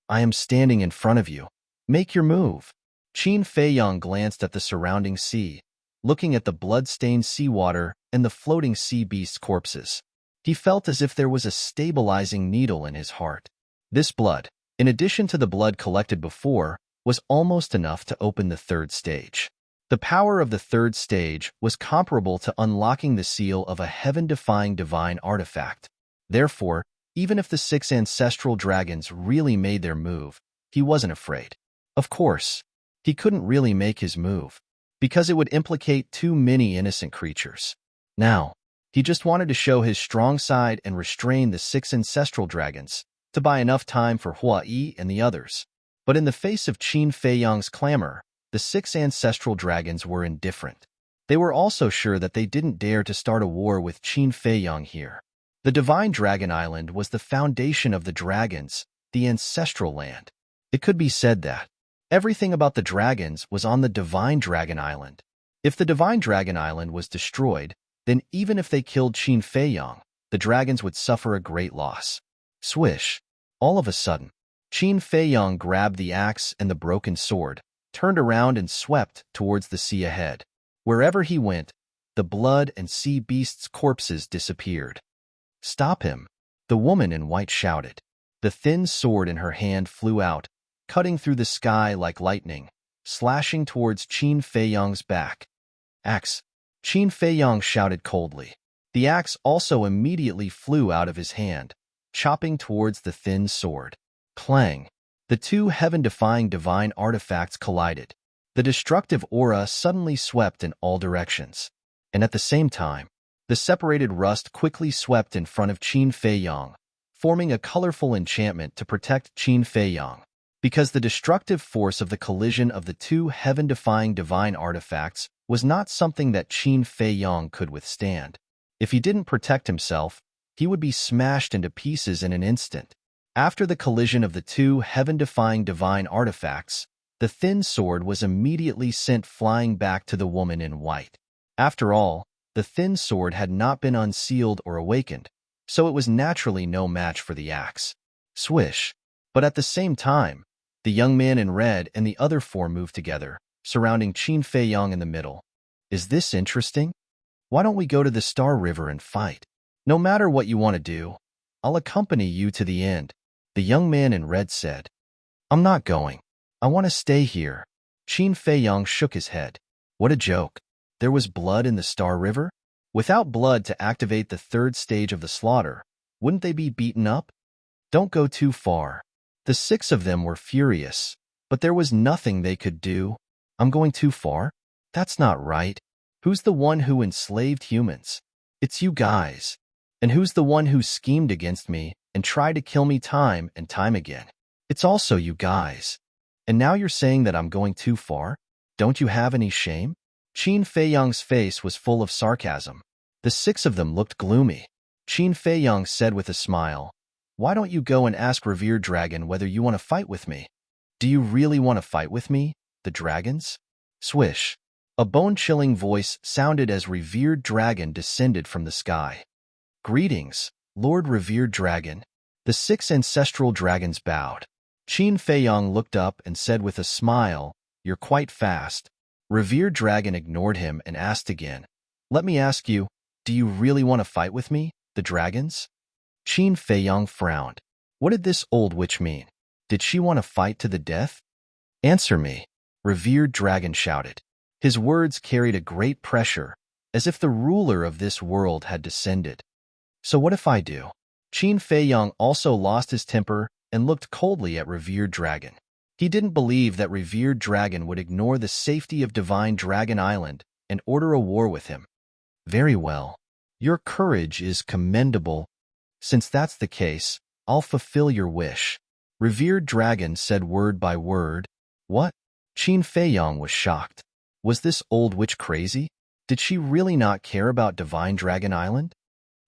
I am standing in front of you. Make your move. Qin Feiyang glanced at the surrounding sea, looking at the blood-stained seawater and the floating sea beasts' corpses. He felt as if there was a stabilizing needle in his heart. This blood, in addition to the blood collected before, was almost enough to open the 3rd stage. The power of the 3rd stage was comparable to unlocking the seal of a heaven-defying divine artifact. Therefore, even if the 6 ancestral dragons really made their move, he wasn't afraid. Of course, he couldn't really make his move, because it would implicate too many innocent creatures. Now, he just wanted to show his strong side and restrain the 6 ancestral dragons, to buy enough time for Hua Yi and the others. But in the face of Qin Feiyang's clamor, the 6 ancestral dragons were indifferent. They were also sure that they didn't dare to start a war with Qin Feiyang here. The Divine Dragon Island was the foundation of the dragons, the ancestral land. It could be said that everything about the dragons was on the Divine Dragon Island. If the Divine Dragon Island was destroyed, then even if they killed Qin Feiyang, the dragons would suffer a great loss. Swish! All of a sudden, Qin Feiyang grabbed the axe and the broken sword, turned around and swept towards the sea ahead. Wherever he went, the blood and sea beasts' corpses disappeared. "Stop him!" the woman in white shouted. The thin sword in her hand flew out, cutting through the sky like lightning, slashing towards Qin Feiyang's back. "Axe!" Qin Feiyang shouted coldly. The axe also immediately flew out of his hand, chopping towards the thin sword. Clang! The 2 heaven-defying divine artifacts collided. The destructive aura suddenly swept in all directions. And at the same time, the separated rust quickly swept in front of Qin Feiyang, forming a colorful enchantment to protect Qin Feiyang. Because the destructive force of the collision of the 2 heaven-defying divine artifacts was not something that Qin Feiyang could withstand. If he didn't protect himself, he would be smashed into pieces in an instant. After the collision of the 2 heaven-defying divine artifacts, the thin sword was immediately sent flying back to the woman in white. After all, the thin sword had not been unsealed or awakened, so it was naturally no match for the axe. Swish! But at the same time, the young man in red and the other 4 moved together, surrounding Qin Feiyang in the middle. "Is this interesting? Why don't we go to the Star River and fight? No matter what you want to do, I'll accompany you to the end," the young man in red said. "I'm not going. I want to stay here." Qin Feiyang shook his head. What a joke. There was blood in the Star River? Without blood to activate the 3rd stage of the slaughter, wouldn't they be beaten up? Don't go too far. The 6 of them were furious, but there was nothing they could do. I'm going too far? That's not right. Who's the one who enslaved humans? It's you guys. And who's the one who schemed against me and tried to kill me time and time again? It's also you guys. And now you're saying that I'm going too far? Don't you have any shame? Qin Feiyang's face was full of sarcasm. The 6 of them looked gloomy. Qin Feiyang said with a smile, "Why don't you go and ask Revered Dragon whether you want to fight with me?" "Do you really want to fight with me, the dragons?" Swish! A bone-chilling voice sounded as Revered Dragon descended from the sky. Greetings, Lord revered dragon. The 6 ancestral dragons bowed. Qin Feiyong looked up and said with a smile, "You're quite fast." Revered dragon ignored him and asked again, "Let me ask you, do you really want to fight with me, the dragons?" Qin Feiyong frowned. What did this old witch mean? Did she want to fight to the death? "Answer me," revered dragon shouted. His words carried a great pressure, as if the ruler of this world had descended. "So what if I do?" Qin Feiyong also lost his temper and looked coldly at revered dragon. He didn't believe that revered dragon would ignore the safety of Divine Dragon Island and order a war with him. "Very well. Your courage is commendable. Since that's the case, I'll fulfill your wish." Revered dragon said word by word. What? Qin Feiyong was shocked. Was this old witch crazy? Did she really not care about Divine Dragon Island?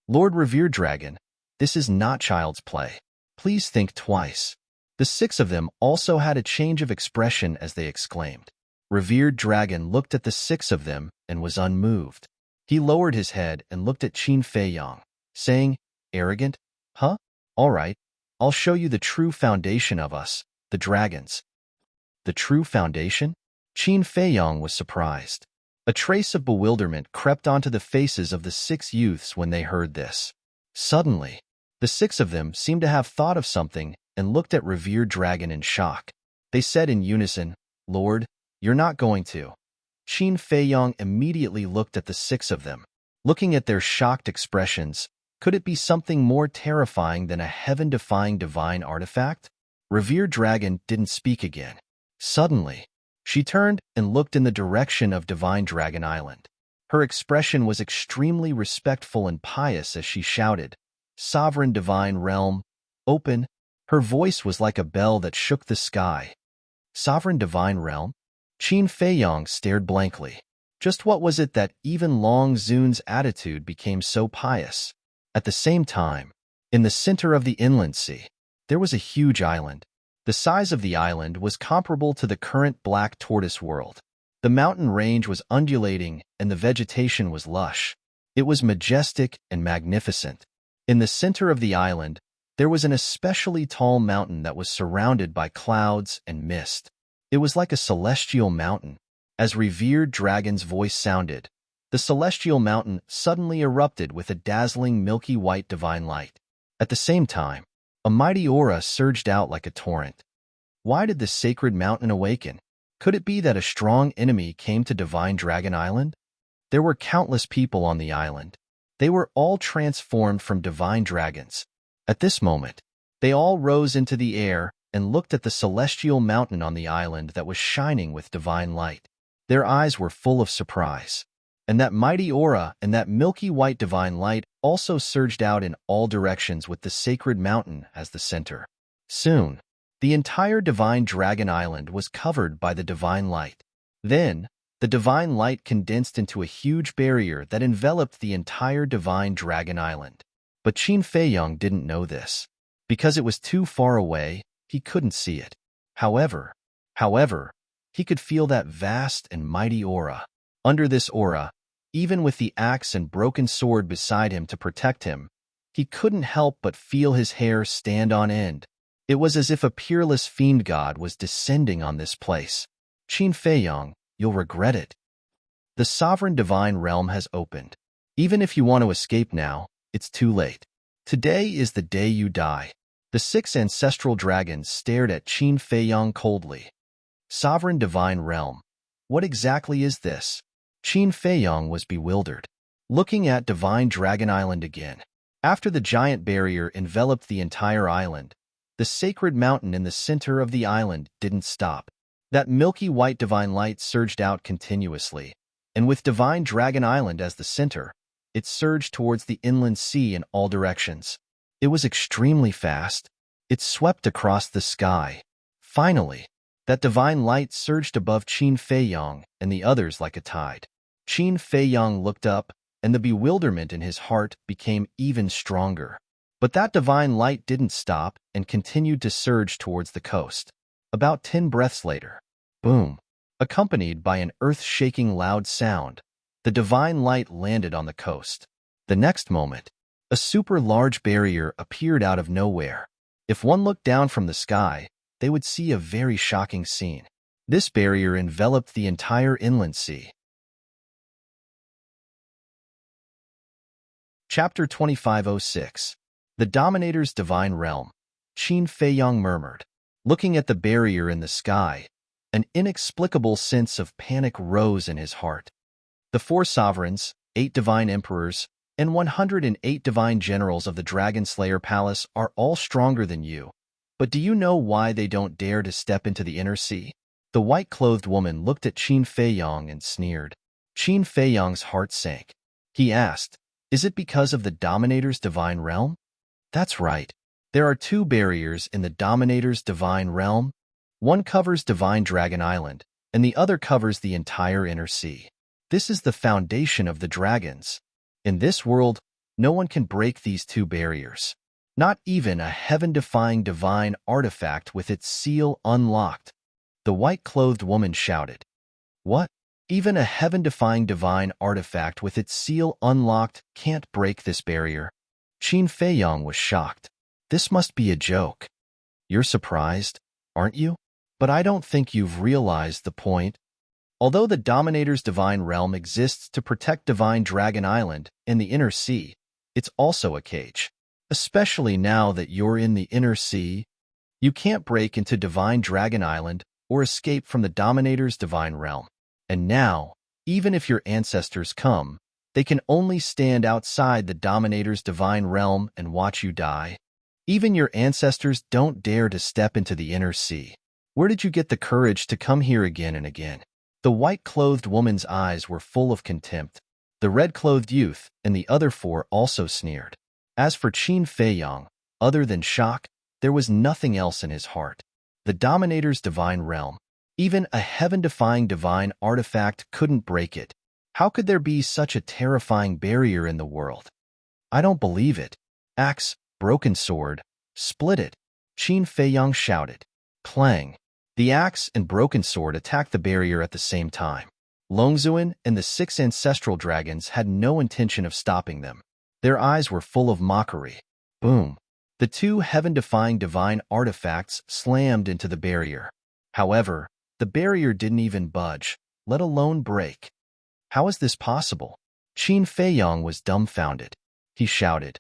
"Lord revered dragon, this is not child's play. Please think twice." The 6 of them also had a change of expression as they exclaimed. Revered dragon looked at the 6 of them and was unmoved. He lowered his head and looked at Qin Feiyong, saying, "Arrogant? Huh? All right, I'll show you the true foundation of us, the dragons." The true foundation? Qin Feiyong was surprised. A trace of bewilderment crept onto the faces of the 6 youths when they heard this. Suddenly, the 6 of them seemed to have thought of something and looked at revered dragon in shock. They said in unison, "Lord, you're not going to." Qin Feiyong immediately looked at the 6 of them. Looking at their shocked expressions, could it be something more terrifying than a heaven-defying divine artifact? Revered dragon didn't speak again. Suddenly, she turned and looked in the direction of Divine Dragon Island. Her expression was extremely respectful and pious as she shouted, "Sovereign Divine Realm, open." Her voice was like a bell that shook the sky. Sovereign Divine Realm? Qin Feiyong stared blankly. Just what was it that even Long Zun's attitude became so pious? At the same time, in the center of the inland sea, there was a huge island. The size of the island was comparable to the current black tortoise world. The mountain range was undulating and the vegetation was lush. It was majestic and magnificent. In the center of the island, there was an especially tall mountain that was surrounded by clouds and mist. It was like a celestial mountain. As revered dragon's voice sounded, the celestial mountain suddenly erupted with a dazzling milky white divine light. At the same time, a mighty aura surged out like a torrent. Why did the sacred mountain awaken? Could it be that a strong enemy came to Divine Dragon Island? There were countless people on the island. They were all transformed from divine dragons. At this moment, they all rose into the air and looked at the celestial mountain on the island that was shining with divine light. Their eyes were full of surprise. And that mighty aura and that milky white divine light also surged out in all directions with the sacred mountain as the center. Soon, the entire Divine Dragon Island was covered by the divine light. Then, the divine light condensed into a huge barrier that enveloped the entire Divine Dragon Island. But Qin Feiyong didn't know this. Because it was too far away, he couldn't see it. However, he could feel that vast and mighty aura. Under this aura, even with the axe and broken sword beside him to protect him, he couldn't help but feel his hair stand on end. It was as if a peerless fiend god was descending on this place. Qin Feiyong, you'll regret it. The sovereign divine realm has opened. Even if you want to escape now, it's too late. Today is the day you die. The 6 ancestral dragons stared at Qin Feiyong coldly. Sovereign divine realm. What exactly is this? Qin Feiyong was bewildered, looking at Divine Dragon Island again. After the giant barrier enveloped the entire island, the sacred mountain in the center of the island didn't stop. That milky white divine light surged out continuously, and with Divine Dragon Island as the center, it surged towards the inland sea in all directions. It was extremely fast. It swept across the sky. Finally, that divine light surged above Qin Feiyong and the others like a tide. Qin Feiyong looked up, and the bewilderment in his heart became even stronger. But that divine light didn't stop and continued to surge towards the coast. About 10 breaths later, boom, accompanied by an earth-shaking loud sound, the divine light landed on the coast. The next moment, A super large barrier appeared out of nowhere. If one looked down from the sky, they would see a very shocking scene. This barrier enveloped the entire inland sea. Chapter 2506. The Dominator's Divine Realm. Qin Feiyang murmured. Looking at the barrier in the sky, an inexplicable sense of panic rose in his heart. The 4 sovereigns, 8 divine emperors, and 108 divine generals of the Dragon Slayer Palace are all stronger than you. But do you know why they don't dare to step into the inner sea? The white-clothed woman looked at Qin Feiyang and sneered. Qin Feiyang's heart sank. He asked, "Is it because of the Dominator's divine realm?" That's right. There are 2 barriers in the Dominator's divine realm. One covers Divine Dragon Island, and the other covers the entire inner sea. This is the foundation of the dragons. In this world, no one can break these 2 barriers. Not even a heaven-defying divine artifact with its seal unlocked. The white-clothed woman shouted. What? Even a heaven-defying divine artifact with its seal unlocked can't break this barrier? Qin Feiyang was shocked. This must be a joke. You're surprised, aren't you? But I don't think you've realized the point. Although the Dominator's divine realm exists to protect Divine Dragon Island and the inner sea, it's also a cage. Especially now that you're in the inner sea, you can't break into Divine Dragon Island or escape from the Dominator's divine realm. And now, even if your ancestors come, they can only stand outside the Dominator's divine realm and watch you die. Even your ancestors don't dare to step into the inner sea. Where did you get the courage to come here again and again? The white-clothed woman's eyes were full of contempt. The red-clothed youth and the other 4 also sneered. As for Qin Feiyang, other than shock, there was nothing else in his heart. The Dominator's divine realm. Even a heaven-defying divine artifact couldn't break it. How could there be such a terrifying barrier in the world? I don't believe it. Axe, broken sword, split it. Qin Feiyang shouted. Clang. The axe and broken sword attacked the barrier at the same time. Longzuan and the 6 ancestral dragons had no intention of stopping them. Their eyes were full of mockery. Boom. The 2 heaven-defying divine artifacts slammed into the barrier. However, the barrier didn't even budge, let alone break. How is this possible? Qin Feiyang was dumbfounded. He shouted,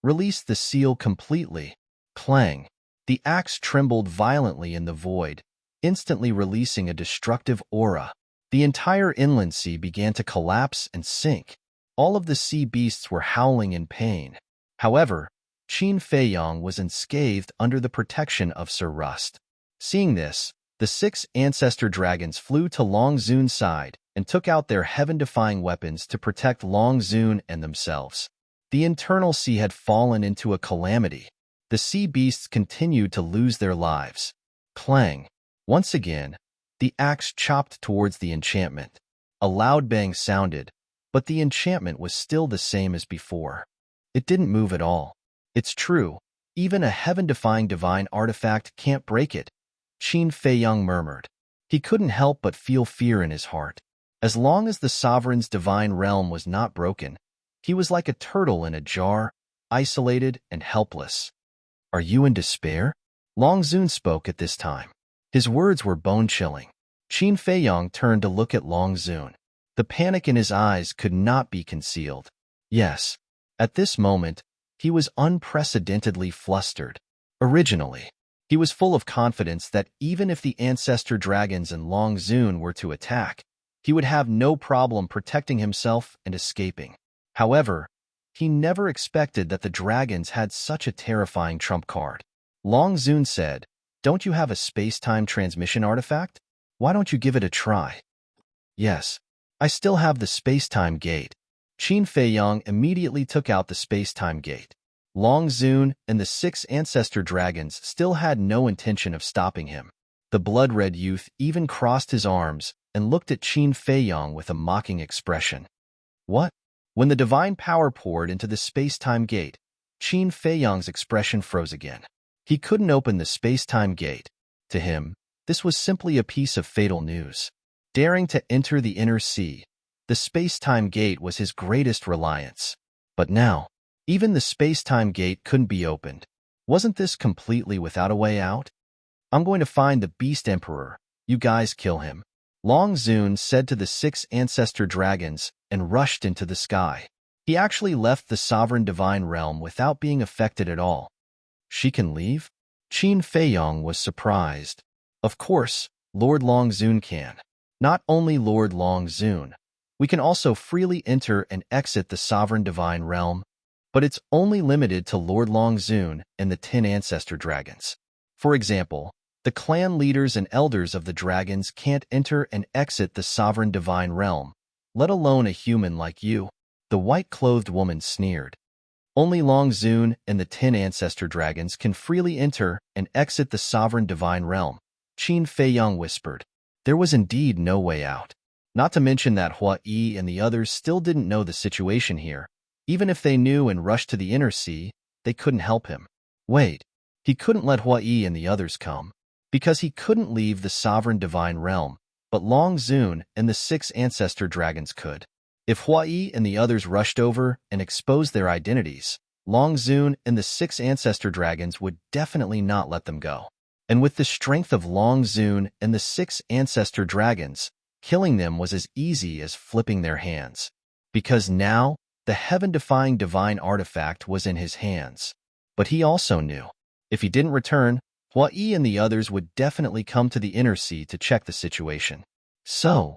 "Release the seal completely." Clang. The axe trembled violently in the void, instantly releasing a destructive aura. The entire inland sea began to collapse and sink. All of the sea beasts were howling in pain. However, Qin Feiyang was unscathed under the protection of Sir Rust. Seeing this, the 6 ancestor dragons flew to Longzun's side and took out their heaven-defying weapons to protect Longzun and themselves. The internal sea had fallen into a calamity. The sea beasts continued to lose their lives. Clang. Once again, the axe chopped towards the enchantment. A loud bang sounded, but the enchantment was still the same as before. It didn't move at all. It's true, even a heaven-defying divine artifact can't break it, Qin Feiyang murmured. He couldn't help but feel fear in his heart. As long as the sovereign's divine realm was not broken, he was like a turtle in a jar, isolated and helpless. Are you in despair? Longzun spoke at this time. His words were bone-chilling. Qin Feiyang turned to look at Longzun. The panic in his eyes could not be concealed. Yes, at this moment, he was unprecedentedly flustered. Originally, he was full of confidence that even if the ancestor dragons and Longzun were to attack, he would have no problem protecting himself and escaping. However, he never expected that the dragons had such a terrifying trump card. Longzun said, "Don't you have a space-time transmission artifact? Why don't you give it a try?" "Yes, I still have the space-time gate." Qin Feiyang immediately took out the space-time gate. Longzun and the 6 ancestor dragons still had no intention of stopping him. The blood-red youth even crossed his arms and looked at Qin Feiyang with a mocking expression. What? When the divine power poured into the space-time gate, Qin Feiyang's expression froze again. He couldn't open the space-time gate. To him, this was simply a piece of fatal news. Daring to enter the inner sea, the space-time gate was his greatest reliance. But now, Even the space-time gate couldn't be opened. Wasn't this completely without a way out? I'm going to find the Beast Emperor. You guys kill him. Long Zun said to the 6 ancestor dragons and rushed into the sky. He actually left the sovereign divine realm without being affected at all. She can leave? Qin Feiyong was surprised. Of course, Lord Long Zun can. Not only Lord Long Zun, we can also freely enter and exit the sovereign divine realm, but it's only limited to Lord Long Zun and the 10 ancestor dragons. For example, the clan leaders and elders of the dragons can't enter and exit the sovereign divine realm, let alone a human like you. The white-clothed woman sneered. Only Long Zun and the 10 ancestor dragons can freely enter and exit the sovereign divine realm, Qin Feiyong whispered. There was indeed no way out. Not to mention that Hua Yi and the others still didn't know the situation here. Even if they knew and rushed to the inner sea, they couldn't help him. Wait, he couldn't let Hua Yi and the others come, because he couldn't leave the sovereign divine realm, but Long Zun and the 6 ancestor dragons could. If Hua Yi and the others rushed over and exposed their identities, Long Zun and the 6 ancestor dragons would definitely not let them go. And with the strength of Long Zun and the 6 ancestor dragons, killing them was as easy as flipping their hands. Because now, the heaven-defying divine artifact was in his hands. But he also knew, if he didn't return, Hua Yi and the others would definitely come to the inner sea to check the situation. So,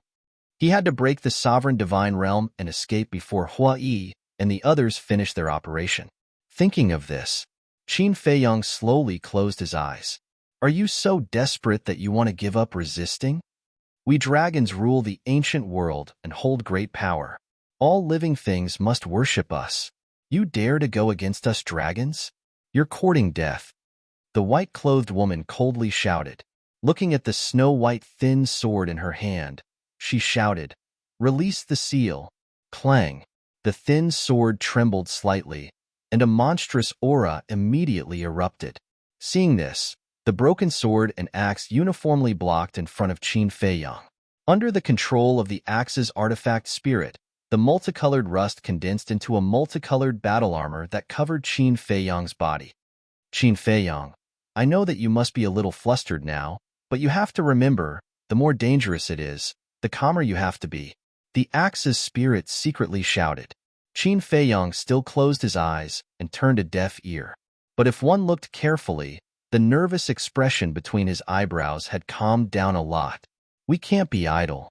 he had to break the sovereign divine realm and escape before Hua Yi and the others finished their operation. Thinking of this, Qin Feiyong slowly closed his eyes. Are you so desperate that you want to give up resisting? We dragons rule the ancient world and hold great power. All living things must worship us. You dare to go against us dragons? You're courting death. The white-clothed woman coldly shouted. Looking at the snow-white thin sword in her hand, she shouted, "Release the seal." Clang. The thin sword trembled slightly, and a monstrous aura immediately erupted. Seeing this, the broken sword and axe uniformly blocked in front of Qin Feiyong. Under the control of the axe's artifact spirit, the multicolored rust condensed into a multicolored battle armor that covered Qin Feiyong's body. Qin Feiyong, I know that you must be a little flustered now, but you have to remember, the more dangerous it is, the calmer you have to be. The axe's spirit secretly shouted. Qin Feiyong still closed his eyes and turned a deaf ear. But if one looked carefully, the nervous expression between his eyebrows had calmed down a lot. We can't be idle.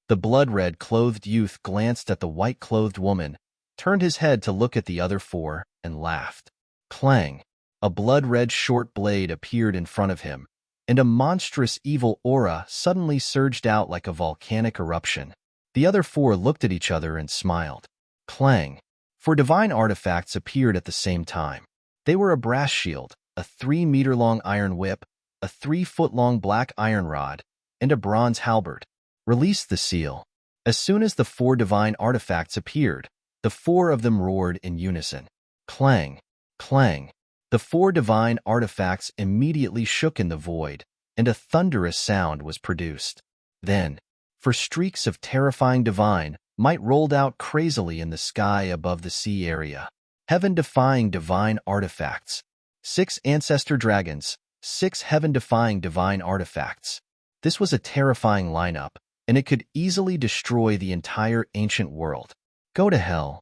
The blood-red clothed youth glanced at the white-clothed woman, turned his head to look at the other 4, and laughed. Clang! A blood-red short blade appeared in front of him, and a monstrous evil aura suddenly surged out like a volcanic eruption. The other 4 looked at each other and smiled. Clang! 4 divine artifacts appeared at the same time. They were a brass shield, a 3-meter-long iron whip, a 3-foot-long black iron rod, and a bronze halberd. Release the seal. As soon as the 4 divine artifacts appeared, the 4 of them roared in unison. Clang! Clang! The 4 divine artifacts immediately shook in the void, and a thunderous sound was produced. Then, 4 streaks of terrifying divine might rolled out crazily in the sky above the sea area. Heaven-defying divine artifacts. 6 ancestor dragons, 6 heaven-defying divine artifacts. This was a terrifying lineup, and it could easily destroy the entire ancient world. Go to hell.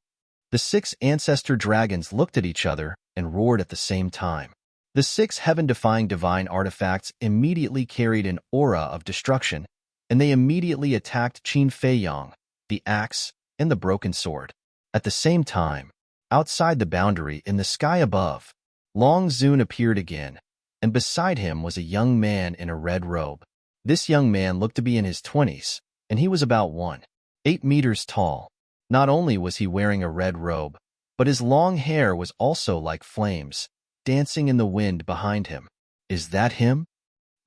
The 6 ancestor dragons looked at each other and roared at the same time. The 6 heaven-defying divine artifacts immediately carried an aura of destruction, and they immediately attacked Qin Feiyong, the axe, and the broken sword. At the same time, outside the boundary in the sky above, Long Zun appeared again, and beside him was a young man in a red robe. This young man looked to be in his 20s, and he was about 1.8 meters tall. Not only was he wearing a red robe, but his long hair was also like flames, dancing in the wind behind him. Is that him?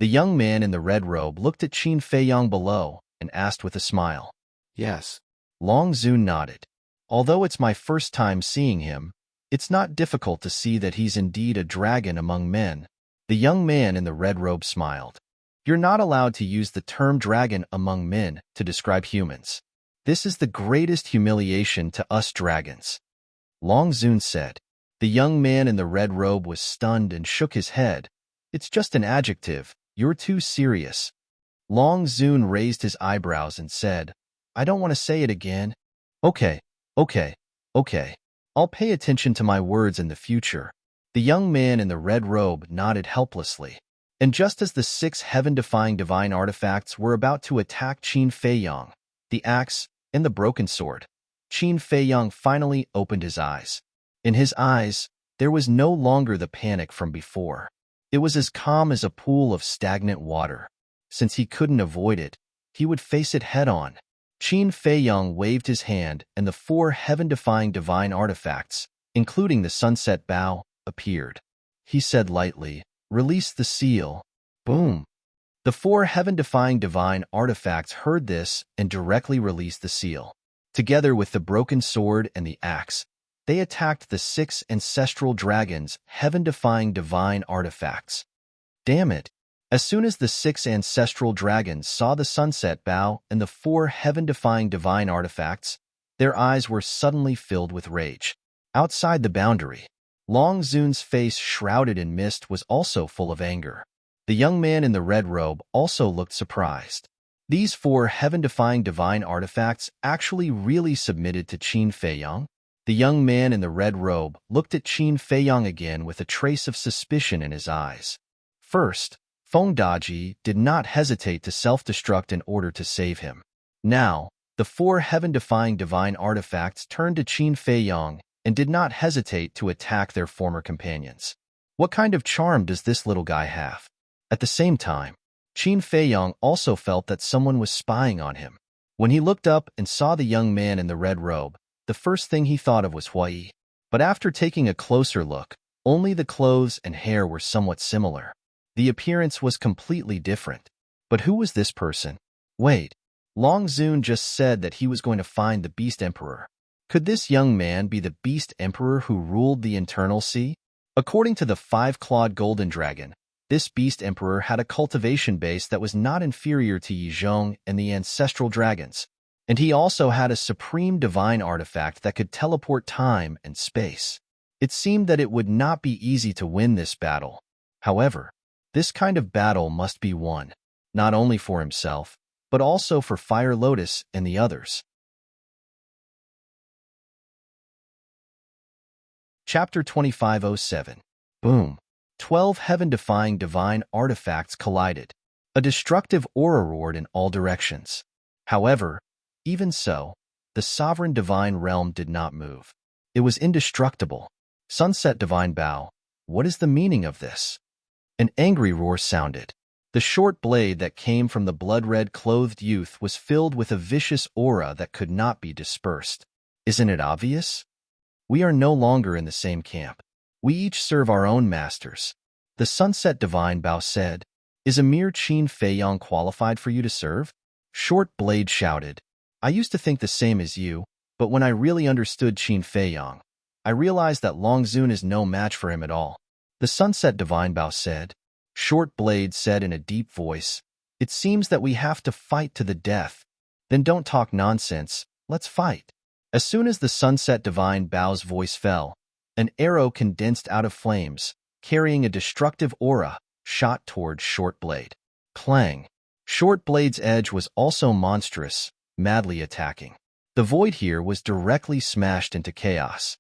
The young man in the red robe looked at Qin Feiyong below and asked with a smile. Yes. Long Zun nodded. Although it's my first time seeing him, it's not difficult to see that he's indeed a dragon among men. The young man in the red robe smiled. You're not allowed to use the term dragon among men to describe humans. This is the greatest humiliation to us dragons. Long Zun said. The young man in the red robe was stunned and shook his head. It's just an adjective. You're too serious. Long Zun raised his eyebrows and said, I don't want to say it again. Okay, okay, okay. I'll pay attention to my words in the future. The young man in the red robe nodded helplessly. And just as the 6 heaven-defying divine artifacts were about to attack Qin Feiyang, the axe and the broken sword, Qin Feiyang finally opened his eyes. In his eyes, there was no longer the panic from before. It was as calm as a pool of stagnant water. Since he couldn't avoid it, he would face it head-on. Qin Feiyang waved his hand, and the 4 heaven-defying divine artifacts, including the sunset bow, appeared. He said lightly, Release the seal. Boom. The 4 heaven-defying divine artifacts heard this and directly released the seal. Together with the broken sword and the axe, they attacked the 6 ancestral dragons' heaven-defying divine artifacts. Damn it! As soon as the 6 ancestral dragons saw the sunset bow and the 4 heaven-defying divine artifacts, their eyes were suddenly filled with rage. Outside the boundary, Long Zun's face shrouded in mist was also full of anger. The young man in the red robe also looked surprised. These 4 heaven-defying divine artifacts actually really submitted to Qin Feiyang? The young man in the red robe looked at Qin Feiyang again with a trace of suspicion in his eyes. First, Feng Daji did not hesitate to self-destruct in order to save him. Now, the 4 heaven-defying divine artifacts turned to Qin Feiyang and did not hesitate to attack their former companions. What kind of charm does this little guy have? At the same time, Qin Feiyang also felt that someone was spying on him. When he looked up and saw the young man in the red robe, the first thing he thought of was Huai. But after taking a closer look, only the clothes and hair were somewhat similar. The appearance was completely different. But who was this person? Wait, Long Zun just said that he was going to find the Beast Emperor. Could this young man be the Beast Emperor who ruled the Internal Sea? According to the 5-clawed golden dragon, this Beast Emperor had a cultivation base that was not inferior to Yizhong and the ancestral dragons, and he also had a supreme divine artifact that could teleport time and space. It seemed that it would not be easy to win this battle. However, this kind of battle must be won, not only for himself, but also for Fire Lotus and the others. Chapter 2507. Boom. 12 heaven-defying divine artifacts collided. A destructive aura roared in all directions. However, even so, the sovereign divine realm did not move. It was indestructible. Sunset divine bow. What is the meaning of this? An angry roar sounded. The short blade that came from the blood-red clothed youth was filled with a vicious aura that could not be dispersed. Isn't it obvious? We are no longer in the same camp. We each serve our own masters. The Sunset Divine Bow said, Is a mere Qin Feiyang qualified for you to serve? Short Blade shouted, I used to think the same as you, but when I really understood Qin Feiyang, I realized that Long Zun is no match for him at all. The Sunset Divine Bow said. Short Blade said in a deep voice, It seems that we have to fight to the death. Then don't talk nonsense, let's fight. As soon as the Sunset Divine Bow's voice fell, an arrow condensed out of flames, carrying a destructive aura, shot towards Short Blade. Clang! Short Blade's edge was also monstrous, madly attacking. The void here was directly smashed into chaos.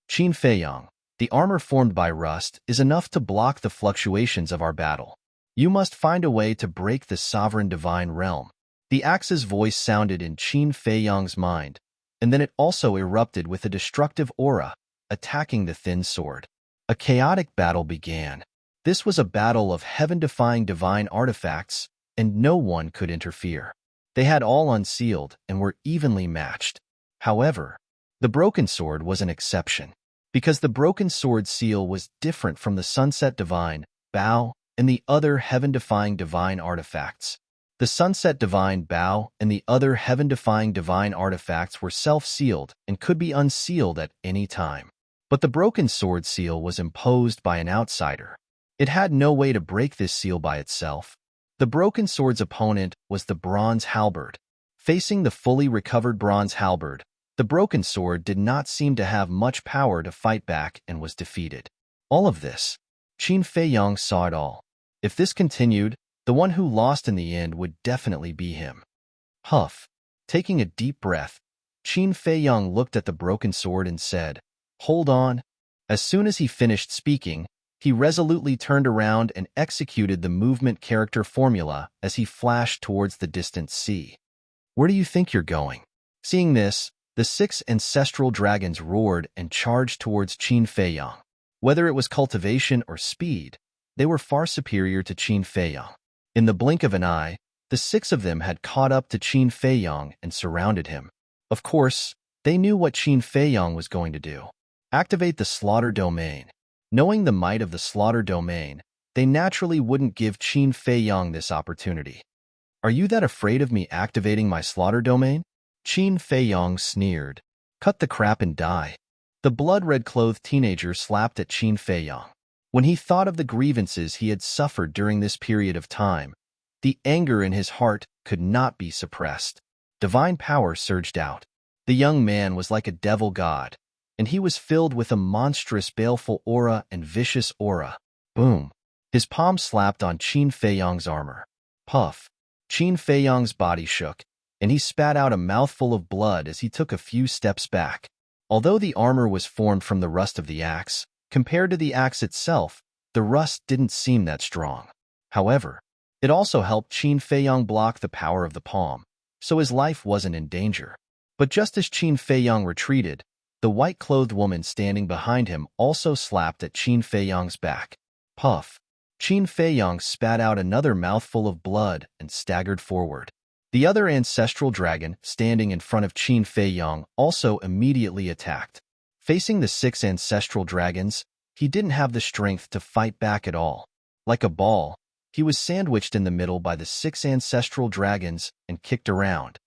Qin Feiyang, the armor formed by rust is enough to block the fluctuations of our battle. You must find a way to break the sovereign divine realm. The axe's voice sounded in Qin Feiyang's mind, and then it also erupted with a destructive aura, attacking the thin sword. A chaotic battle began. This was a battle of heaven-defying divine artifacts, and no one could interfere. They had all unsealed and were evenly matched. However, the broken sword was an exception, because the broken sword seal was different from the Sunset Divine Bow and the other heaven-defying divine artifacts. The Sunset Divine Bow and the other heaven-defying divine artifacts were self-sealed and could be unsealed at any time. But the broken sword seal was imposed by an outsider. It had no way to break this seal by itself. The broken sword's opponent was the bronze halberd. Facing the fully recovered bronze halberd, The broken sword did not seem to have much power to fight back and was defeated. All of this, Qin Feiyang saw it all. If this continued, the one who lost in the end would definitely be him. Huff. Taking a deep breath, Qin Feiyang looked at the broken sword and said, "Hold on." As soon as he finished speaking, he resolutely turned around and executed the movement character formula as he flashed towards the distant sea. "Where do you think you're going?" Seeing this, the 6 ancestral dragons roared and charged towards Qin Feiyang. Whether it was cultivation or speed, they were far superior to Qin Feiyang. In the blink of an eye, the 6 of them had caught up to Qin Feiyang and surrounded him. Of course, they knew what Qin Feiyang was going to do. Activate the slaughter domain. Knowing the might of the slaughter domain, they naturally wouldn't give Qin Feiyang this opportunity. "Are you that afraid of me activating my slaughter domain?" Qin Feiyang sneered. "Cut the crap and die." The blood-red-clothed teenager slapped at Qin Feiyang. When he thought of the grievances he had suffered during this period of time, the anger in his heart could not be suppressed. Divine power surged out. The young man was like a devil god, and he was filled with a monstrous baleful aura and vicious aura. Boom! His palm slapped on Qin Feiyang's armor. Puff! Qin Feiyang's body shook, and he spat out a mouthful of blood as he took a few steps back. Although the armor was formed from the rust of the axe, compared to the axe itself, the rust didn't seem that strong. However, it also helped Qin Feiyang block the power of the palm, so his life wasn't in danger. But just as Qin Feiyang retreated, the white-clothed woman standing behind him also slapped at Qin Feiyang's back. Puff! Qin Feiyang spat out another mouthful of blood and staggered forward. The other ancestral dragon, standing in front of Qin Feiyang, also immediately attacked. Facing the 6 ancestral dragons, he didn't have the strength to fight back at all. Like a ball, he was sandwiched in the middle by the 6 ancestral dragons and kicked around.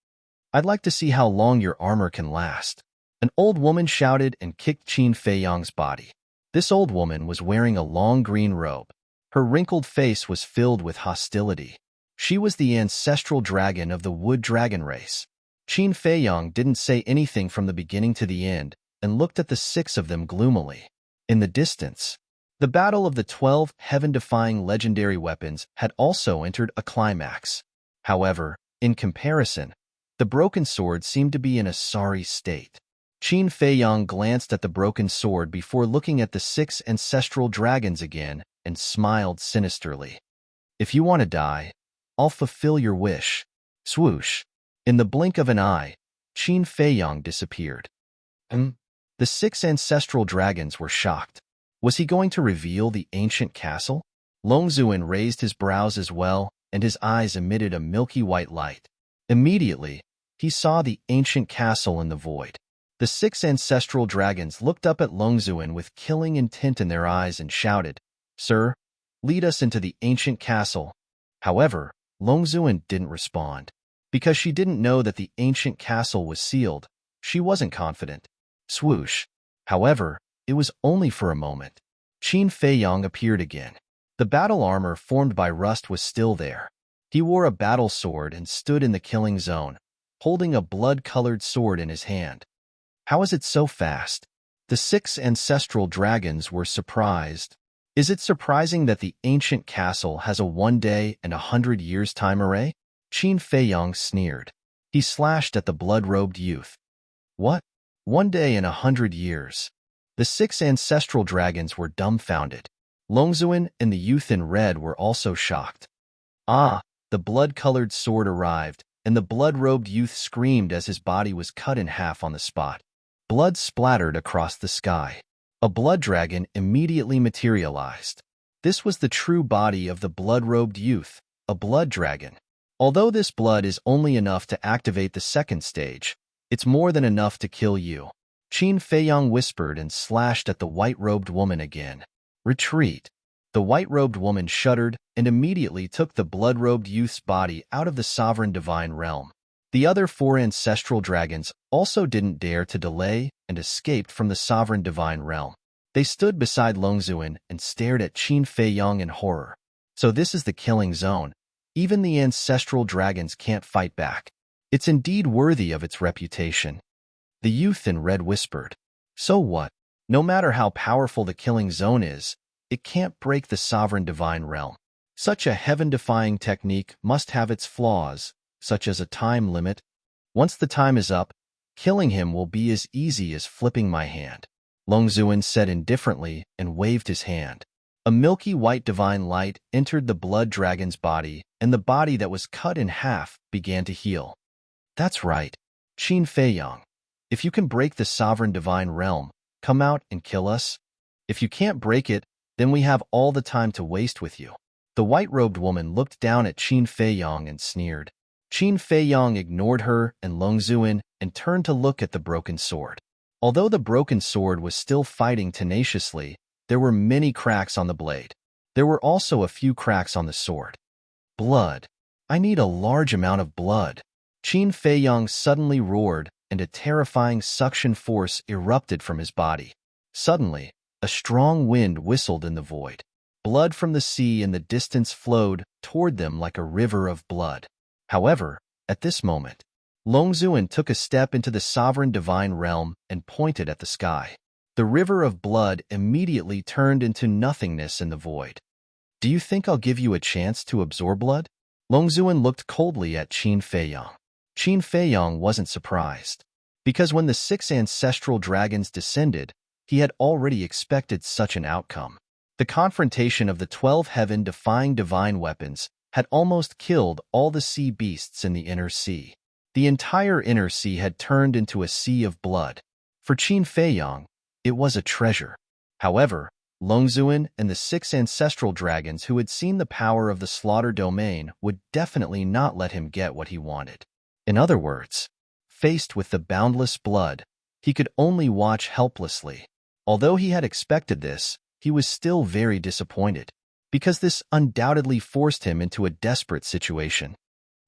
"I'd like to see how long your armor can last." An old woman shouted and kicked Qin Feiyang's body. This old woman was wearing a long green robe. Her wrinkled face was filled with hostility. She was the ancestral dragon of the wood dragon race. Qin Feiyang didn't say anything from the beginning to the end and looked at the 6 of them gloomily. In the distance, the battle of the 12 heaven-defying legendary weapons had also entered a climax. However, in comparison, the broken sword seemed to be in a sorry state. Qin Feiyang glanced at the broken sword before looking at the 6 ancestral dragons again and smiled sinisterly. "If you want to die, I'll fulfill your wish." Swoosh! In the blink of an eye, Qin Feiyang disappeared. The 6 ancestral dragons were shocked. Was he going to reveal the ancient castle? Longzuan raised his brows as well, and his eyes emitted a milky white light. Immediately, he saw the ancient castle in the void. The 6 ancestral dragons looked up at Longzuan with killing intent in their eyes and shouted, "Sir, lead us into the ancient castle." However, Longzuan didn't respond. Because she didn't know that the ancient castle was sealed, she wasn't confident. Swoosh! However, it was only for a moment. Qin Feiyang appeared again. The battle armor formed by rust was still there. He wore a battle sword and stood in the killing zone, holding a blood-colored sword in his hand. How is it so fast? The 6 ancestral dragons were surprised. Is it surprising that the ancient castle has a 1-day and 100 years time array? Qin Feiyang sneered. He slashed at the blood-robed youth. What? 1 day and 100 years. The 6 ancestral dragons were dumbfounded. Longzuan and the youth in red were also shocked. Ah! The blood-colored sword arrived, and the blood-robed youth screamed as his body was cut in half on the spot. Blood splattered across the sky. A blood dragon immediately materialized. This was the true body of the blood-robed youth, a blood dragon. Although this blood is only enough to activate the 2nd stage, it's more than enough to kill you. Qin Feiyang whispered and slashed at the white-robed woman again. Retreat. The white-robed woman shuddered and immediately took the blood-robed youth's body out of the sovereign divine realm. The other 4 ancestral dragons also didn't dare to delay and escaped from the sovereign divine realm. They stood beside Longzuan and stared at Qin Feiyang in horror. So this is the killing zone. Even the ancestral dragons can't fight back. It's indeed worthy of its reputation. The youth in red whispered. So what? No matter how powerful the killing zone is, it can't break the sovereign divine realm. Such a heaven-defying technique must have its flaws, such as a time limit. Once the time is up, killing him will be as easy as flipping my hand. Longzuin said indifferently and waved his hand. A milky white divine light entered the blood dragon's body, and the body that was cut in half began to heal. That's right, Qin Feiyang. If you can break the sovereign divine realm, come out and kill us. If you can't break it, then we have all the time to waste with you. The white-robed woman looked down at Qin Feiyang and sneered. Qin Feiyang ignored her and Longzuin and turned to look at the broken sword. Although the broken sword was still fighting tenaciously, there were many cracks on the blade. There were also a few cracks on the sword. Blood. I need a large amount of blood. Qin Feiyang suddenly roared, and a terrifying suction force erupted from his body. Suddenly, a strong wind whistled in the void. Blood from the sea in the distance flowed toward them like a river of blood. However, at this moment, Longzuin took a step into the sovereign divine realm and pointed at the sky. The river of blood immediately turned into nothingness in the void. Do you think I'll give you a chance to absorb blood? Longzuin looked coldly at Qin Feiyang. Qin Feiyang wasn't surprised, because when the 6 ancestral dragons descended, he had already expected such an outcome. The confrontation of the 12 heaven-defying divine weapons had almost killed all the sea beasts in the inner sea. The entire inner sea had turned into a sea of blood. For Qin Feiyang, it was a treasure. However, Longzuin and the 6 ancestral dragons who had seen the power of the slaughter domain would definitely not let him get what he wanted. In other words, faced with the boundless blood, he could only watch helplessly. Although he had expected this, he was still very disappointed, because this undoubtedly forced him into a desperate situation.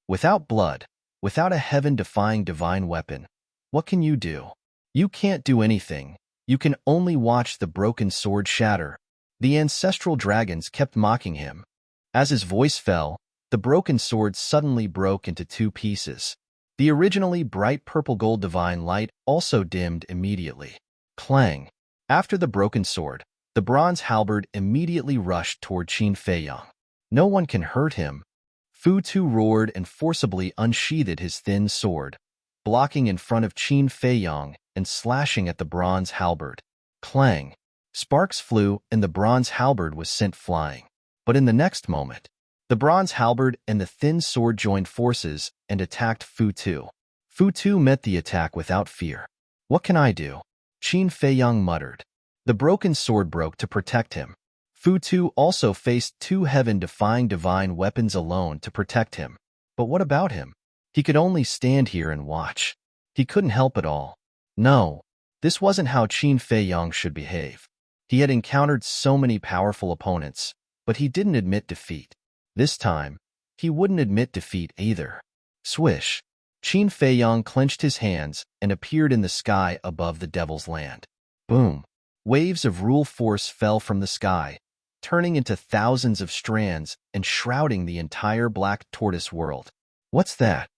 Without blood, without a heaven-defying divine weapon, what can you do? You can't do anything. You can only watch the broken sword shatter. The ancestral dragons kept mocking him. As his voice fell, the broken sword suddenly broke into 2 pieces. The originally bright purple-gold divine light also dimmed immediately. Clang! After the broken sword, the bronze halberd immediately rushed toward Qin Feiyang. No one can hurt him. Fu Tu roared and forcibly unsheathed his thin sword, blocking in front of Qin Feiyang and slashing at the bronze halberd. Clang! Sparks flew and the bronze halberd was sent flying. But in the next moment, the bronze halberd and the thin sword joined forces and attacked Fu Tu. Fu Tu met the attack without fear. What can I do? Qin Feiyang muttered. The broken sword broke to protect him. Fu Tu also faced 2 heaven-defying divine weapons alone to protect him. But what about him? He could only stand here and watch. He couldn't help it all. No, this wasn't how Qin Feiyang should behave. He had encountered so many powerful opponents, but he didn't admit defeat. This time, he wouldn't admit defeat either. Swish! Qin Feiyang clenched his hands and appeared in the sky above the Devil's Land. Boom! Waves of rule force fell from the sky, turning into thousands of strands and shrouding the entire Black Tortoise world. What's that?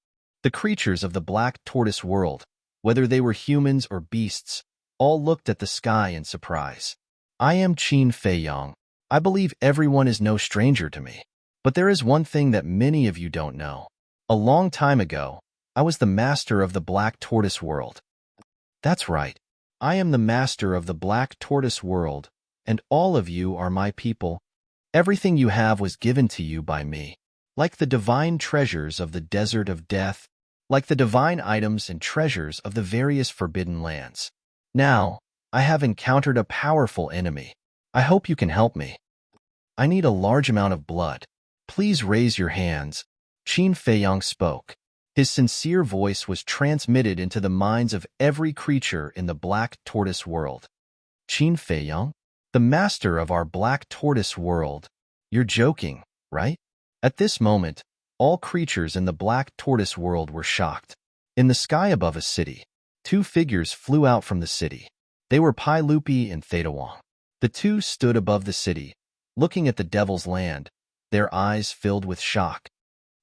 The creatures of the Black Tortoise world, whether they were humans or beasts, all looked at the sky in surprise. I am Qin Feiyang. I believe everyone is no stranger to me. But there is one thing that many of you don't know. A long time ago, I was the master of the Black Tortoise world. That's right. I am the master of the Black Tortoise world, and all of you are my people. Everything you have was given to you by me, like the divine treasures of the desert of death, like the divine items and treasures of the various forbidden lands. Now, I have encountered a powerful enemy. I hope you can help me. I need a large amount of blood. Please raise your hands. Qin Feiyang spoke. His sincere voice was transmitted into the minds of every creature in the Black Tortoise world. Qin Feiyang? The master of our Black Tortoise world. You're joking, right? At this moment, all creatures in the Black Tortoise world were shocked. In the sky above a city, 2 figures flew out from the city. They were Pai Lupi and Theta Wang. The 2 stood above the city, looking at the Devil's Land, their eyes filled with shock.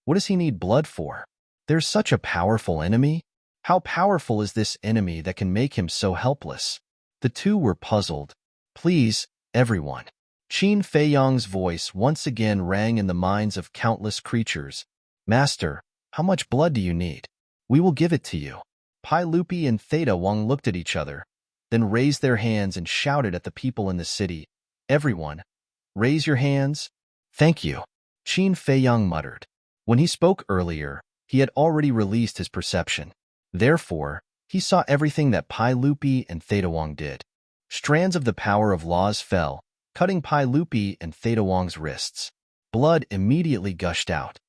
What does he need blood for? There's such a powerful enemy? How powerful is this enemy that can make him so helpless? The two were puzzled. Please, everyone. Qin Feiyang's voice once again rang in the minds of countless creatures. Master, how much blood do you need? We will give it to you. Pai Lupi and Theta Wang looked at each other, then raised their hands and shouted at the people in the city. Everyone, raise your hands. Thank you. Qin Feiyang muttered. When he spoke earlier, he had already released his perception. Therefore, he saw everything that Pai Lupi and Theta Wang did. Strands of the power of laws fell, cutting Pai Lupi and Theta Wang's wrists. Blood immediately gushed out.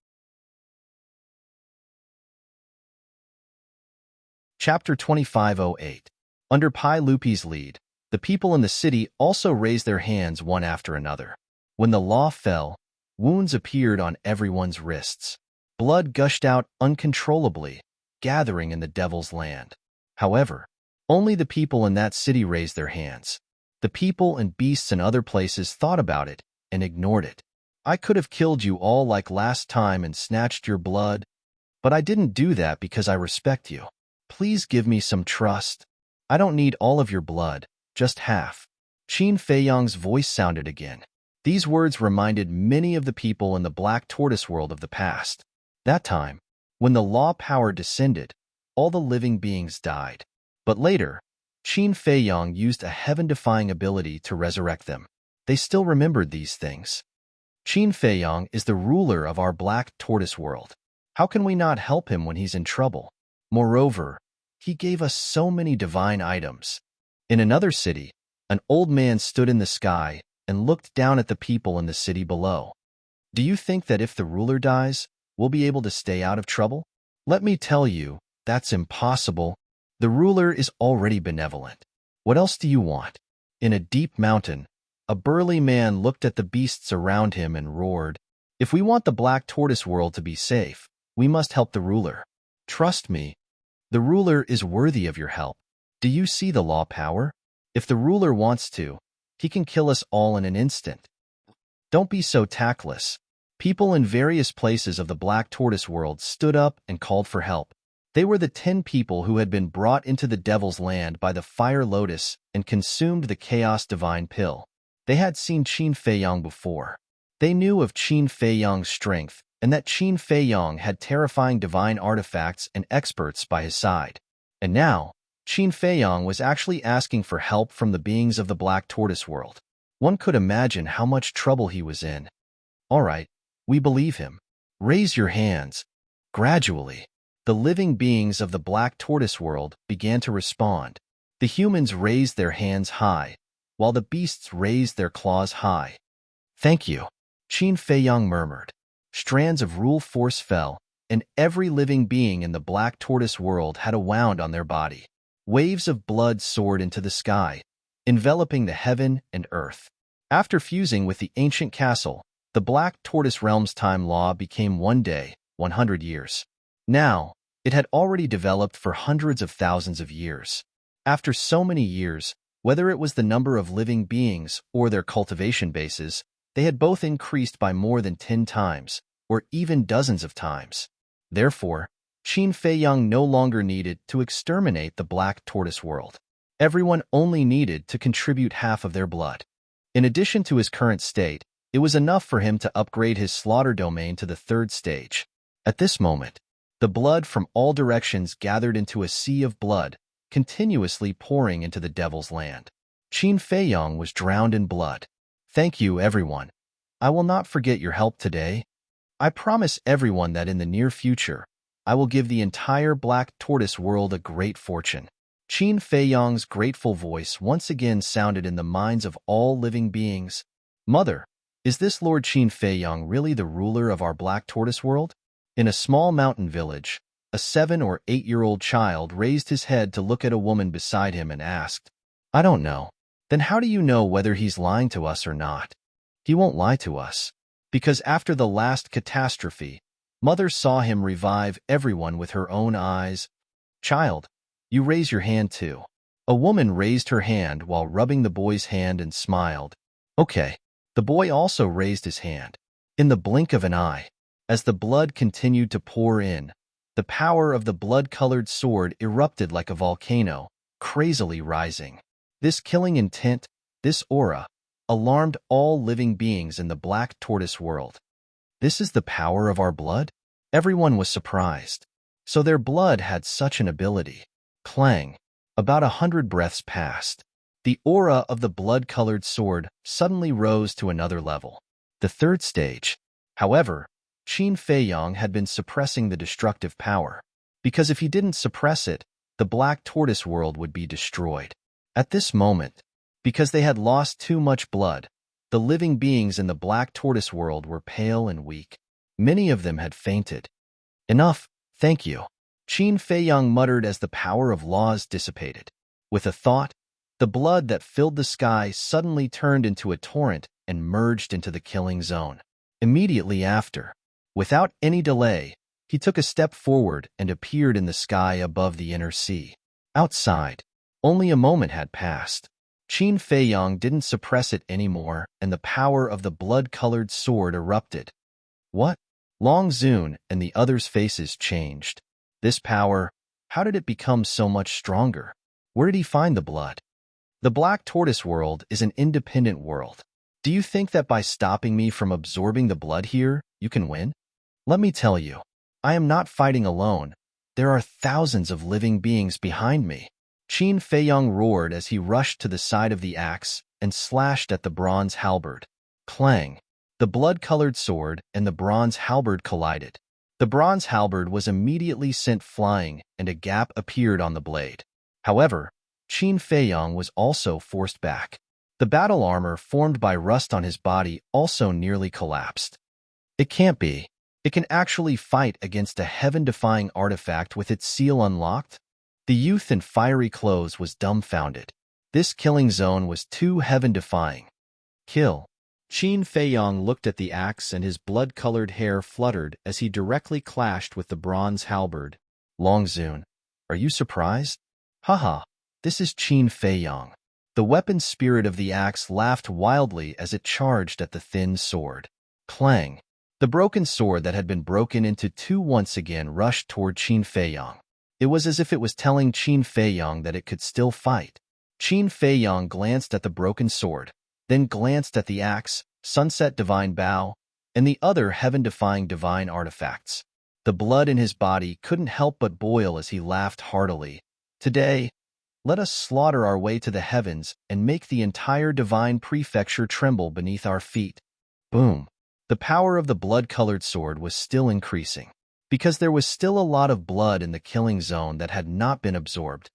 Chapter 2508. Under Pai Lupi's lead, the people in the city also raised their hands one after another. When the law fell, wounds appeared on everyone's wrists. Blood gushed out uncontrollably, gathering in the devil's land. However, only the people in that city raised their hands. The people and beasts in other places thought about it and ignored it. I could have killed you all like last time and snatched your blood, but I didn't do that because I respect you. Please give me some trust. I don't need all of your blood, just half. Qin Feiyang's voice sounded again. These words reminded many of the people in the Black Tortoise world of the past. That time, when the law power descended, all the living beings died. But later, Qin Feiyang used a heaven-defying ability to resurrect them. They still remembered these things. Qin Feiyang is the ruler of our Black Tortoise world. How can we not help him when he's in trouble? Moreover, he gave us so many divine items. In another city, an old man stood in the sky and looked down at the people in the city below. Do you think that if the ruler dies, we'll be able to stay out of trouble? Let me tell you, that's impossible. The ruler is already benevolent. What else do you want? In a deep mountain, a burly man looked at the beasts around him and roared, "If we want the Black Tortoise world to be safe, we must help the ruler. Trust me, the ruler is worthy of your help. Do you see the law power? If the ruler wants to, he can kill us all in an instant. Don't be so tactless." People in various places of the Black Tortoise world stood up and called for help. They were the 10 people who had been brought into the Devil's Land by the Fire Lotus and consumed the Chaos Divine Pill. They had seen Qin Feiyang before. They knew of Qin Feiyang's strength and that Qin Feiyang had terrifying divine artifacts and experts by his side. And now, Qin Feiyang was actually asking for help from the beings of the Black Tortoise world. One could imagine how much trouble he was in. All right, we believe him. Raise your hands. Gradually, the living beings of the Black Tortoise world began to respond. The humans raised their hands high, while the beasts raised their claws high. Thank you, Qin Feiyang murmured. Strands of rule force fell, and every living being in the Black Tortoise world had a wound on their body. Waves of blood soared into the sky, enveloping the heaven and earth. After fusing with the ancient castle, the Black Tortoise realm's time law became 1 day, 100 years. Now, it had already developed for hundreds of thousands of years. After so many years, whether it was the number of living beings or their cultivation bases, they had both increased by more than 10 times, or even dozens of times. Therefore, Qin Feiyang no longer needed to exterminate the Black Tortoise world. Everyone only needed to contribute half of their blood. In addition to his current state, it was enough for him to upgrade his slaughter domain to the 3rd stage. At this moment, the blood from all directions gathered into a sea of blood, continuously pouring into the Devil's Land. Qin Feiyang was drowned in blood. Thank you, everyone. I will not forget your help today. I promise everyone that in the near future, I will give the entire Black Tortoise world a great fortune. Qin Feiyang's grateful voice once again sounded in the minds of all living beings. Mother, is this Lord Qin Feiyang really the ruler of our Black Tortoise world? In a small mountain village, a 7 or 8-year-old child raised his head to look at a woman beside him and asked, "I don't know. Then how do you know whether he's lying to us or not?" "He won't lie to us. Because after the last catastrophe, Mother saw him revive everyone with her own eyes." "Child, you raise your hand too." A woman raised her hand while rubbing the boy's hand and smiled. "Okay." The boy also raised his hand. In the blink of an eye, as the blood continued to pour in, The power of the blood-colored sword erupted like a volcano, crazily rising. This killing intent, this aura, alarmed all living beings in the black tortoise world. This is the power of our blood? Everyone was surprised. So their blood had such an ability. Clang. About 100 breaths passed. The aura of the blood-colored sword suddenly rose to another level. The third stage. However, Qin Feiyang had been suppressing the destructive power, because if he didn't suppress it, the black tortoise world would be destroyed. At this moment, because they had lost too much blood, the living beings in the black tortoise world were pale and weak. Many of them had fainted. Enough, thank you, Qin Feiyang muttered as the power of laws dissipated. With a thought, the blood that filled the sky suddenly turned into a torrent and merged into the killing zone. Immediately after, without any delay, he took a step forward and appeared in the sky above the inner sea. Outside, only a moment had passed. Qin Feiyang didn't suppress it anymore, and the power of the blood-colored sword erupted. What? Long Zun and the others' faces changed. This power, how did it become so much stronger? Where did he find the blood? The black tortoise world is an independent world. Do you think that by stopping me from absorbing the blood here, you can win? Let me tell you, I am not fighting alone. There are thousands of living beings behind me. Qin Feiyang roared as he rushed to the side of the axe and slashed at the bronze halberd. Clang! The blood-colored sword and the bronze halberd collided. The bronze halberd was immediately sent flying, and a gap appeared on the blade. However, Qin Feiyang was also forced back. The battle armor formed by rust on his body also nearly collapsed. It can't be. It can actually fight against a heaven-defying artifact with its seal unlocked? The youth in fiery clothes was dumbfounded. This killing zone was too heaven-defying. Kill. Qin Feiyang looked at the axe and his blood-colored hair fluttered as he directly clashed with the bronze halberd. Long Zun, are you surprised? Haha, this is Qin Feiyang. The weapon spirit of the axe laughed wildly as it charged at the thin sword. Clang. The broken sword that had been broken into two once again rushed toward Qin Feiyang. It was as if it was telling Qin Feiyang that it could still fight. Qin Feiyang glanced at the broken sword, then glanced at the axe, sunset divine bow, and the other heaven-defying divine artifacts. The blood in his body couldn't help but boil as he laughed heartily. Today, let us slaughter our way to the heavens and make the entire divine prefecture tremble beneath our feet. Boom. The power of the blood-colored sword was still increasing, because there was still a lot of blood in the killing zone that had not been absorbed.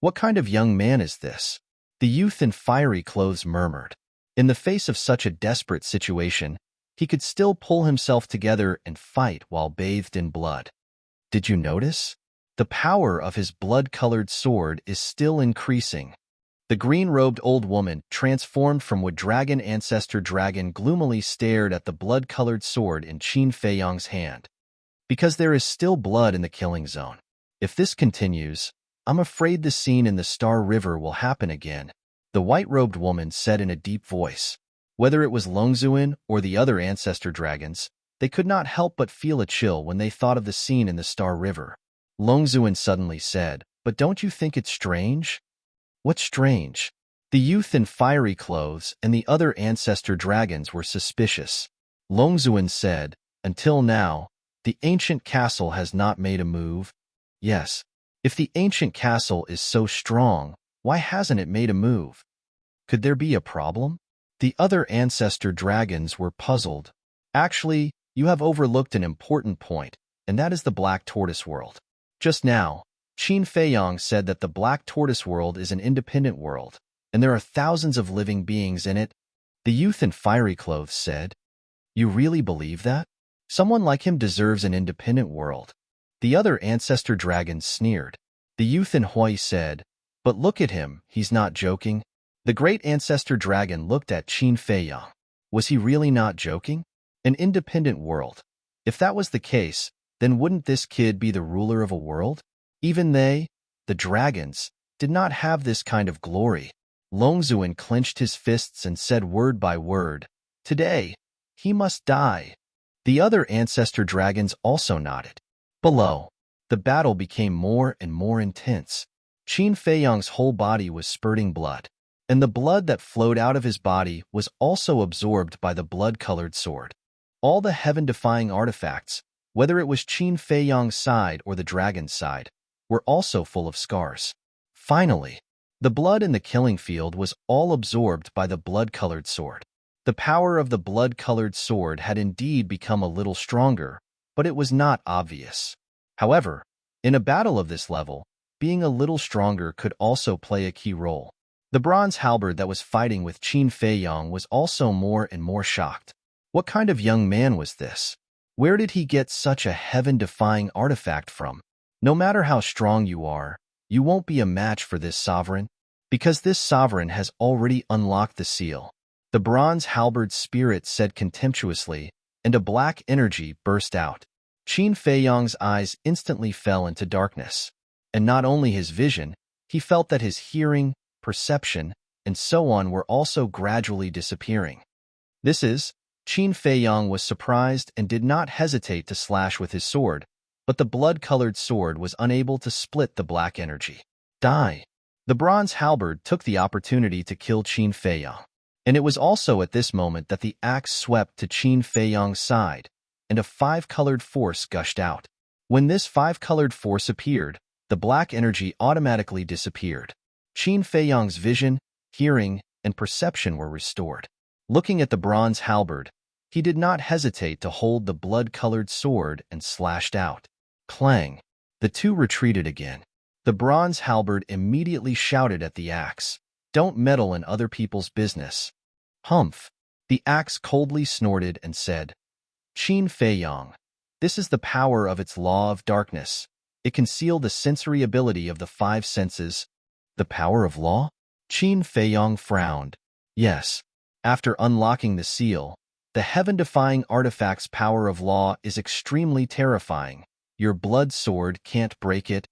What kind of young man is this? The youth in fiery clothes murmured. In the face of such a desperate situation, he could still pull himself together and fight while bathed in blood. Did you notice? The power of his blood-colored sword is still increasing. The green-robed old woman, transformed from Wood Dragon Ancestor Dragon, gloomily stared at the blood-colored sword in Qin Feiyang's hand. Because there is still blood in the killing zone. If this continues, I'm afraid the scene in the Star River will happen again, the white-robed woman said in a deep voice. Whether it was Longzuin or the other ancestor dragons, they could not help but feel a chill when they thought of the scene in the Star River. Longzuin suddenly said, "But don't you think it's strange?" What's strange? The youth in fiery clothes and the other ancestor dragons were suspicious. Longzuin said, "Until now, the ancient castle has not made a move." Yes, if the ancient castle is so strong, why hasn't it made a move? Could there be a problem? The other ancestor dragons were puzzled. Actually, you have overlooked an important point, and that is the Black Tortoise world. Just now, Qin Feiyang said that the Black Tortoise world is an independent world, and there are thousands of living beings in it. The youth in fiery clothes said, "You really believe that? Someone like him deserves an independent world." The other ancestor dragons sneered. The youth in Hui said, "But look at him, he's not joking." The great ancestor dragon looked at Qin Feiyang. Was he really not joking? An independent world. If that was the case, then wouldn't this kid be the ruler of a world? Even they, the dragons, did not have this kind of glory. Longzuin clenched his fists and said word by word, "Today, he must die." The other ancestor dragons also nodded. Below, the battle became more and more intense. Qin Feiyang's whole body was spurting blood, and the blood that flowed out of his body was also absorbed by the blood-colored sword. All the heaven-defying artifacts, whether it was Qin Feiyang's side or the dragon's side, were also full of scars. Finally, the blood in the killing field was all absorbed by the blood-colored sword. The power of the blood-colored sword had indeed become a little stronger, but it was not obvious. However, in a battle of this level, being a little stronger could also play a key role. The bronze halberd that was fighting with Qin Feiyang was also more and more shocked. What kind of young man was this? Where did he get such a heaven-defying artifact from? No matter how strong you are, you won't be a match for this sovereign, because this sovereign has already unlocked the seal. The bronze halberd's spirit said contemptuously, and a black energy burst out. Qin Feiyang's eyes instantly fell into darkness. And not only his vision, he felt that his hearing, perception, and so on were also gradually disappearing. Qin Feiyang was surprised and did not hesitate to slash with his sword, but the blood-colored sword was unable to split the black energy. Die! The bronze halberd took the opportunity to kill Qin Feiyang, and it was also at this moment that the axe swept to Qin Feiyang's side, and a five-colored force gushed out. When this five-colored force appeared, the black energy automatically disappeared. Qin Feiyang's vision, hearing, and perception were restored. Looking at the bronze halberd, he did not hesitate to hold the blood-colored sword and slashed out. Clang! The two retreated again. The bronze halberd immediately shouted at the axe, "Don't meddle in other people's business." Humph! The axe coldly snorted and said, "Qin Feiyang, this is the power of its law of darkness. It can seal the sensory ability of the five senses." The power of law? Qin Feiyang frowned. Yes. After unlocking the seal, the heaven-defying artifact's power of law is extremely terrifying. Your blood sword can't break it.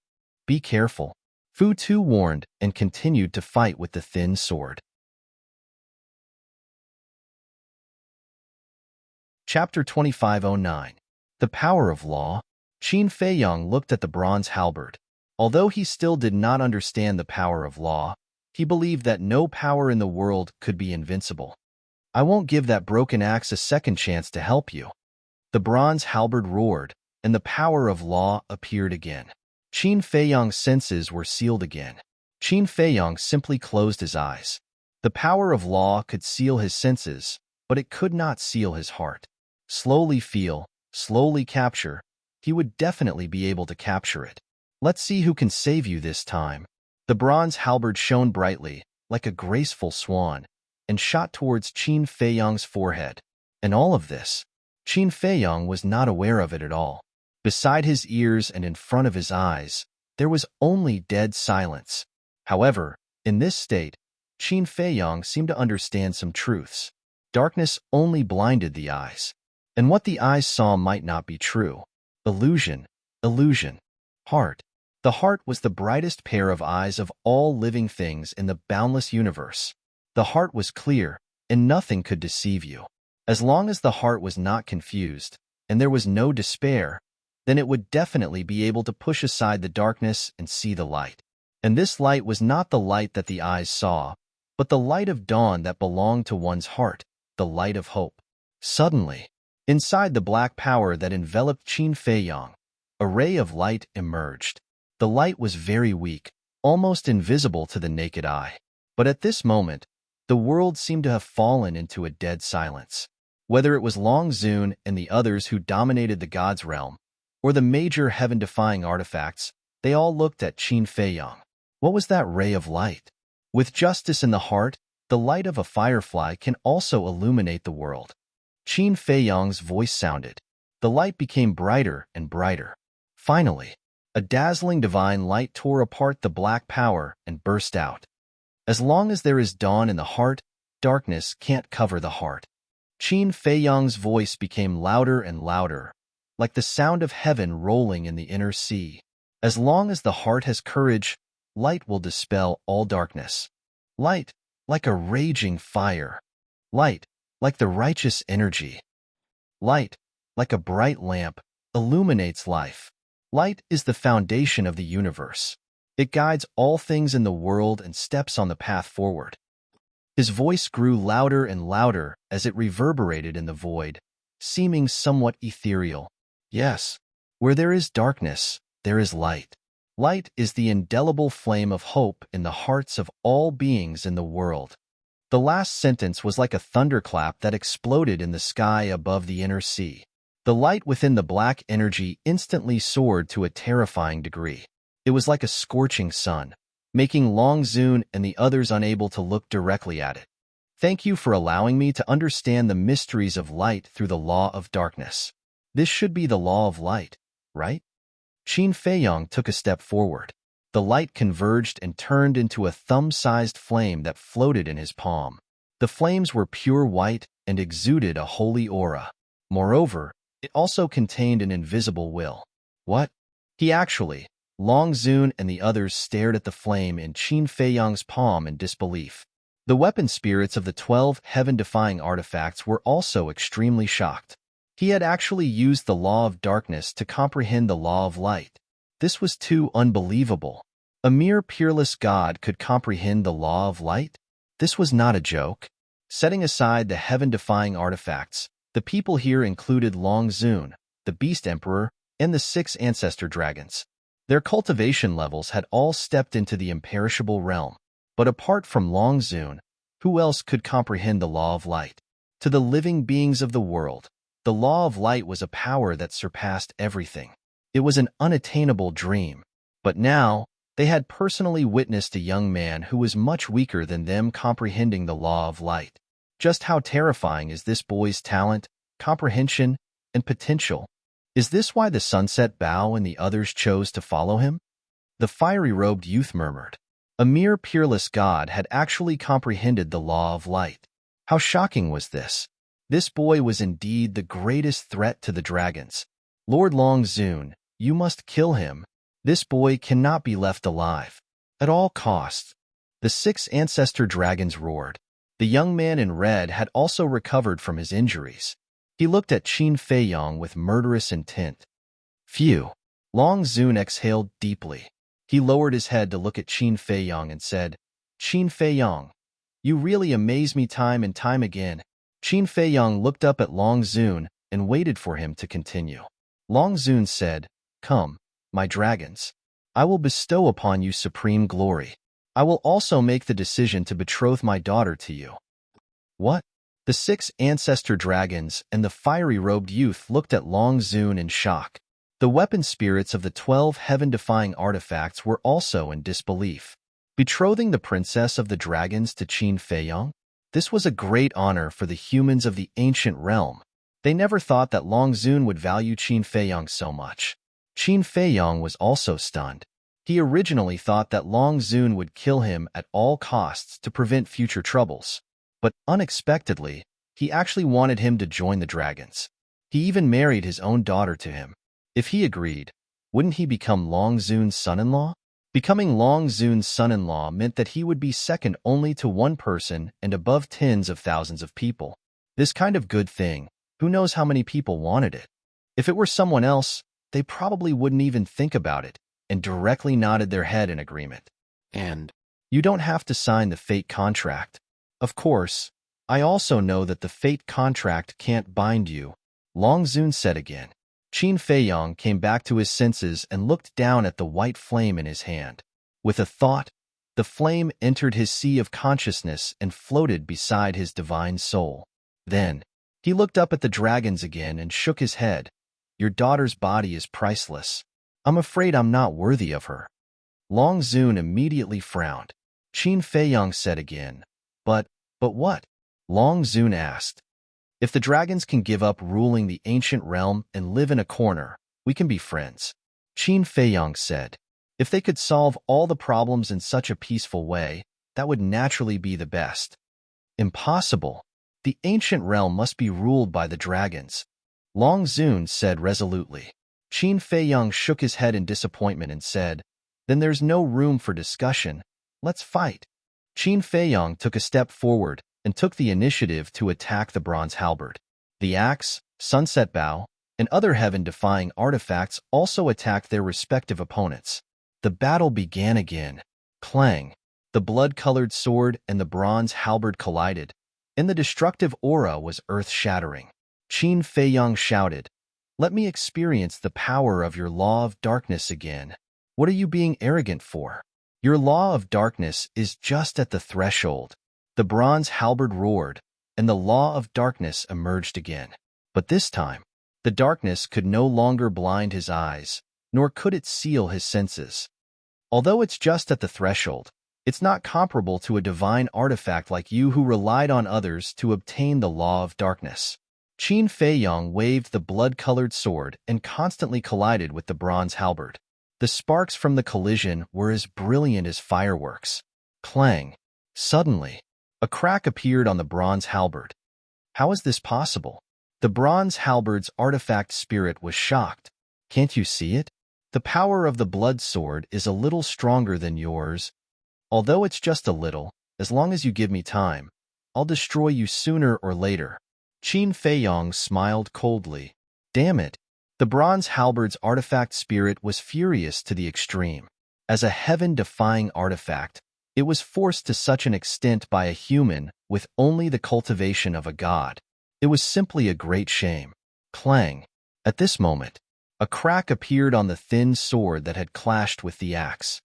Be careful. Fu Tu warned and continued to fight with the thin sword. Chapter 2509. The Power of Law. Qin Feiyang looked at the bronze halberd. Although he still did not understand the power of law, he believed that no power in the world could be invincible. "I won't give that broken axe a second chance to help you." The bronze halberd roared, and the power of law appeared again. Qin Feiyang's senses were sealed again. Qin Feiyang simply closed his eyes. The power of law could seal his senses, but it could not seal his heart. Slowly feel, slowly capture. He would definitely be able to capture it. Let's see who can save you this time. The bronze halberd shone brightly, like a graceful swan, and shot towards Qin Feiyang's forehead. And all of this, Qin Feiyang was not aware of it at all. Beside his ears and in front of his eyes, there was only dead silence. However, in this state, Qin Feiyang seemed to understand some truths. Darkness only blinded the eyes, and what the eyes saw might not be true. Illusion, illusion. Heart. The heart was the brightest pair of eyes of all living things in the boundless universe. The heart was clear, and nothing could deceive you. As long as the heart was not confused, and there was no despair, then it would definitely be able to push aside the darkness and see the light. And this light was not the light that the eyes saw, but the light of dawn that belonged to one's heart, the light of hope. Suddenly, inside the black power that enveloped Qin Feiyang, a ray of light emerged. The light was very weak, almost invisible to the naked eye. But at this moment, the world seemed to have fallen into a dead silence. Whether it was Long Zun and the others who dominated the gods' realm, or the major heaven-defying artifacts, they all looked at Qin Feiyang. What was that ray of light? With justice in the heart, the light of a firefly can also illuminate the world. Qin Feiyang's voice sounded. The light became brighter and brighter. Finally, a dazzling divine light tore apart the black power and burst out. As long as there is dawn in the heart, darkness can't cover the heart. Qin Feiyang's voice became louder and louder, like the sound of heaven rolling in the inner sea. As long as the heart has courage, light will dispel all darkness. Light, like a raging fire. Light, like the righteous energy. Light, like a bright lamp, illuminates life. Light is the foundation of the universe. It guides all things in the world and steps on the path forward. His voice grew louder and louder as it reverberated in the void, seeming somewhat ethereal. Yes, where there is darkness, there is light. Light is the indelible flame of hope in the hearts of all beings in the world. The last sentence was like a thunderclap that exploded in the sky above the inner sea. The light within the black energy instantly soared to a terrifying degree. It was like a scorching sun, making Long Zun and the others unable to look directly at it. Thank you for allowing me to understand the mysteries of light through the law of darkness. This should be the law of light, right? Qin Feiyong took a step forward. The light converged and turned into a thumb-sized flame that floated in his palm. The flames were pure white and exuded a holy aura. Moreover, it also contained an invisible will. What? Long Zun and the others stared at the flame in Qin Feiyong's palm in disbelief. The weapon spirits of the 12 heaven-defying artifacts were also extremely shocked. He had actually used the law of darkness to comprehend the law of light. This was too unbelievable. A mere peerless god could comprehend the law of light? This was not a joke. Setting aside the heaven-defying artifacts, the people here included Long Zun, the Beast Emperor, and the 6 ancestor dragons. Their cultivation levels had all stepped into the imperishable realm. But apart from Long Zun, who else could comprehend the law of light? To the living beings of the world, the law of light was a power that surpassed everything. It was an unattainable dream. But now, they had personally witnessed a young man who was much weaker than them comprehending the law of light. Just how terrifying is this boy's talent, comprehension, and potential? Is this why the Sunset Bao and the others chose to follow him? The fiery-robed youth murmured. A mere peerless god had actually comprehended the law of light. How shocking was this? This boy was indeed the greatest threat to the dragons. Lord Long Zun, you must kill him. This boy cannot be left alive. At all costs. The 6 ancestor dragons roared. The young man in red had also recovered from his injuries. He looked at Qin Feiyong with murderous intent. Phew. Long Zun exhaled deeply. He lowered his head to look at Qin Feiyong and said, Qin Feiyong, you really amaze me time and time again. Qin Feiyong looked up at Long Zun and waited for him to continue. Long Zun said, Come, my dragons. I will bestow upon you supreme glory. I will also make the decision to betroth my daughter to you. What? The 6 ancestor dragons and the fiery-robed youth looked at Long Zun in shock. The weapon spirits of the 12 heaven-defying artifacts were also in disbelief. Betrothing the princess of the dragons to Qin Feiyong? This was a great honor for the humans of the ancient realm. They never thought that Long Zun would value Qin Feiyong so much. Qin Feiyong was also stunned. He originally thought that Long Zun would kill him at all costs to prevent future troubles. But unexpectedly, he actually wanted him to join the dragons. He even married his own daughter to him. If he agreed, wouldn't he become Long Zun's son-in-law? Becoming Long Zun's son-in-law meant that he would be second only to one person and above tens of thousands of people. This kind of good thing, who knows how many people wanted it? If it were someone else, they probably wouldn't even think about it and directly nodded their head in agreement. And you don't have to sign the fate contract. Of course, I also know that the fate contract can't bind you, Long Zun said again. Qin Feiyong came back to his senses and looked down at the white flame in his hand. With a thought, the flame entered his sea of consciousness and floated beside his divine soul. Then, he looked up at the dragons again and shook his head. Your daughter's body is priceless. I'm afraid I'm not worthy of her. Long Zun immediately frowned. Qin Feiyong said again, But what? Long Zun asked. If the dragons can give up ruling the ancient realm and live in a corner, we can be friends. Qin Feiyong said. If they could solve all the problems in such a peaceful way, that would naturally be the best. Impossible. The ancient realm must be ruled by the dragons. Long Zun said resolutely. Qin Feiyong shook his head in disappointment and said, Then there's no room for discussion. Let's fight. Qin Feiyong took a step forward and took the initiative to attack the bronze halberd. The axe, Sunset Bao, and other heaven-defying artifacts also attacked their respective opponents. The battle began again. Clang! The blood-colored sword and the bronze halberd collided, and the destructive aura was earth-shattering. Qin Feiyang shouted, "Let me experience the power of your law of darkness again." "What are you being arrogant for? Your law of darkness is just at the threshold." The bronze halberd roared, and the law of darkness emerged again. But this time, the darkness could no longer blind his eyes, nor could it seal his senses. Although it's just at the threshold, it's not comparable to a divine artifact like you who relied on others to obtain the law of darkness. Qin Feiyang waved the blood-colored sword and constantly collided with the bronze halberd. The sparks from the collision were as brilliant as fireworks. Clang! Suddenly, a crack appeared on the bronze halberd. How is this possible? The bronze halberd's artifact spirit was shocked. Can't you see it? The power of the blood sword is a little stronger than yours. Although it's just a little, as long as you give me time, I'll destroy you sooner or later. Qin Feiyang smiled coldly. Damn it! The bronze halberd's artifact spirit was furious to the extreme. As a heaven-defying artifact, it was forced to such an extent by a human with only the cultivation of a god. It was simply a great shame. Clang! At this moment, a crack appeared on the thin sword that had clashed with the axe.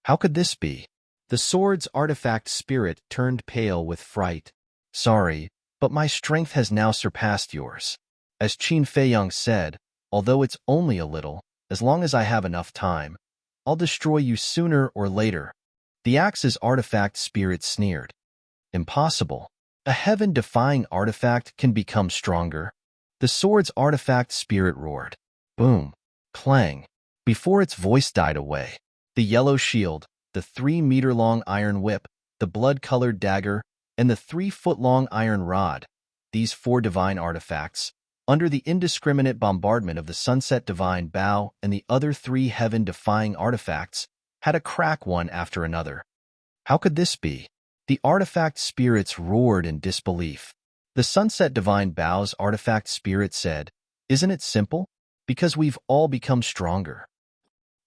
How could this be? The sword's artifact spirit turned pale with fright. Sorry, but my strength has now surpassed yours. As Qin Feiyang said, although it's only a little, as long as I have enough time, I'll destroy you sooner or later. The axe's artifact spirit sneered. Impossible. A heaven-defying artifact can become stronger. The sword's artifact spirit roared. Boom! Clang! Before its voice died away, the yellow shield, the 3-meter-long iron whip, the blood-colored dagger, and the 3-foot-long iron rod, these 4 divine artifacts, under the indiscriminate bombardment of the sunset divine bow and the other 3 heaven-defying artifacts, had a crack one after another. How could this be? The artifact spirits roared in disbelief. The sunset divine bow's artifact spirit said, "Isn't it simple? Because we've all become stronger."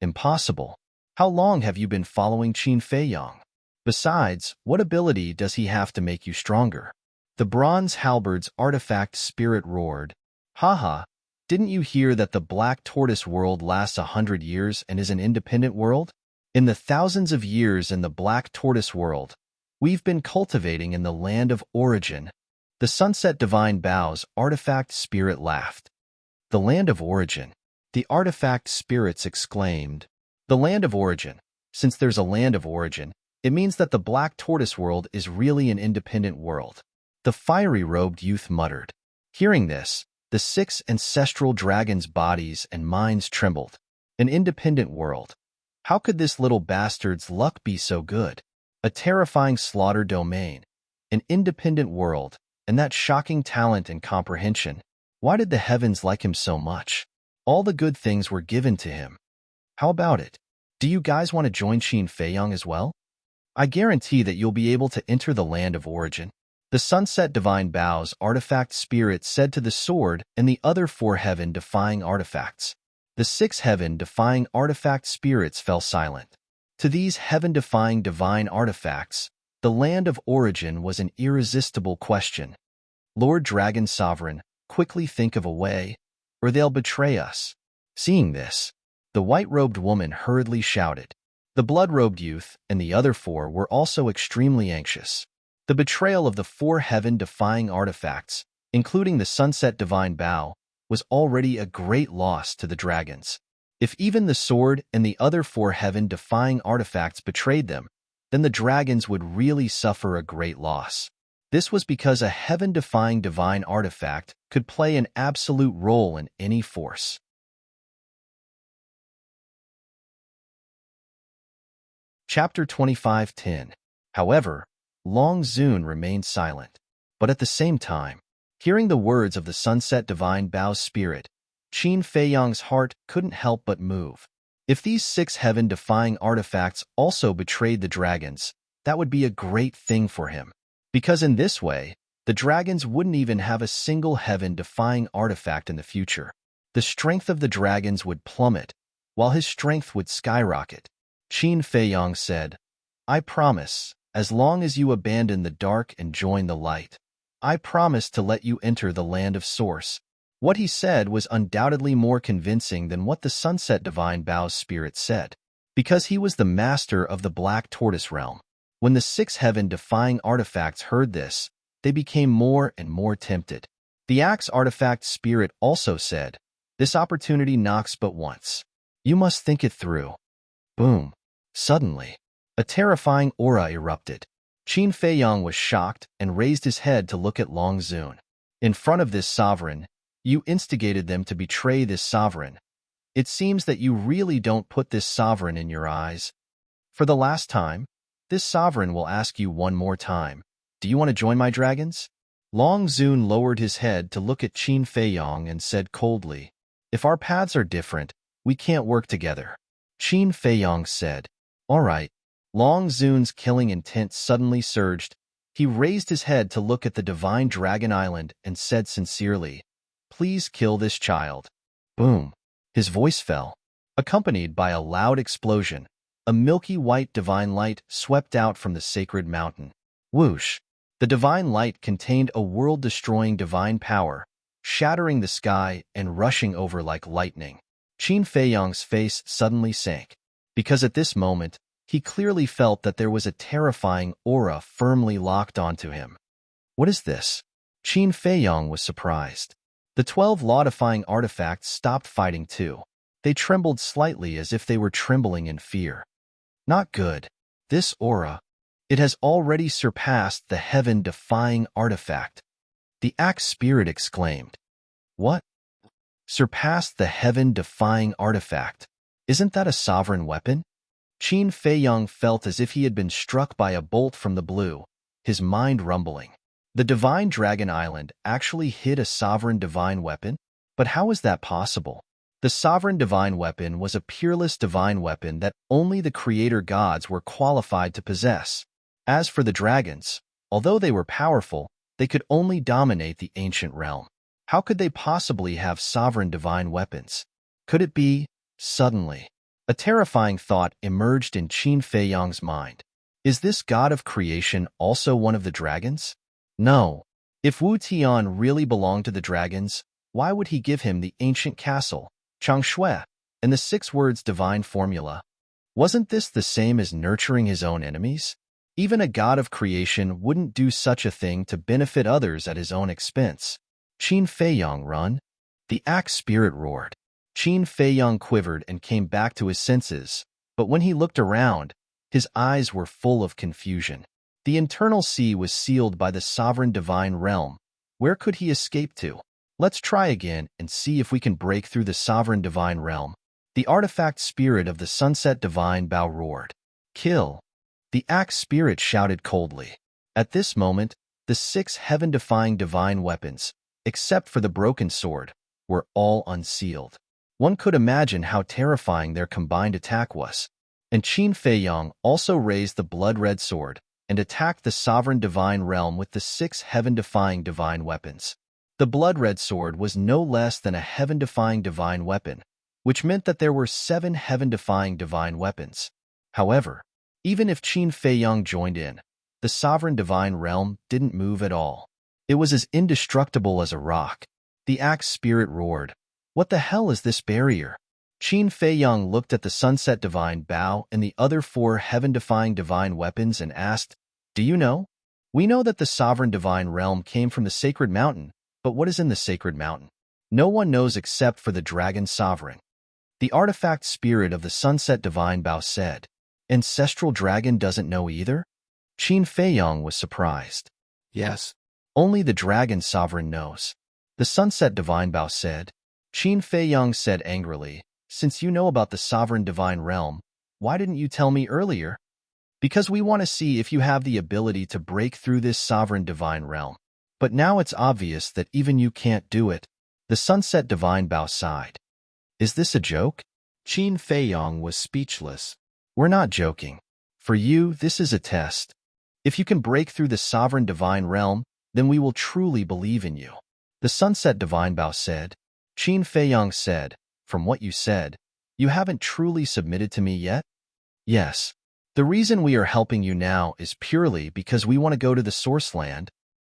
Impossible. How long have you been following Qin Feiyang? Besides, what ability does he have to make you stronger? The bronze halberd's artifact spirit roared. Haha, didn't you hear that the black tortoise world lasts 100 years and is an independent world? In the thousands of years in the black tortoise world, we've been cultivating in the land of origin. The sunset divine bow's artifact spirit laughed. The land of origin. The artifact spirits exclaimed. The land of origin. Since there's a land of origin, it means that the black tortoise world is really an independent world. The fiery-robed youth muttered. Hearing this, the 6 ancestral dragons' bodies and minds trembled. An independent world. How could this little bastard's luck be so good? A terrifying slaughter domain, an independent world, and that shocking talent and comprehension. Why did the heavens like him so much? All the good things were given to him. How about it? Do you guys want to join Qin Feiyang as well? I guarantee that you'll be able to enter the land of origin. The sunset divine bow's artifact spirit said to the sword and the other 4 heaven-defying artifacts. The 6 heaven-defying artifact spirits fell silent. To these heaven-defying divine artifacts, the land of origin was an irresistible question. Lord Dragon Sovereign, quickly think of a way, or they'll betray us. Seeing this, the white-robed woman hurriedly shouted. The blood-robed youth and the other 4 were also extremely anxious. The betrayal of the 4 heaven-defying artifacts, including the sunset divine bow, was already a great loss to the dragons. If even the sword and the other 4 heaven-defying artifacts betrayed them, then the dragons would really suffer a great loss. This was because a heaven-defying divine artifact could play an absolute role in any force. Chapter 25:10. However, Long Zun remained silent. But at the same time, hearing the words of the sunset divine bow's spirit, Qin Feiyang's heart couldn't help but move. If these 6 heaven-defying artifacts also betrayed the dragons, that would be a great thing for him. Because in this way, the dragons wouldn't even have a single heaven-defying artifact in the future. the strength of the dragons would plummet, while his strength would skyrocket. Qin Feiyong said, I promise, as long as you abandon the dark and join the light, I promise to let you enter the land of Source. What he said was undoubtedly more convincing than what the Sunset Divine Bao's spirit said, because he was the master of the Black Tortoise realm. When the six heaven-defying artifacts heard this, they became more and more tempted. The axe artifact spirit also said, this opportunity knocks but once. You must think it through. Boom. Suddenly, a terrifying aura erupted. Qin Feiyong was shocked and raised his head to look at Long Zun. In front of this sovereign, you instigated them to betray this sovereign. It seems that you really don't put this sovereign in your eyes. For the last time, this sovereign will ask you one more time. Do you want to join my dragons? Long Zun lowered his head to look at Qin Feiyong and said coldly, if our paths are different, we can't work together. Qin Feiyong said, all right. Long Zun's killing intent suddenly surged. He raised his head to look at the divine dragon island and said sincerely, please kill this child. Boom. His voice fell, accompanied by a loud explosion. A milky white divine light swept out from the sacred mountain. Whoosh! The divine light contained a world-destroying divine power, shattering the sky and rushing over like lightning. Qin Feiyong's face suddenly sank, because at this moment, he clearly felt that there was a terrifying aura firmly locked onto him. What is this? Qin Feiyong was surprised. The 12 law-defying artifacts stopped fighting too. They trembled slightly as if they were trembling in fear. Not good. This aura, it has already surpassed the heaven-defying artifact. The axe spirit exclaimed. What? Surpassed the heaven-defying artifact? Isn't that a sovereign weapon? Qin Feiyong felt as if he had been struck by a bolt from the blue, his mind rumbling. The Divine Dragon Island actually hid a sovereign divine weapon? But how is that possible? The sovereign divine weapon was a peerless divine weapon that only the creator gods were qualified to possess. As for the dragons, although they were powerful, they could only dominate the ancient realm. How could they possibly have sovereign divine weapons? Could it be, suddenly, a terrifying thought emerged in Qin Feiyong's mind. Is this god of creation also one of the dragons? No. If Wu Tian really belonged to the dragons, why would he give him the ancient castle, Changshui, and the 6 words divine formula? Wasn't this the same as nurturing his own enemies? Even a god of creation wouldn't do such a thing to benefit others at his own expense. Qin Feiyong, run! The axe spirit roared. Qin Feiyong quivered and came back to his senses, but when he looked around, his eyes were full of confusion. The internal sea was sealed by the sovereign divine realm. Where could he escape to? Let's try again and see if we can break through the sovereign divine realm. The artifact spirit of the Sunset Divine Bao roared. Kill! The axe spirit shouted coldly. At this moment, the 6 heaven-defying divine weapons, except for the broken sword, were all unsealed. One could imagine how terrifying their combined attack was. And Qin Feiyong also raised the blood-red sword and attacked the sovereign divine realm with the 6 heaven-defying divine weapons. The blood-red sword was no less than a heaven-defying divine weapon, which meant that there were 7 heaven-defying divine weapons. However, even if Qin Feiyong joined in, the sovereign divine realm didn't move at all. It was as indestructible as a rock. The axe spirit roared. What the hell is this barrier? Qin Feiyong looked at the Sunset Divine Bao and the other 4 heaven-defying divine weapons and asked, do you know? We know that the sovereign divine realm came from the sacred mountain, but what is in the sacred mountain? No one knows except for the dragon sovereign. The artifact spirit of the Sunset Divine Bao said. Ancestral dragon doesn't know either? Qin Feiyong was surprised. Yes. Only the dragon sovereign knows. The Sunset Divine Bao said. Qin Feiyong said angrily, since you know about the sovereign divine realm, why didn't you tell me earlier? Because we want to see if you have the ability to break through this sovereign divine realm. But now it's obvious that even you can't do it. The Sunset Divine Bao sighed. Is this a joke? Qin Feiyong was speechless. We're not joking. For you, this is a test. If you can break through the sovereign divine realm, then we will truly believe in you. The Sunset Divine Bao said. Qin Feiyang said, "From what you said, you haven't truly submitted to me yet?" "Yes. The reason we are helping you now is purely because we want to go to the Source Land.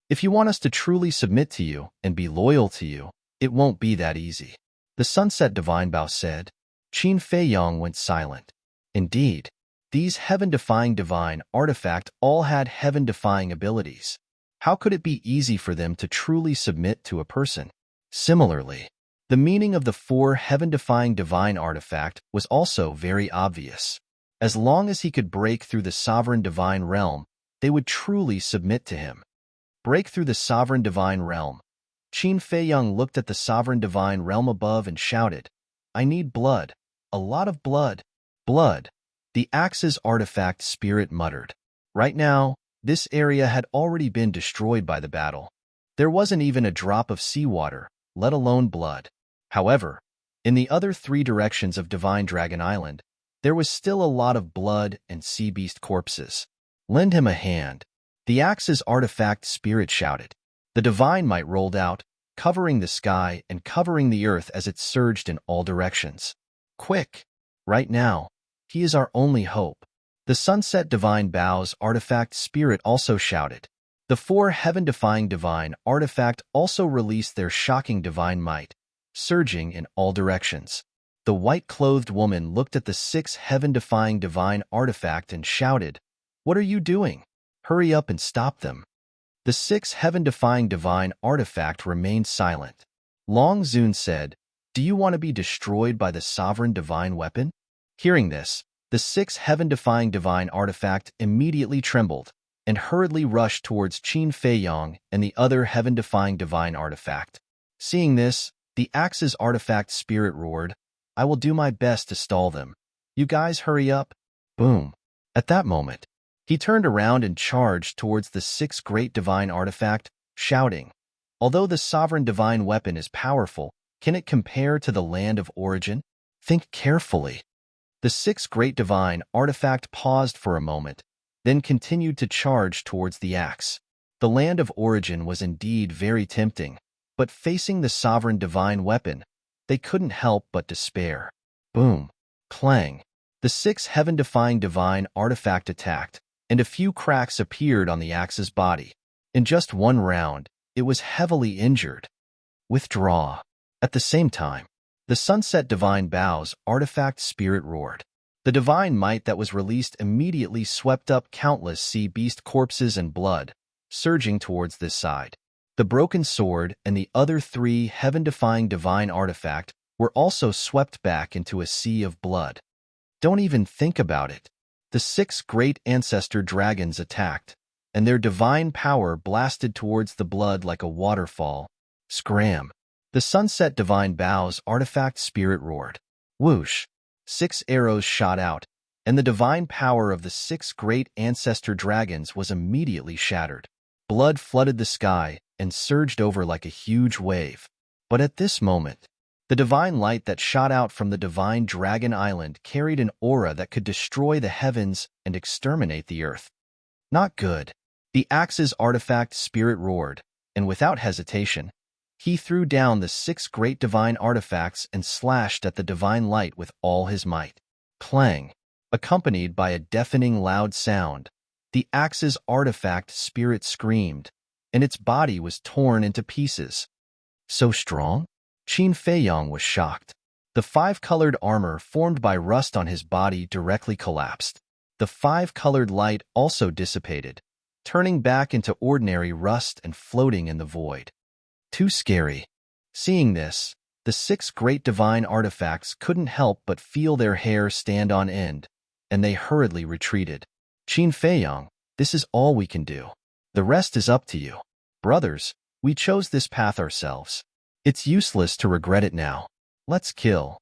If you want us to truly submit to you and be loyal to you, it won't be that easy." The Sunset Divine Bao said. Qin Feiyang went silent. Indeed, these heaven-defying divine artifact all had heaven-defying abilities. How could it be easy for them to truly submit to a person? Similarly, the meaning of the 4 heaven-defying divine artifact was also very obvious. As long as he could break through the sovereign divine realm, they would truly submit to him. Break through the sovereign divine realm. Qin Feiyang looked at the sovereign divine realm above and shouted, "I need blood. A lot of blood. Blood." The Axe's artifact spirit muttered. Right now, this area had already been destroyed by the battle. There wasn't even a drop of seawater, let alone blood. However, in the other 3 directions of Divine Dragon Island, there was still a lot of blood and sea beast corpses. "Lend him a hand," the Axe's artifact spirit shouted. The divine might rolled out, covering the sky and covering the earth as it surged in all directions. "Quick! Right now, he is our only hope." The Sunset Divine Bao's artifact spirit also shouted. The 4 heaven-defying divine artifact also released their shocking divine might, surging in all directions. The white-clothed woman looked at the 6 heaven-defying divine artifact and shouted, "What are you doing? Hurry up and stop them." The 6 heaven-defying divine artifact remained silent. Long Zun said, "Do you want to be destroyed by the sovereign divine weapon?" Hearing this, the 6 heaven-defying divine artifact immediately trembled and hurriedly rushed towards Qin Feiyang and the other heaven-defying divine artifact. Seeing this, the Axe's artifact spirit roared, "I will do my best to stall them. You guys hurry up." Boom. At that moment, he turned around and charged towards the 6 great divine artifact, shouting, "Although the sovereign divine weapon is powerful, can it compare to the land of origin? Think carefully." The 6 great divine artifact paused for a moment, then continued to charge towards the axe. The land of origin was indeed very tempting, but facing the sovereign divine weapon, they couldn't help but despair. Boom. Clang. The 6 heaven-defying divine artifact attacked, and a few cracks appeared on the axe's body. In just one round, it was heavily injured. Withdraw. At the same time, the Sunset Divine Bao's artifact spirit roared. The divine might that was released immediately swept up countless sea beast corpses and blood, surging towards this side. The broken sword and the other 3 heaven-defying divine artifact were also swept back into a sea of blood. Don't even think about it. The 6 great ancestor dragons attacked, and their divine power blasted towards the blood like a waterfall. Scram! The Sunset Divine Bao's artifact spirit roared. Whoosh! 6 arrows shot out, and the divine power of the 6 great ancestor dragons was immediately shattered. Blood flooded the sky and surged over like a huge wave. But at this moment, the divine light that shot out from the Divine Dragon Island carried an aura that could destroy the heavens and exterminate the earth. Not good. The axe's artifact spirit roared, and without hesitation, he threw down the 6 great divine artifacts and slashed at the divine light with all his might. Clang! Accompanied by a deafening loud sound, the axe's artifact spirit screamed, and its body was torn into pieces. So strong? Qin Feiyang was shocked. The 5-colored armor formed by rust on his body directly collapsed. The 5-colored light also dissipated, turning back into ordinary rust and floating in the void. Too scary. Seeing this, the 6 great divine artifacts couldn't help but feel their hair stand on end, and they hurriedly retreated. Qin Feiyang, this is all we can do. The rest is up to you. Brothers, we chose this path ourselves. It's useless to regret it now. Let's kill.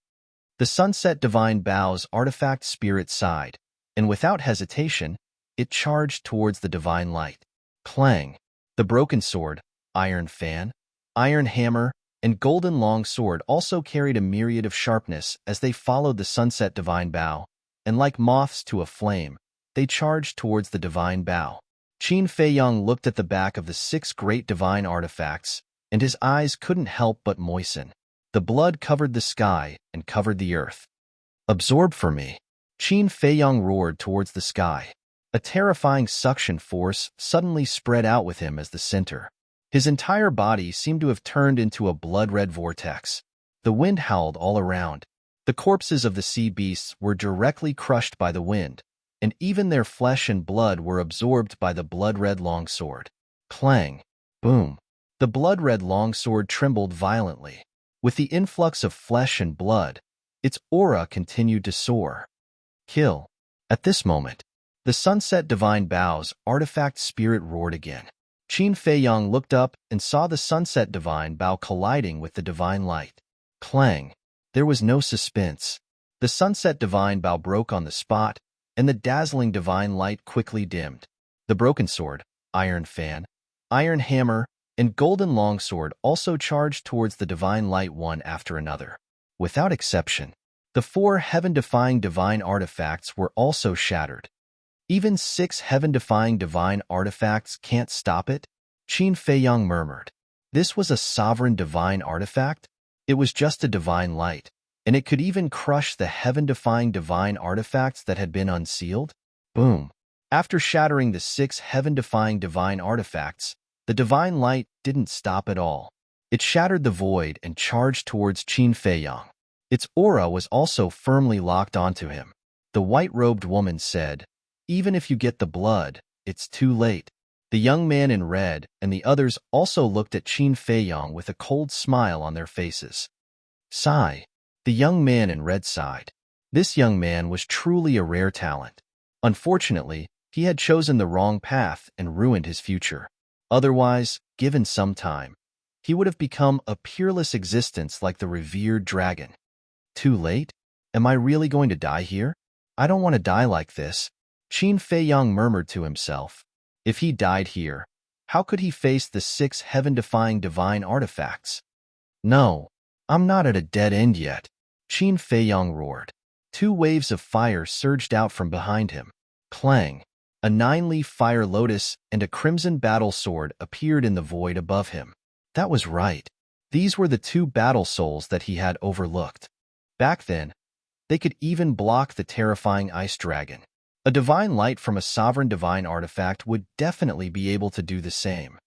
The Sunset Divine Bao's artifact spirit sighed, and without hesitation, it charged towards the divine light. Clang! The broken sword, iron fan, iron hammer, and golden long sword also carried a myriad of sharpness as they followed the Sunset Divine Bao, and like moths to a flame, they charged towards the divine Bao. Qin Feiyang looked at the back of the 6 great divine artifacts, and his eyes couldn't help but moisten. The blood covered the sky and covered the earth. Absorb for me. Qin Feiyang roared towards the sky. A terrifying suction force suddenly spread out with him as the center. His entire body seemed to have turned into a blood-red vortex. The wind howled all around. The corpses of the sea beasts were directly crushed by the wind, and even their flesh and blood were absorbed by the blood-red longsword. Clang! Boom! The blood-red longsword trembled violently. With the influx of flesh and blood, its aura continued to soar. Kill. At this moment, the Sunset Divine Bow's artifact spirit roared again. Qin Feiyang looked up and saw the Sunset Divine Bow colliding with the Divine Light. Clang! There was no suspense. The Sunset Divine Bow broke on the spot, and the dazzling Divine Light quickly dimmed. The Broken Sword, Iron Fan, Iron Hammer, and Golden Longsword also charged towards the Divine Light one after another. Without exception, the 4 heaven-defying divine artifacts were also shattered. Even 6 heaven-defying divine artifacts can't stop it? Qin Feiyang murmured. This was a sovereign divine artifact? It was just a divine light, and it could even crush the heaven-defying divine artifacts that had been unsealed? Boom! After shattering the 6 heaven-defying divine artifacts, the divine light didn't stop at all. It shattered the void and charged towards Qin Feiyang. Its aura was also firmly locked onto him. The white-robed woman said, "Even if you get the blood, it's too late." The young man in red and the others also looked at Qin Feiyang with a cold smile on their faces. Sigh. The young man in red sighed. This young man was truly a rare talent. Unfortunately, he had chosen the wrong path and ruined his future. Otherwise, given some time, he would have become a peerless existence like the revered dragon. Too late? Am I really going to die here? I don't want to die like this. Qin Feiyang murmured to himself. If he died here, how could he face the 6 heaven-defying divine artifacts? No, I'm not at a dead end yet. Qin Feiyang roared. 2 waves of fire surged out from behind him. Clang! A 9-leaf fire lotus and a crimson battle sword appeared in the void above him. That was right. These were the 2 battle souls that he had overlooked. Back then, they could even block the terrifying ice dragon. A divine light from a sovereign divine artifact would definitely be able to do the same.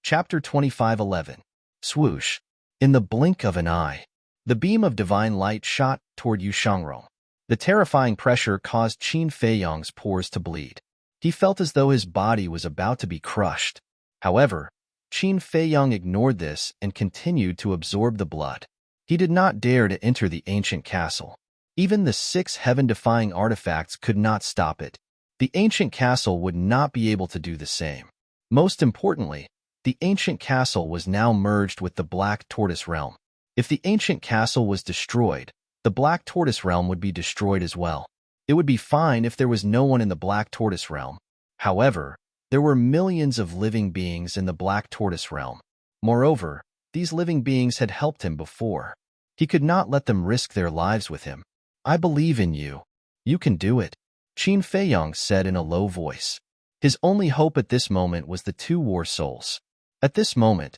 Chapter 25:11. Swoosh. In the blink of an eye, the beam of divine light shot toward Yu Shangrong. The terrifying pressure caused Qin Feiyang's pores to bleed. He felt as though his body was about to be crushed. However, Qin Feiyang ignored this and continued to absorb the blood. He did not dare to enter the ancient castle. Even the 6 heaven-defying artifacts could not stop it. The ancient castle would not be able to do the same. Most importantly, the ancient castle was now merged with the Black Tortoise Realm. If the ancient castle was destroyed, the Black Tortoise Realm would be destroyed as well. It would be fine if there was no one in the Black Tortoise Realm. However, there were millions of living beings in the Black Tortoise Realm. Moreover, these living beings had helped him before. He could not let them risk their lives with him. I believe in you. You can do it, Qin Feiyang said in a low voice. His only hope at this moment was the 2 war souls. At this moment,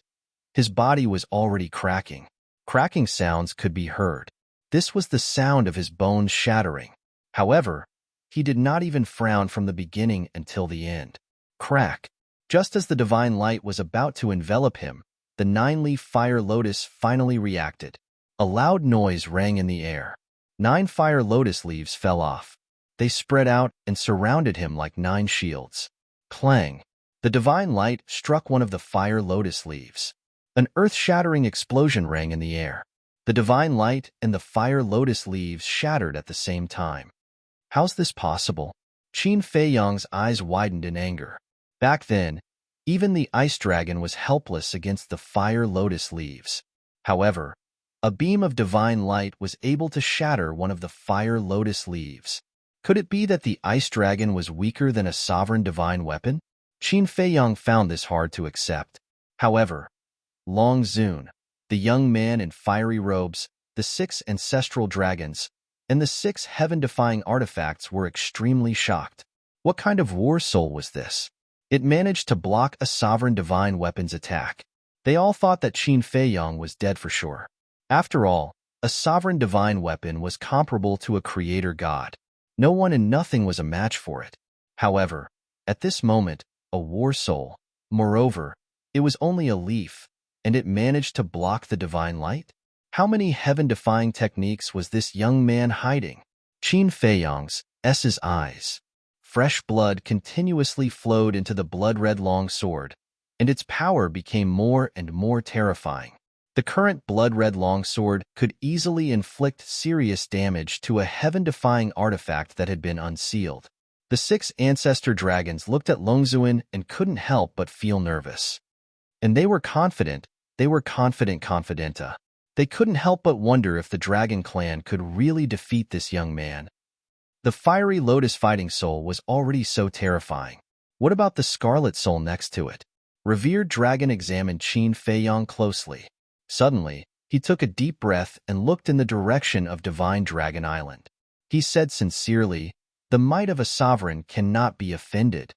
his body was already cracking. Cracking sounds could be heard. This was the sound of his bones shattering. However, he did not even frown from the beginning until the end. Crack! Just as the divine light was about to envelop him, the 9-leaf fire lotus finally reacted. A loud noise rang in the air. 9 fire lotus leaves fell off. They spread out and surrounded him like 9 shields. Clang! The divine light struck one of the fire lotus leaves. An earth-shattering explosion rang in the air. The divine light and the fire lotus leaves shattered at the same time. How's this possible? Qin Feiyang's eyes widened in anger. Back then, even the ice dragon was helpless against the fire lotus leaves. However, a beam of divine light was able to shatter one of the fire lotus leaves. Could it be that the ice dragon was weaker than a sovereign divine weapon? Qin Feiyang found this hard to accept. However, Long Zun, the young man in fiery robes, the 6 ancestral dragons, and the 6 heaven-defying artifacts were extremely shocked. What kind of war soul was this? It managed to block a sovereign divine weapon's attack. They all thought that Qin Feiyong was dead for sure. After all, a sovereign divine weapon was comparable to a creator god. No one and nothing was a match for it. However, at this moment, a war soul. Moreover, it was only a leaf, and it managed to block the divine light? How many heaven-defying techniques was this young man hiding? Qin Feiyong's eyes. Fresh blood continuously flowed into the blood-red longsword, and its power became more and more terrifying. The current blood-red longsword could easily inflict serious damage to a heaven-defying artifact that had been unsealed. The 6 ancestor dragons looked at Longzuan and couldn't help but feel nervous. And they were confident. Confidenta. They couldn't help but wonder if the dragon clan could really defeat this young man. The fiery lotus fighting soul was already so terrifying. What about the scarlet soul next to it? Revered dragon examined Qin Feiyong closely. Suddenly, he took a deep breath and looked in the direction of Divine Dragon Island. He said sincerely, "The might of a sovereign cannot be offended."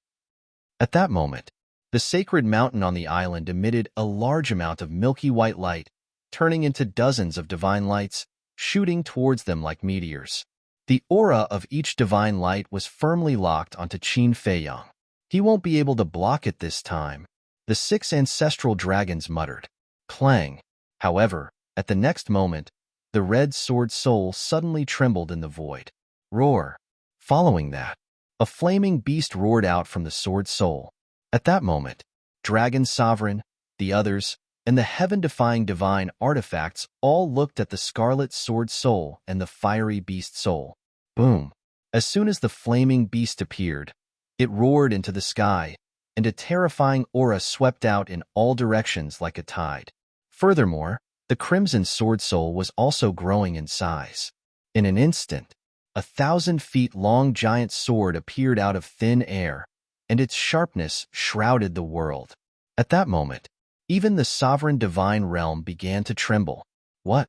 At that moment, the sacred mountain on the island emitted a large amount of milky white light, turning into dozens of divine lights, shooting towards them like meteors. The aura of each divine light was firmly locked onto Qin Feiyong. He won't be able to block it this time, the 6 ancestral dragons muttered. Clang. However, at the next moment, the red sword soul suddenly trembled in the void. Roar. Following that, a flaming beast roared out from the sword soul. At that moment, Dragon Sovereign, the others, and the heaven-defying divine artifacts all looked at the scarlet sword soul and the fiery beast soul. Boom! As soon as the flaming beast appeared, it roared into the sky, and a terrifying aura swept out in all directions like a tide. Furthermore, the crimson sword soul was also growing in size. In an instant, 1,000 feet long giant sword appeared out of thin air, and its sharpness shrouded the world. At that moment, even the sovereign divine realm began to tremble. What?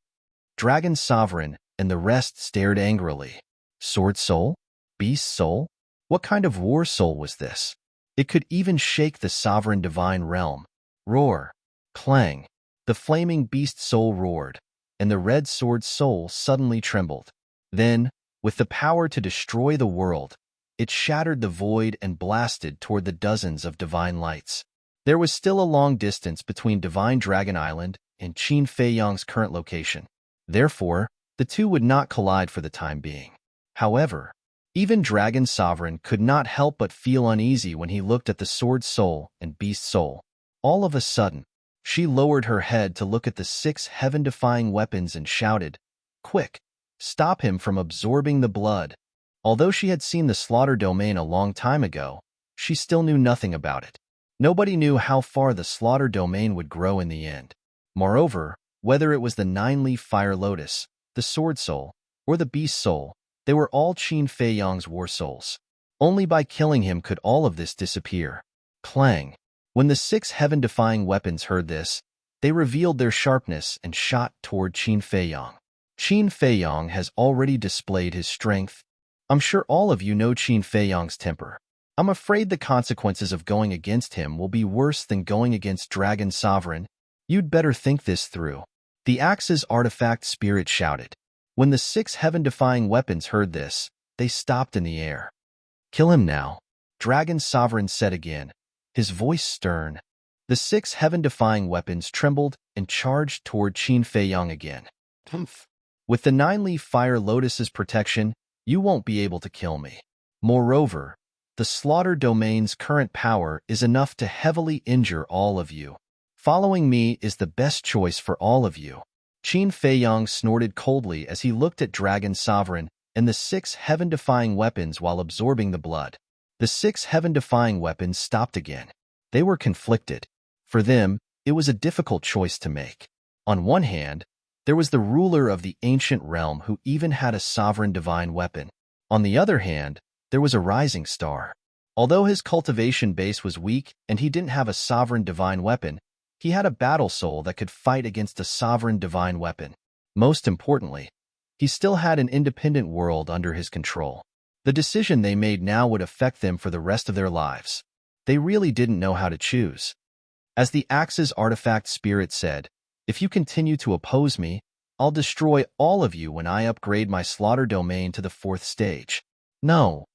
Dragon Sovereign and the rest stared angrily. Sword soul? Beast soul? What kind of war soul was this? It could even shake the sovereign divine realm. Roar. Clang. The flaming beast soul roared, and the red sword soul suddenly trembled. Then, with the power to destroy the world, it shattered the void and blasted toward the dozens of divine lights. There was still a long distance between Divine Dragon Island and Qin Feiyong's current location. Therefore, the two would not collide for the time being. However, even Dragon Sovereign could not help but feel uneasy when he looked at the Sword Soul and Beast Soul. All of a sudden, she lowered her head to look at the 6 heaven-defying weapons and shouted, "Quick! Stop him from absorbing the blood." Although she had seen the slaughter domain a long time ago, she still knew nothing about it. Nobody knew how far the slaughter domain would grow in the end. Moreover, whether it was the 9-leaf fire lotus, the sword soul, or the beast soul, they were all Qin Feiyong's war souls. Only by killing him could all of this disappear. Clang. When the 6 heaven-defying weapons heard this, they revealed their sharpness and shot toward Qin Feiyong. Qin Feiyong has already displayed his strength. I'm sure all of you know Qin Feiyong's temper. I'm afraid the consequences of going against him will be worse than going against Dragon Sovereign. You'd better think this through. The Axe's artifact spirit shouted. When the 6 heaven-defying weapons heard this, they stopped in the air. Kill him now, Dragon Sovereign said again, his voice stern. The 6 heaven-defying weapons trembled and charged toward Qin Feiyong again. Humph. With the 9-leaf fire lotus's protection, you won't be able to kill me. Moreover, the slaughter domain's current power is enough to heavily injure all of you. Following me is the best choice for all of you. Qin Feiyong snorted coldly as he looked at Dragon Sovereign and the 6 heaven-defying weapons while absorbing the blood. The 6 heaven-defying weapons stopped again. They were conflicted. For them, it was a difficult choice to make. On one hand, there was the ruler of the ancient realm who even had a sovereign divine weapon. On the other hand, there was a rising star. Although his cultivation base was weak and he didn't have a sovereign divine weapon, he had a battle soul that could fight against a sovereign divine weapon. Most importantly, he still had an independent world under his control. The decision they made now would affect them for the rest of their lives. They really didn't know how to choose. As the axe's artifact spirit said, "If you continue to oppose me, I'll destroy all of you when I upgrade my slaughter domain to the 4th stage. No,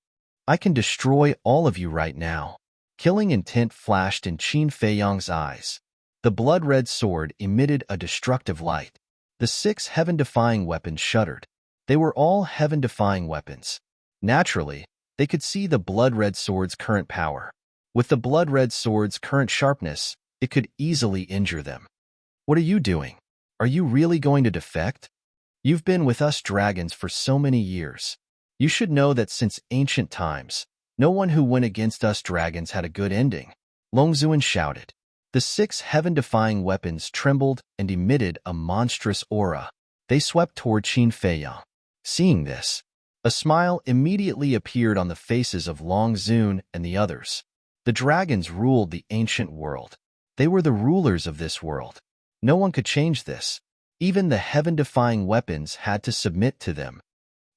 I can destroy all of you right now." Killing intent flashed in Qin Feiyang's eyes. The blood-red sword emitted a destructive light. The 6 heaven-defying weapons shuddered. They were all heaven-defying weapons. Naturally, they could see the blood-red sword's current power. With the blood-red sword's current sharpness, it could easily injure them. "What are you doing? Are you really going to defect? You've been with us dragons for so many years. You should know that since ancient times, no one who went against us dragons had a good ending," Longzuan shouted. The 6 heaven-defying weapons trembled and emitted a monstrous aura. They swept toward Qin Feiyang. Seeing this, a smile immediately appeared on the faces of Longzun and the others. The dragons ruled the ancient world. They were the rulers of this world. No one could change this. Even the heaven-defying weapons had to submit to them.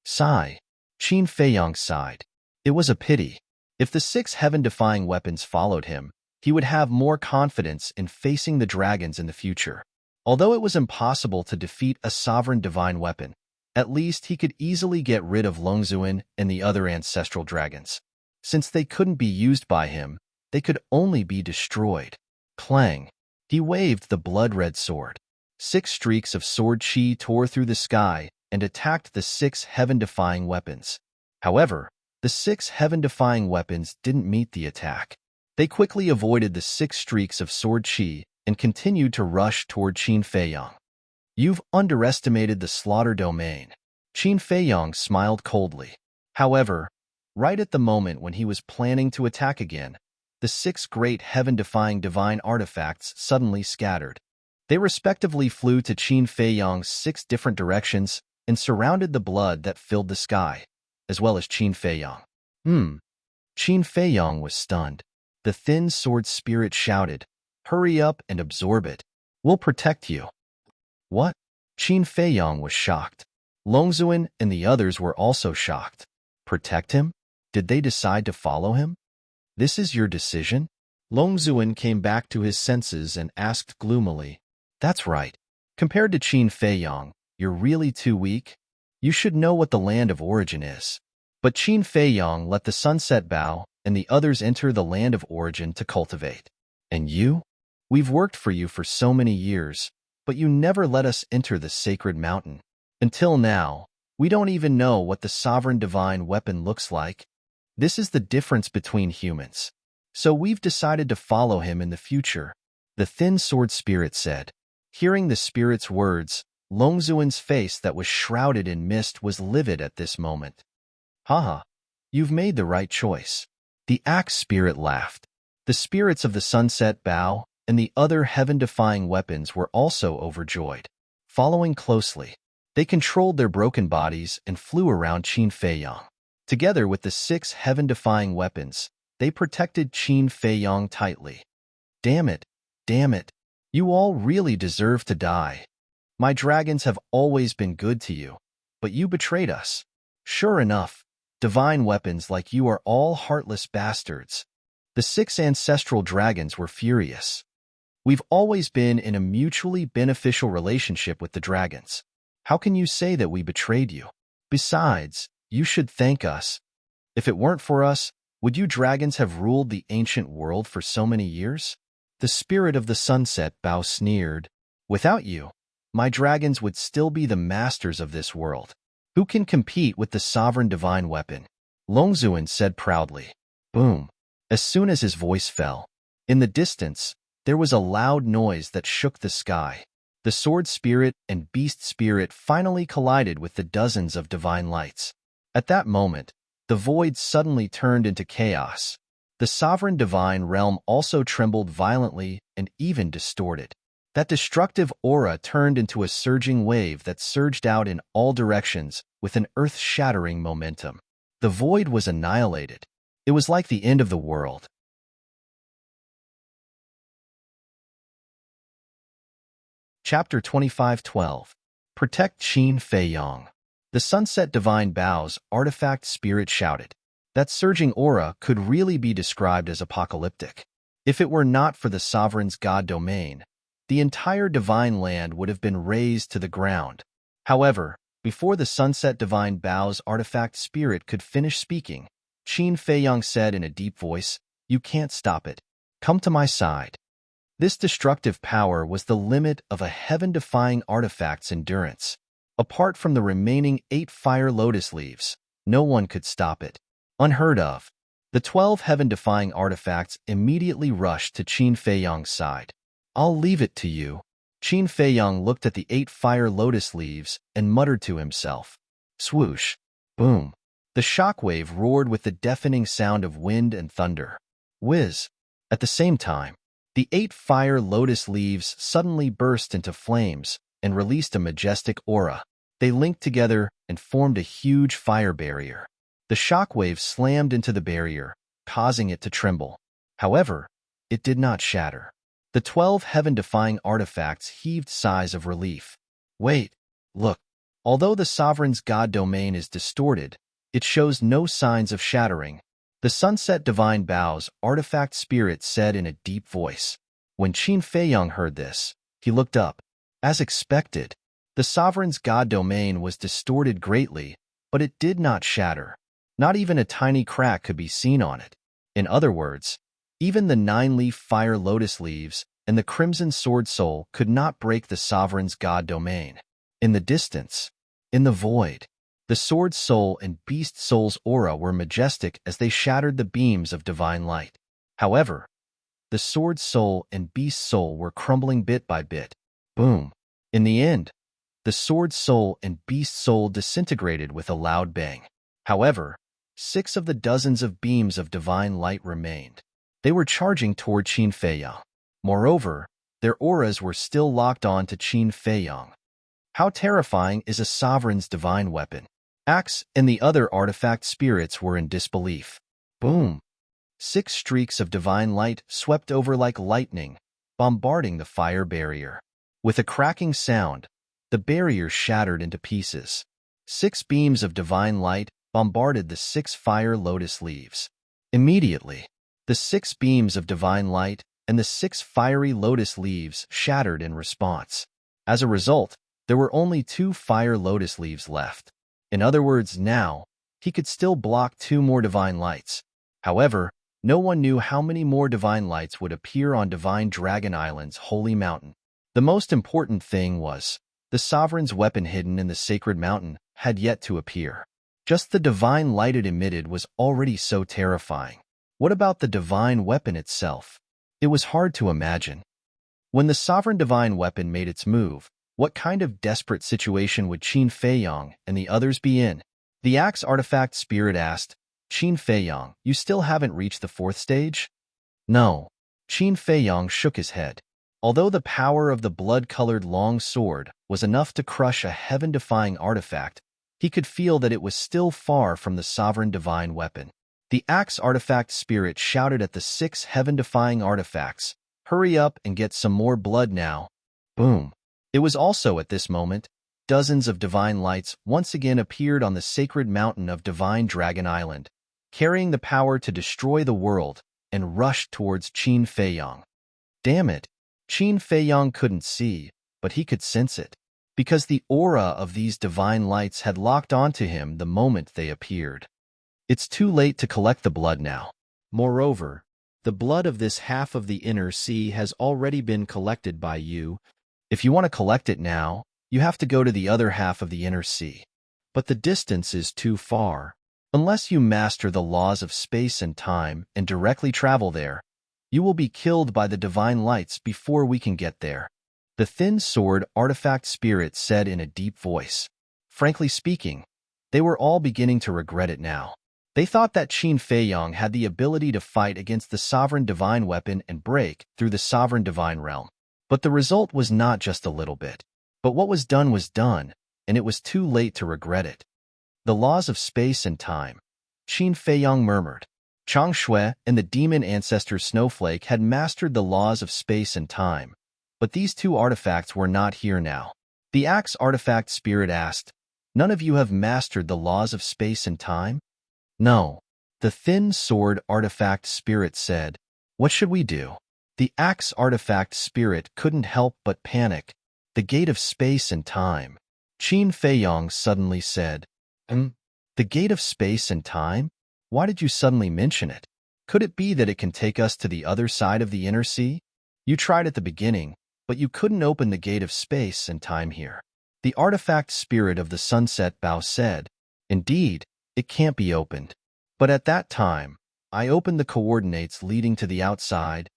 Sigh. Qin Feiyang sighed. It was a pity. If the 6 heaven-defying weapons followed him, he would have more confidence in facing the dragons in the future. Although it was impossible to defeat a sovereign divine weapon, at least he could easily get rid of Longzuan and the other ancestral dragons. Since they couldn't be used by him, they could only be destroyed. Clang. He waved the blood-red sword. 6 streaks of sword chi tore through the sky and attacked the 6 heaven-defying weapons. However, the 6 heaven-defying weapons didn't meet the attack. They quickly avoided the 6 streaks of sword chi and continued to rush toward Qin Feiyang. "You've underestimated the slaughter domain." Qin Feiyang smiled coldly. However, right at the moment when he was planning to attack again, the 6 great heaven-defying divine artifacts suddenly scattered. They respectively flew to Qin Feiyang's 6 different directions and surrounded the blood that filled the sky, as well as Qin Feiyang. Qin Feiyang was stunned. The thin sword spirit shouted, "Hurry up and absorb it. We'll protect you." What? Qin Feiyang was shocked. Longzuan and the others were also shocked. Protect him? Did they decide to follow him? "This is your decision?" Longzuan came back to his senses and asked gloomily. "That's right. Compared to Qin Feiyang, you're really too weak. You should know what the land of origin is." But Qin Feiyang let the sunset bow and the others enter the land of origin to cultivate. "And you? We've worked for you for so many years, but you never let us enter the sacred mountain. Until now, we don't even know what the sovereign divine weapon looks like. This is the difference between humans. So we've decided to follow him in the future," the thin sword spirit said. Hearing the spirit's words, Longzuan's face that was shrouded in mist was livid at this moment. "Haha, you've made the right choice." The axe spirit laughed. The spirits of the sunset bow and the other heaven-defying weapons were also overjoyed. Following closely, they controlled their broken bodies and flew around Qin Feiyang. Together with the 6 heaven-defying weapons, they protected Qin Feiyang tightly. Damn it, you all really deserve to die. My dragons have always been good to you, but you betrayed us. Sure enough, divine weapons like you are all heartless bastards." The 6 ancestral dragons were furious. "We've always been in a mutually beneficial relationship with the dragons. How can you say that we betrayed you? Besides, you should thank us. If it weren't for us, would you dragons have ruled the ancient world for so many years?" The spirit of the sunset bow sneered. "Without you, my dragons would still be the masters of this world. Who can compete with the sovereign divine weapon?" Longzuan said proudly. Boom. As soon as his voice fell, in the distance, there was a loud noise that shook the sky. The sword spirit and beast spirit finally collided with the dozens of divine lights. At that moment, the void suddenly turned into chaos. The sovereign divine realm also trembled violently and even distorted. That destructive aura turned into a surging wave that surged out in all directions with an earth-shattering momentum. The void was annihilated. It was like the end of the world. Chapter 25:12. Protect Qin Feiyang. The sunset divine bows artifact spirit shouted. That surging aura could really be described as apocalyptic. If it were not for the sovereign's god domain, the entire divine land would have been razed to the ground. However, before the sunset divine bow's artifact spirit could finish speaking, Qin Feiyang said in a deep voice, "You can't stop it. Come to my side." This destructive power was the limit of a heaven-defying artifact's endurance. Apart from the remaining 8 fire lotus leaves, no one could stop it. Unheard of. The 12 heaven-defying artifacts immediately rushed to Qin Feiyang's side. "I'll leave it to you." Qin Feiyang looked at the 8 fire lotus leaves and muttered to himself. Swoosh. Boom. The shockwave roared with the deafening sound of wind and thunder. Whiz. At the same time, the 8 fire lotus leaves suddenly burst into flames and released a majestic aura. They linked together and formed a huge fire barrier. The shockwave slammed into the barrier, causing it to tremble. However, it did not shatter. The 12 heaven-defying artifacts heaved sighs of relief. Wait, look. Although the sovereign's god domain is distorted, it shows no signs of shattering. The sunset divine bow's artifact spirit said in a deep voice. When Qin Feiyang heard this, he looked up. As expected, the sovereign's god domain was distorted greatly, but it did not shatter. Not even a tiny crack could be seen on it. In other words, even the 9-leaf fire lotus leaves and the crimson sword soul could not break the sovereign's god domain. In the distance, in the void, the sword soul and beast soul's aura were majestic as they shattered the beams of divine light. However, the sword soul and beast soul were crumbling bit by bit. Boom. In the end, the sword soul and beast soul disintegrated with a loud bang. However, 6 of the dozens of beams of divine light remained. They were charging toward Qin Feiyang. Moreover, their auras were still locked on to Qin Feiyang. How terrifying is a sovereign's divine weapon? Axe and the other artifact spirits were in disbelief. Boom! 6 streaks of divine light swept over like lightning, bombarding the fire barrier. With a cracking sound, the barrier shattered into pieces. 6 beams of divine light bombarded the 6 fire lotus leaves. Immediately, the 6 beams of divine light and the 6 fiery lotus leaves shattered in response. As a result, there were only 2 fire lotus leaves left. In other words, now, he could still block 2 more divine lights. However, no one knew how many more divine lights would appear on Divine Dragon Island's holy mountain. The most important thing was, the sovereign's weapon hidden in the sacred mountain had yet to appear. Just the divine light it emitted was already so terrifying. What about the divine weapon itself? It was hard to imagine. When the sovereign divine weapon made its move, what kind of desperate situation would Qin Feiyang and the others be in? The axe artifact spirit asked, Qin Feiyang, you still haven't reached the 4th stage? No. Qin Feiyang shook his head. Although the power of the blood-colored long sword was enough to crush a heaven-defying artifact, he could feel that it was still far from the sovereign divine weapon. The axe artifact spirit shouted at the 6 heaven-defying artifacts, "Hurry up and get some more blood now." Boom. It was also at this moment, dozens of divine lights once again appeared on the sacred mountain of Divine Dragon Island, carrying the power to destroy the world, and rushed towards Qin Feiyang. Damn it! Qin Feiyang couldn't see, but he could sense it, because the aura of these divine lights had locked onto him the moment they appeared. It's too late to collect the blood now. Moreover, the blood of this half of the inner sea has already been collected by you. If you want to collect it now, you have to go to the other half of the inner sea. But the distance is too far. Unless you master the laws of space and time and directly travel there, you will be killed by the divine lights before we can get there. The thin sword artifact spirit said in a deep voice. Frankly speaking, they were all beginning to regret it now. They thought that Qin Feiyang had the ability to fight against the sovereign divine weapon and break through the sovereign divine realm. But the result was not just a little bit. But what was done, and it was too late to regret it. The laws of space and time, Qin Feiyang murmured. Chang Shui and the demon ancestor Snowflake had mastered the laws of space and time, but these 2 artifacts were not here now. The axe artifact spirit asked, "None of you have mastered the laws of space and time?" No. The thin sword artifact spirit said, "What should we do?" The axe artifact spirit couldn't help but panic. "The gate of space and time." Qin Feiyong suddenly said, The gate of space and time? Why did you suddenly mention it? Could it be that it can take us to the other side of the inner sea? You tried at the beginning, but you couldn't open the gate of space and time here." The artifact spirit of the sunset bow said, "Indeed, it can't be opened. But at that time, I opened the coordinates leading to the outside.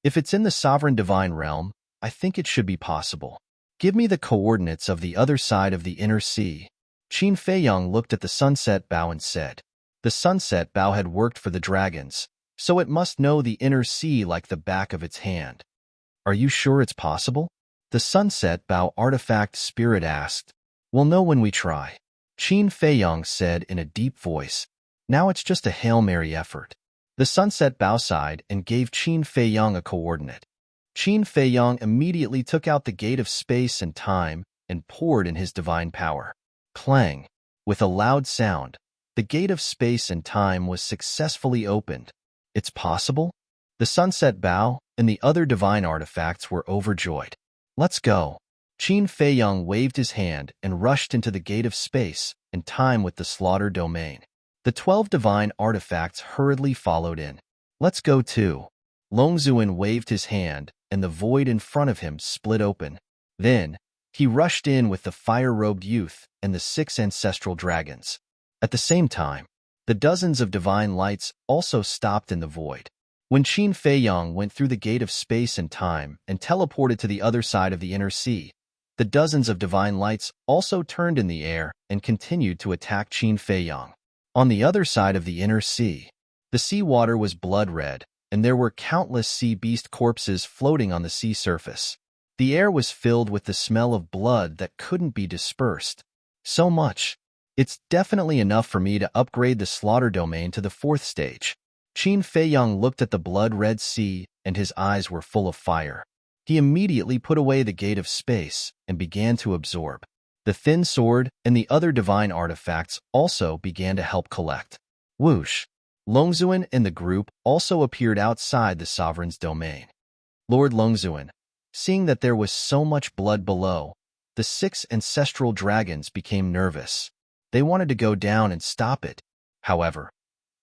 If it's in the sovereign divine realm, I think it should be possible. Give me the coordinates of the other side of the inner sea." Qin Feiyong looked at the sunset bow and said, the sunset bow had worked for the dragons, so it must know the inner sea like the back of its hand. "Are you sure it's possible?" The sunset bow artifact spirit asked. "We'll know when we try," Qin Feiyong said in a deep voice. "Now it's just a Hail Mary effort." The sunset bow sighed and gave Qin Feiyong a coordinate. Qin Feiyong immediately took out the gate of space and time and poured in his divine power. Clang! With a loud sound, the gate of space and time was successfully opened. "It's possible?" The sunset bow and the other divine artifacts were overjoyed. "Let's go." Qin Feiyong waved his hand and rushed into the gate of space and time with the slaughter domain. The 12 divine artifacts hurriedly followed in. "Let's go too." Longzuin waved his hand, and the void in front of him split open. Then, he rushed in with the fire-robed youth and the 6 ancestral dragons. At the same time, the dozens of divine lights also stopped in the void. When Qin Feiyong went through the gate of space and time and teleported to the other side of the inner sea, the dozens of divine lights also turned in the air and continued to attack Qin Feiyong. On the other side of the inner sea, the sea water was blood-red, and there were countless sea beast corpses floating on the sea surface. The air was filled with the smell of blood that couldn't be dispersed. "So much. It's definitely enough for me to upgrade the slaughter domain to the 4th stage." Qin Feiyong looked at the blood-red sea, and his eyes were full of fire. He immediately put away the gate of space and began to absorb. The thin sword and the other divine artifacts also began to help collect. Whoosh! Longzuin and the group also appeared outside the sovereign's domain. Lord Longzuin, seeing that there was so much blood below, the 6 ancestral dragons became nervous. They wanted to go down and stop it. However,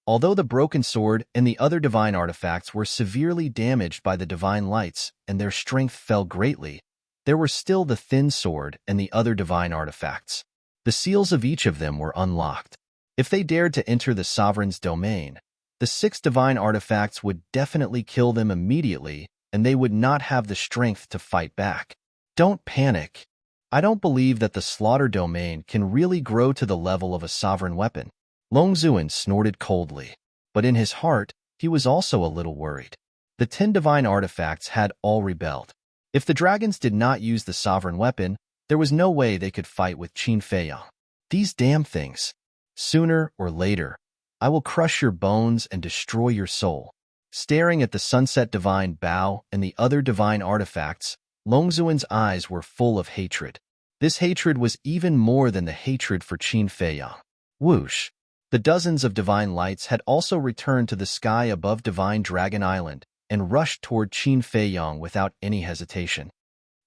although the broken sword and the other divine artifacts were severely damaged by the divine lights and their strength fell greatly, there were still the thin sword and the other divine artifacts. The seals of each of them were unlocked. If they dared to enter the sovereign's domain, the 6 divine artifacts would definitely kill them immediately, and they would not have the strength to fight back. Don't panic. I don't believe that the slaughter domain can really grow to the level of a sovereign weapon. Longzuin snorted coldly, but in his heart, he was also a little worried. The 10 divine artifacts had all rebelled. If the dragons did not use the sovereign weapon, there was no way they could fight with Qin Feiyong. These damn things. Sooner or later, I will crush your bones and destroy your soul. Staring at the sunset divine bow and the other divine artifacts, Longzuin's eyes were full of hatred. This hatred was even more than the hatred for Qin Feiyong. Whoosh! The dozens of divine lights had also returned to the sky above Divine Dragon Island and rushed toward Qin Feiyong without any hesitation.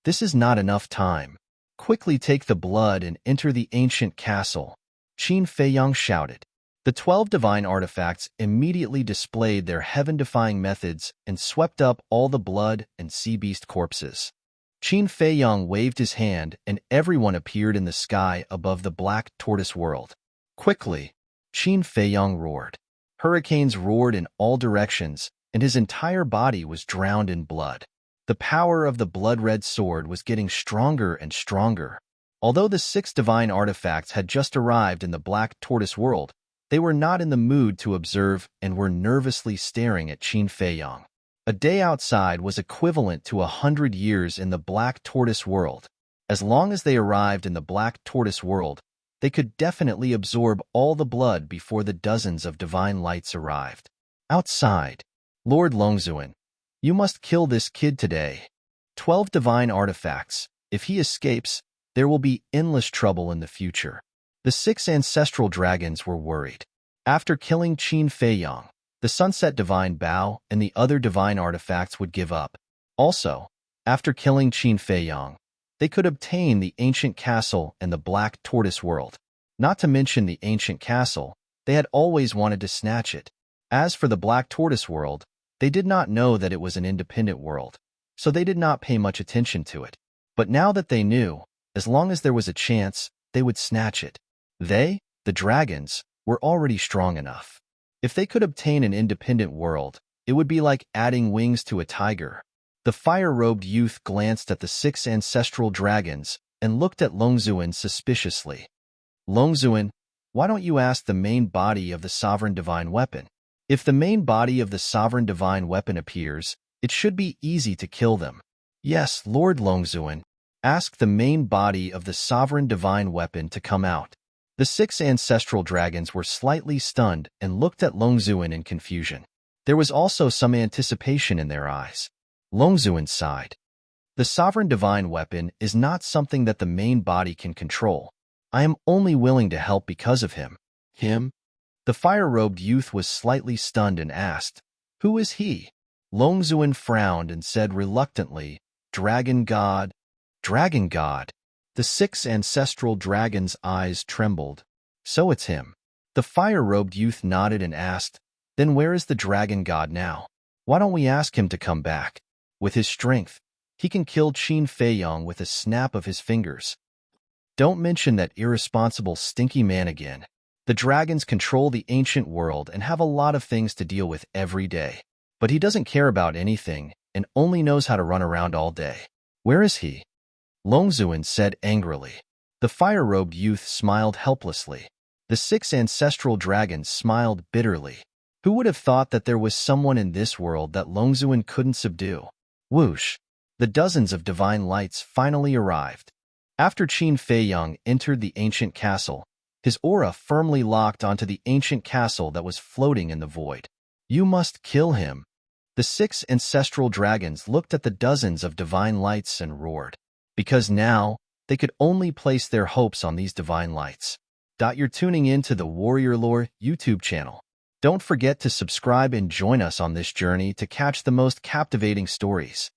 "This is not enough time. Quickly take the blood and enter the ancient castle," Qin Feiyong shouted. The 12 divine artifacts immediately displayed their heaven-defying methods and swept up all the blood and sea beast corpses. Qin Feiyong waved his hand and everyone appeared in the sky above the black tortoise world. Quickly, Qin Feiyong roared. Hurricanes roared in all directions, and his entire body was drowned in blood. The power of the blood-red sword was getting stronger and stronger. Although the 6 divine artifacts had just arrived in the black tortoise world, they were not in the mood to observe and were nervously staring at Qin Feiyong. A day outside was equivalent to 100 years in the black tortoise world. As long as they arrived in the black tortoise world, they could definitely absorb all the blood before the dozens of divine lights arrived. Outside, Lord Longzuin, you must kill this kid today. 12 divine artifacts. If he escapes, there will be endless trouble in the future. The 6 ancestral dragons were worried. After killing Qin Feiyang, the Sunset Divine Bow and the other divine artifacts would give up. Also, after killing Qin Feiyang, they could obtain the ancient castle and the Black Tortoise World. Not to mention the ancient castle, they had always wanted to snatch it. As for the Black Tortoise World, they did not know that it was an independent world, so they did not pay much attention to it. But now that they knew, as long as there was a chance, they would snatch it. They, the dragons, were already strong enough. If they could obtain an independent world, it would be like adding wings to a tiger. The fire-robed youth glanced at the 6 ancestral dragons and looked at Longzuan suspiciously. Longzuan, why don't you ask the main body of the sovereign divine weapon? If the main body of the sovereign divine weapon appears, it should be easy to kill them. Yes, Lord Longzuan, ask the main body of the sovereign divine weapon to come out. The 6 ancestral dragons were slightly stunned and looked at Longzuan in confusion. There was also some anticipation in their eyes. Longzuan sighed. The sovereign divine weapon is not something that the main body can control. I am only willing to help because of him. Him? The fire-robed youth was slightly stunned and asked, "Who is he?" Longzuan frowned and said reluctantly, "Dragon God." Dragon God. The 6 ancestral dragons' eyes trembled. So it's him. The fire-robed youth nodded and asked, "Then where is the dragon god now? Why don't we ask him to come back? With his strength, he can kill Qin Feiyang with a snap of his fingers." Don't mention that irresponsible stinky man again. The dragons control the ancient world and have a lot of things to deal with every day. But he doesn't care about anything and only knows how to run around all day. Where is he? Longzuan said angrily. The fire-robed youth smiled helplessly. The 6 ancestral dragons smiled bitterly. Who would have thought that there was someone in this world that Longzuan couldn't subdue? Whoosh! The dozens of divine lights finally arrived. After Qin Feiyang entered the ancient castle, his aura firmly locked onto the ancient castle that was floating in the void. You must kill him. The 6 ancestral dragons looked at the dozens of divine lights and roared. Because now, they could only place their hopes on these divine lights. You're tuning in to the Warrior Lore YouTube channel. Don't forget to subscribe and join us on this journey to catch the most captivating stories.